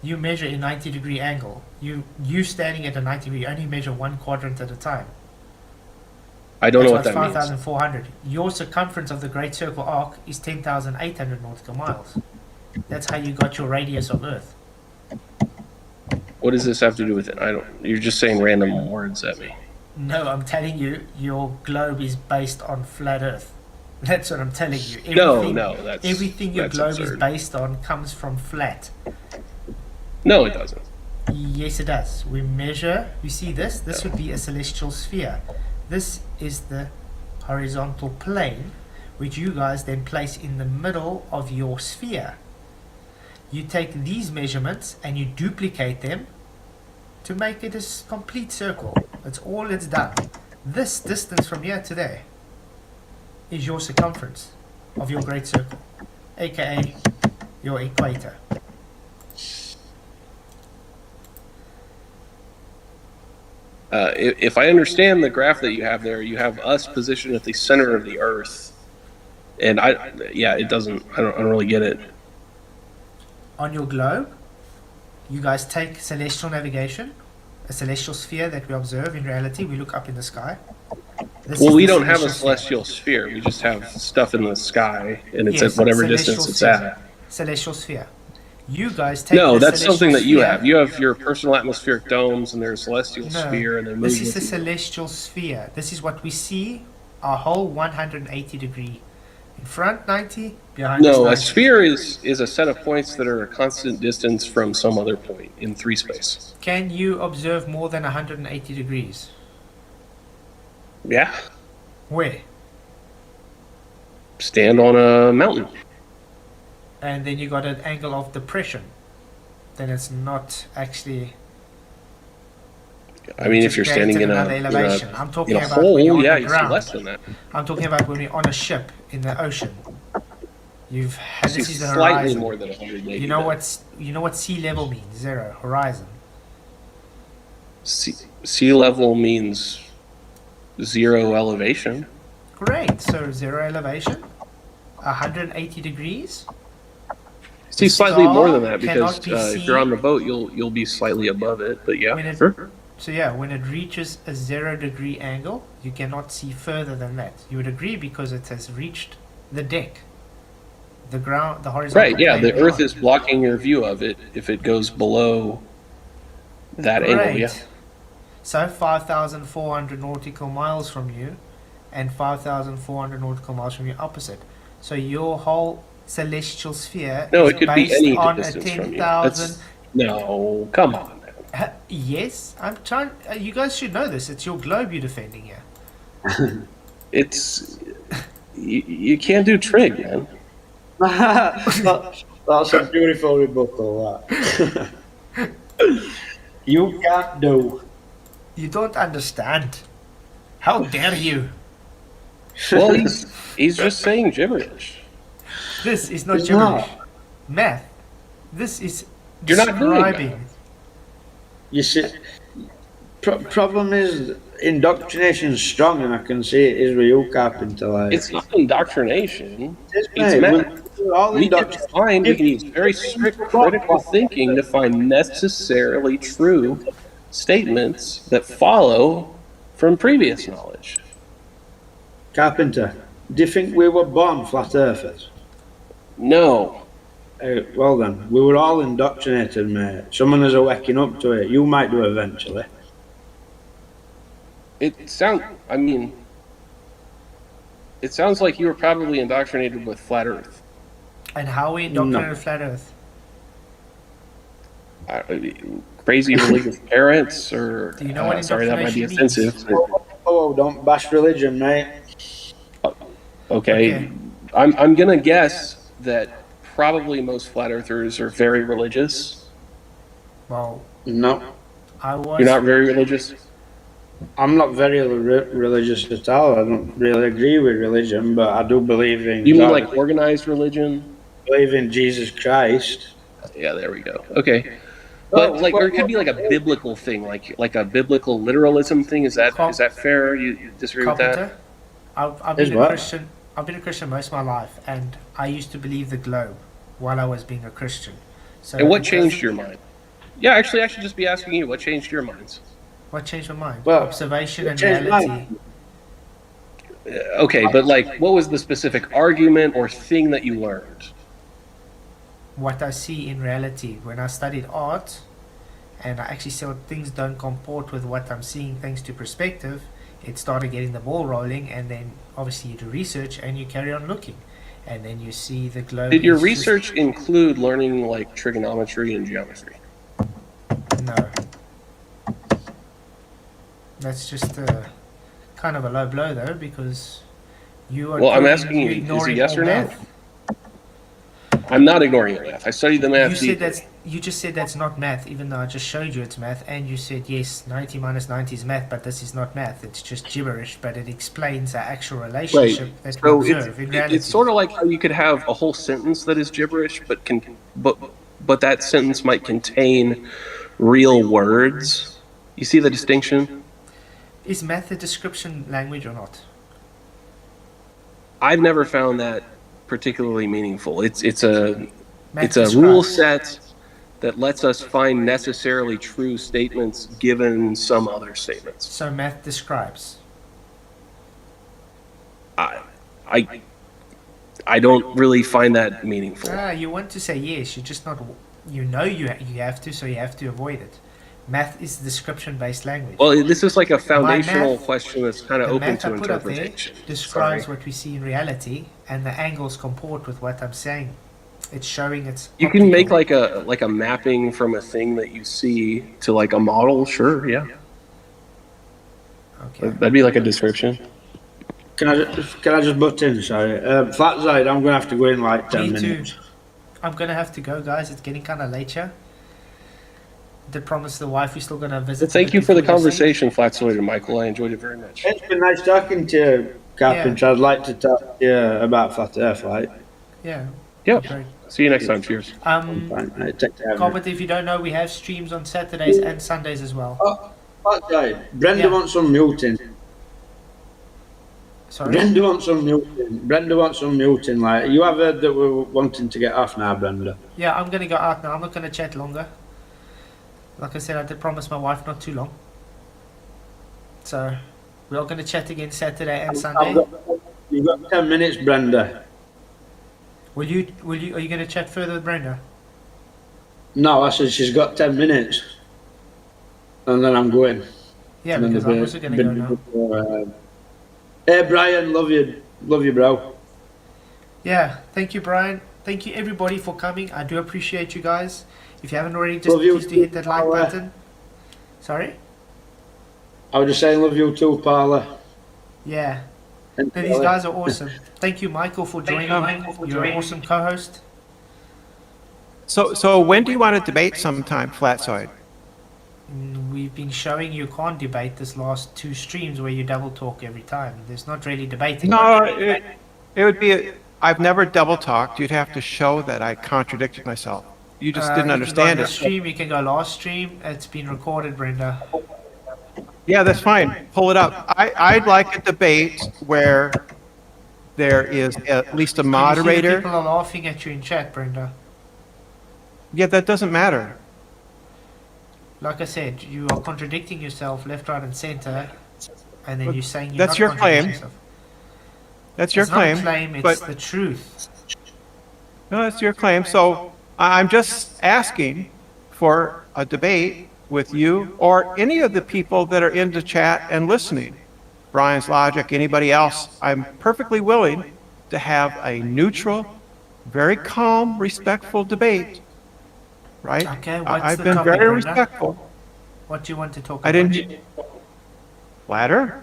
You measure a 90 degree angle. You standing at a 90 degree, you only measure one quadrant at a time. I don't know what That's that means. 5,400. Your circumference of the Great Circle arc is 10,800 nautical miles. That's how you got your radius of Earth. What does this have to do with it? You're just saying random words at me. No, I'm telling you, your globe is based on flat Earth. That's what I'm telling you. Everything your that's globe absurd. is based on comes from flat. No, it doesn't. Yes, it does. We measure. You see this? This would be a celestial sphere. This is the horizontal plane, which you guys then place in the middle of your sphere. You take these measurements and you duplicate them to make it a complete circle. That's all it's done. This distance from here to there is your circumference of your great circle, aka your equator. If I understand the graph that you have there, you have us positioned at the center of the Earth, and it doesn't. I don't really get it. On your globe, you guys take celestial navigation, a celestial sphere that we observe in reality. We look up in the sky. Well, we don't have a celestial sphere. We just have stuff in the sky, and it's at whatever distance it's at. Celestial sphere. You guys take. No, the that's something that you celestial have. You have your personal atmospheric domes, and there's a celestial sphere, and then this is the celestial sphere. This is what we see. Our whole 180 degree. In front 90, behind us No, 90. a sphere is a set of points that are a constant distance from some other point in 3 space. Can you observe more than 180 degrees? Yeah. Where? Stand on a mountain. And then you got an angle of depression. Then it's not actually. I mean, if you're standing in another elevation. I'm talking a about when you're hole, on yeah, the you see ground. less than that. I'm talking about when we're on a ship in the ocean. You've had See this is the slightly horizon. more than 100 maybe. You know but what sea level means? Zero, horizon. sea level means 0 elevation. Great. So zero elevation, 180 degrees. See, slightly star more than that because cannot be if you're on seen the boat, you'll be slightly above it. But yeah, when it, sure. So yeah, when it reaches a 0 degree angle, you cannot see further than that. You would agree because it has reached the deck, the ground, the horizontal. Right, yeah, plane the Earth beyond. is blocking your view of it if it goes below that angle, yeah. So 5,400 nautical miles from you, and 5,400 nautical miles from your opposite. So your whole celestial sphere No, is it could be based any on a distance from you. 10,000. No, come on. Yes, I'm trying. You guys should know this. It's your globe you're defending here. It's you can't do trig, man. That's a beautiful rebuttal, that. You can't do. You don't understand. How dare you? Well, he's just saying gibberish. This is not It's gibberish. not. Math. This is You're not doing that. describing. You see, problem is indoctrination is strong, and I can see it is with you, Carpenter. Like, It's not indoctrination. It's It's mate, math. we're all We can indoctrinated. find, we can use very strict critical thinking to find necessarily true statements that follow from previous knowledge. Carpenter, do you think we were born flat earthers? No. Well then, we were all indoctrinated, mate. Someone is waking up to it. You might do eventually. It sounds like you were probably indoctrinated with flat Earth. And how we indoctrinated flat Earth? Crazy religious parents, or Do you know what sorry, that might be indoctrination offensive. Oh, don't bash religion, mate. Okay. I'm gonna guess that probably most flat earthers are very religious. Well, No, I was. You're not very religious? I'm not very religious at all. I don't really agree with religion, but I do believe in You mean God. like organized religion? I believe in Jesus Christ. Yeah, there we go. Okay. But like, or it could be like a biblical thing, like a biblical literalism thing. Is that fair? You disagree with that? Carpenter. I've Is been a what? Christian. I've been a Christian most of my life, and I used to believe the globe while I was being a Christian. So And what it changed doesn't- your mind? Yeah, actually, I should just be asking you. What changed your minds? What changed my mind? Well, Observation and changed reality. mine. Okay, but like, what was the specific argument or thing that you learned? What I see in reality. When I studied art, and I actually saw things don't comport with what I'm seeing thanks to perspective, it started getting the ball rolling, and then obviously you do research and you carry on looking, and then you see the globe. Did your is just- research include learning like trigonometry and geometry? No. That's just kind of a low blow though, because you are. Well, I'm proving asking you, you're is it ignoring yes all or no? math. I'm not ignoring your math. I studied the math You said deeply. that's. You just said that's not math, even though I just showed you it's math, and you said yes, 90 minus 90 is math, but this is not math. It's just gibberish, but it explains the actual relationship that we So observe in reality. it's sort of like how you could have a whole sentence that is gibberish, but that sentence might contain real words. You see the distinction? Is math a description language or not? I've never found that particularly meaningful. It's a Math rule describes. set that lets us find necessarily true statements given some other statements. So math describes. I don't really find that meaningful. You want to say yes, you're just not. You know you have to, so you have to avoid it. Math is description-based language. Well, this is like a foundational math- question that's kind of The open math I to put up there interpretation. describes Sorry. what we see in reality, and the angles comport with what I'm saying. It's showing it's. You can make optical. like a mapping from a thing that you see to like a model. Sure, yeah, Okay. that'd be like a description. Can I just butt in? Sorry. Flat side, I'm going to have to go in like 10 Me too. minutes. I'm gonna have to go, guys. It's getting kind of late here. Did promise the wife we're still gonna visit. Thank you for the before you say. conversation, Flatsoid and Michael. I enjoyed it very much. It's been nice talking to you, Carpenter. I'd like to talk to you about Flat Earth, like. Yeah. Yep. Great. See you next time. Cheers. Fine. Right, take care. Corbett, if you don't know, we have streams on Saturdays and Sundays as well. Oh, that's right. Brenda Yeah. wants some muting. Sorry? Brenda wants some muting. Brenda wants some muting. Like, you have heard that we're wanting to get off now, Brenda. Yeah, I'm going to go out now. I'm not going to chat longer. Like I said, I did promise my wife not too long. So, we're all going to chat again Saturday and Sunday. You've got 10 minutes, Brenda. Are you going to chat further with Brenda? No, I said she's got 10 minutes. And then I'm going. Yeah, And then because there'll I'm be- also going to go now. Hey, Brian, love you, bro. Yeah, thank you, Brian. Thank you, everybody, for coming. I do appreciate you guys. If you haven't already, just Love you please do hit that like too, Paula. button. Sorry? I was just saying, love you too, Paula. Yeah. And No, these guys are awesome. Thank you, Michael, for joining me. You're an awesome co-host. So when do you want to debate sometime, Flatside? We've been showing you can't debate this last 2 streams where you double talk every time. There's not really debating. No, it would be, I've never double talked. You'd have to show that I contradicted myself. You just didn't You understand can go it. this stream, you can go last stream. It's been recorded, Brenda. Yeah, that's fine. Pull it up. I'd like a debate where there is at least a Can you see that moderator. people are laughing at you in chat, Brenda. Yeah, that doesn't matter. Like I said, you are contradicting yourself left, right, and center, and then you're saying you're That's not your contradicting claim. yourself. That's your It's not a claim. claim, it's but- the truth. No, that's your claim. So I'm just asking for a debate with you or any of the people that are in the chat and listening. Brian's Logic, anybody else. I'm perfectly willing to have a neutral, very calm, respectful debate. Right? Okay, what's I've the been topic, very Brenda? respectful. What do you want to talk I about? didn't. Flatter?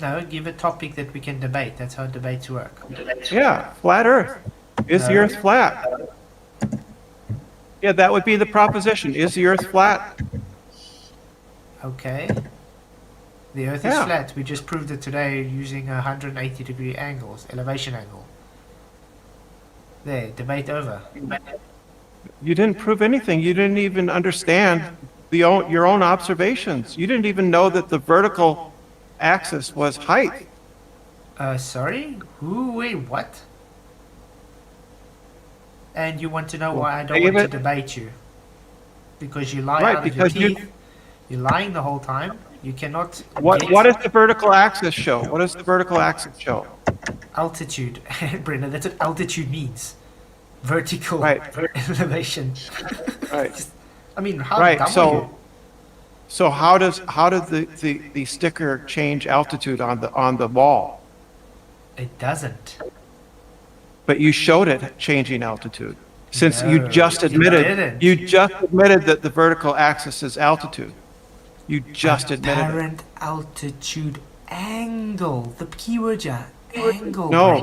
No, give a topic that we can debate. That's how debates work. Yeah, flat Earth. Is the No. Earth flat? Yeah, that would be the proposition. Is the Earth flat? Okay. The Earth is Yeah. flat. We just proved it today using 180-degree angles, elevation angle. There, debate over. You didn't prove anything. You didn't even understand your own observations. You didn't even know that the vertical axis was height. Sorry? Wait, what? And you want to know why I don't David? want to debate you? Because you lie Right, out of your because you- teeth. You're lying the whole time. You cannot What get does the vertical axis show? What does the vertical axis show? altitude. Brenda, that's what altitude means. Vertical Right. elevation. Right. I mean, how Right. dumb are you? So how does the sticker change altitude on the wall? It doesn't. But you showed it changing altitude. Since you No, just you admitted didn't. that the vertical axis is altitude. You just admitted it. Apparent altitude angle. The keyword, yeah. Angle, No.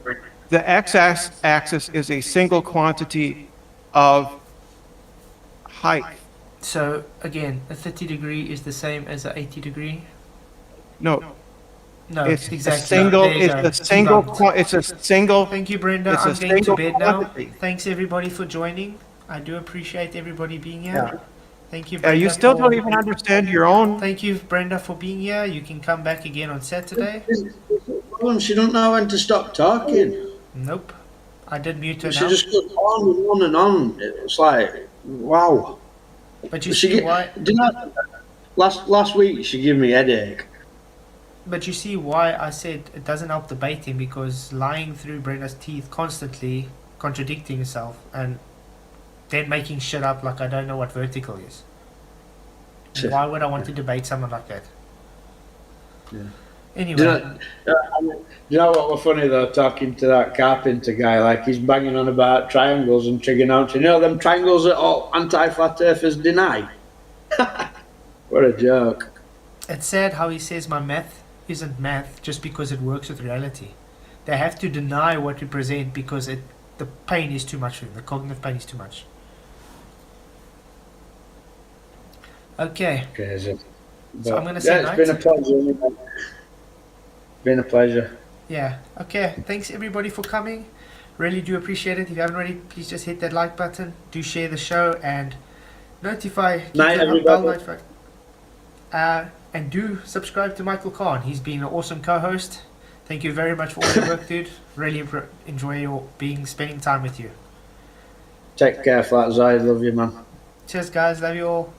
Brenda. The x-axis is a single quantity of height. So, again, a 30-degree is the same as an 80-degree? No, No, it's exactly. a single. There you It's go. a single. Debunked. It's a single. Thank you, Brenda. It's a I'm going to single bed now. quantity. Thanks, everybody, for joining. I do appreciate everybody being here. Yeah. Thank you, Brenda. You still for- don't even understand your own. Thank you, Brenda, for being here. You can come back again on Saturday. She don't know when to stop talking. Nope. I did mute her She now. just goes on and on and on. It's like, wow. But you She see get, why? didn't I, last week she gave me a headache. But you see why I said it doesn't help debating, because lying through Brenda's teeth constantly, contradicting yourself, and then making shit up like I don't know what vertical is. Sure. Why would I want to debate someone like that? Yeah. Anyway, Do you know what was funny though, talking to that carpenter guy, like he's banging on about triangles and trigonometry. You know them triangles that all anti-flat earthers deny? What a joke. it's sad how he says my math isn't math just because it works with reality. They have to deny what we present because the pain is too much for them. The cognitive pain is too much. Okay, Crazy. So I'm gonna say it's night. been a pleasure. Been a pleasure. yeah. Okay, thanks everybody for coming. Really do appreciate it. If you haven't already, please just hit that like button. Do share the show and keep Night, the bell everybody. notified. And do subscribe to Michael Kahn. He's been an awesome co-host. Thank you very much for all your work, dude. Really enjoy spending time with you. Take care, Flat Zide. Love you, man. Cheers, guys. Love you all.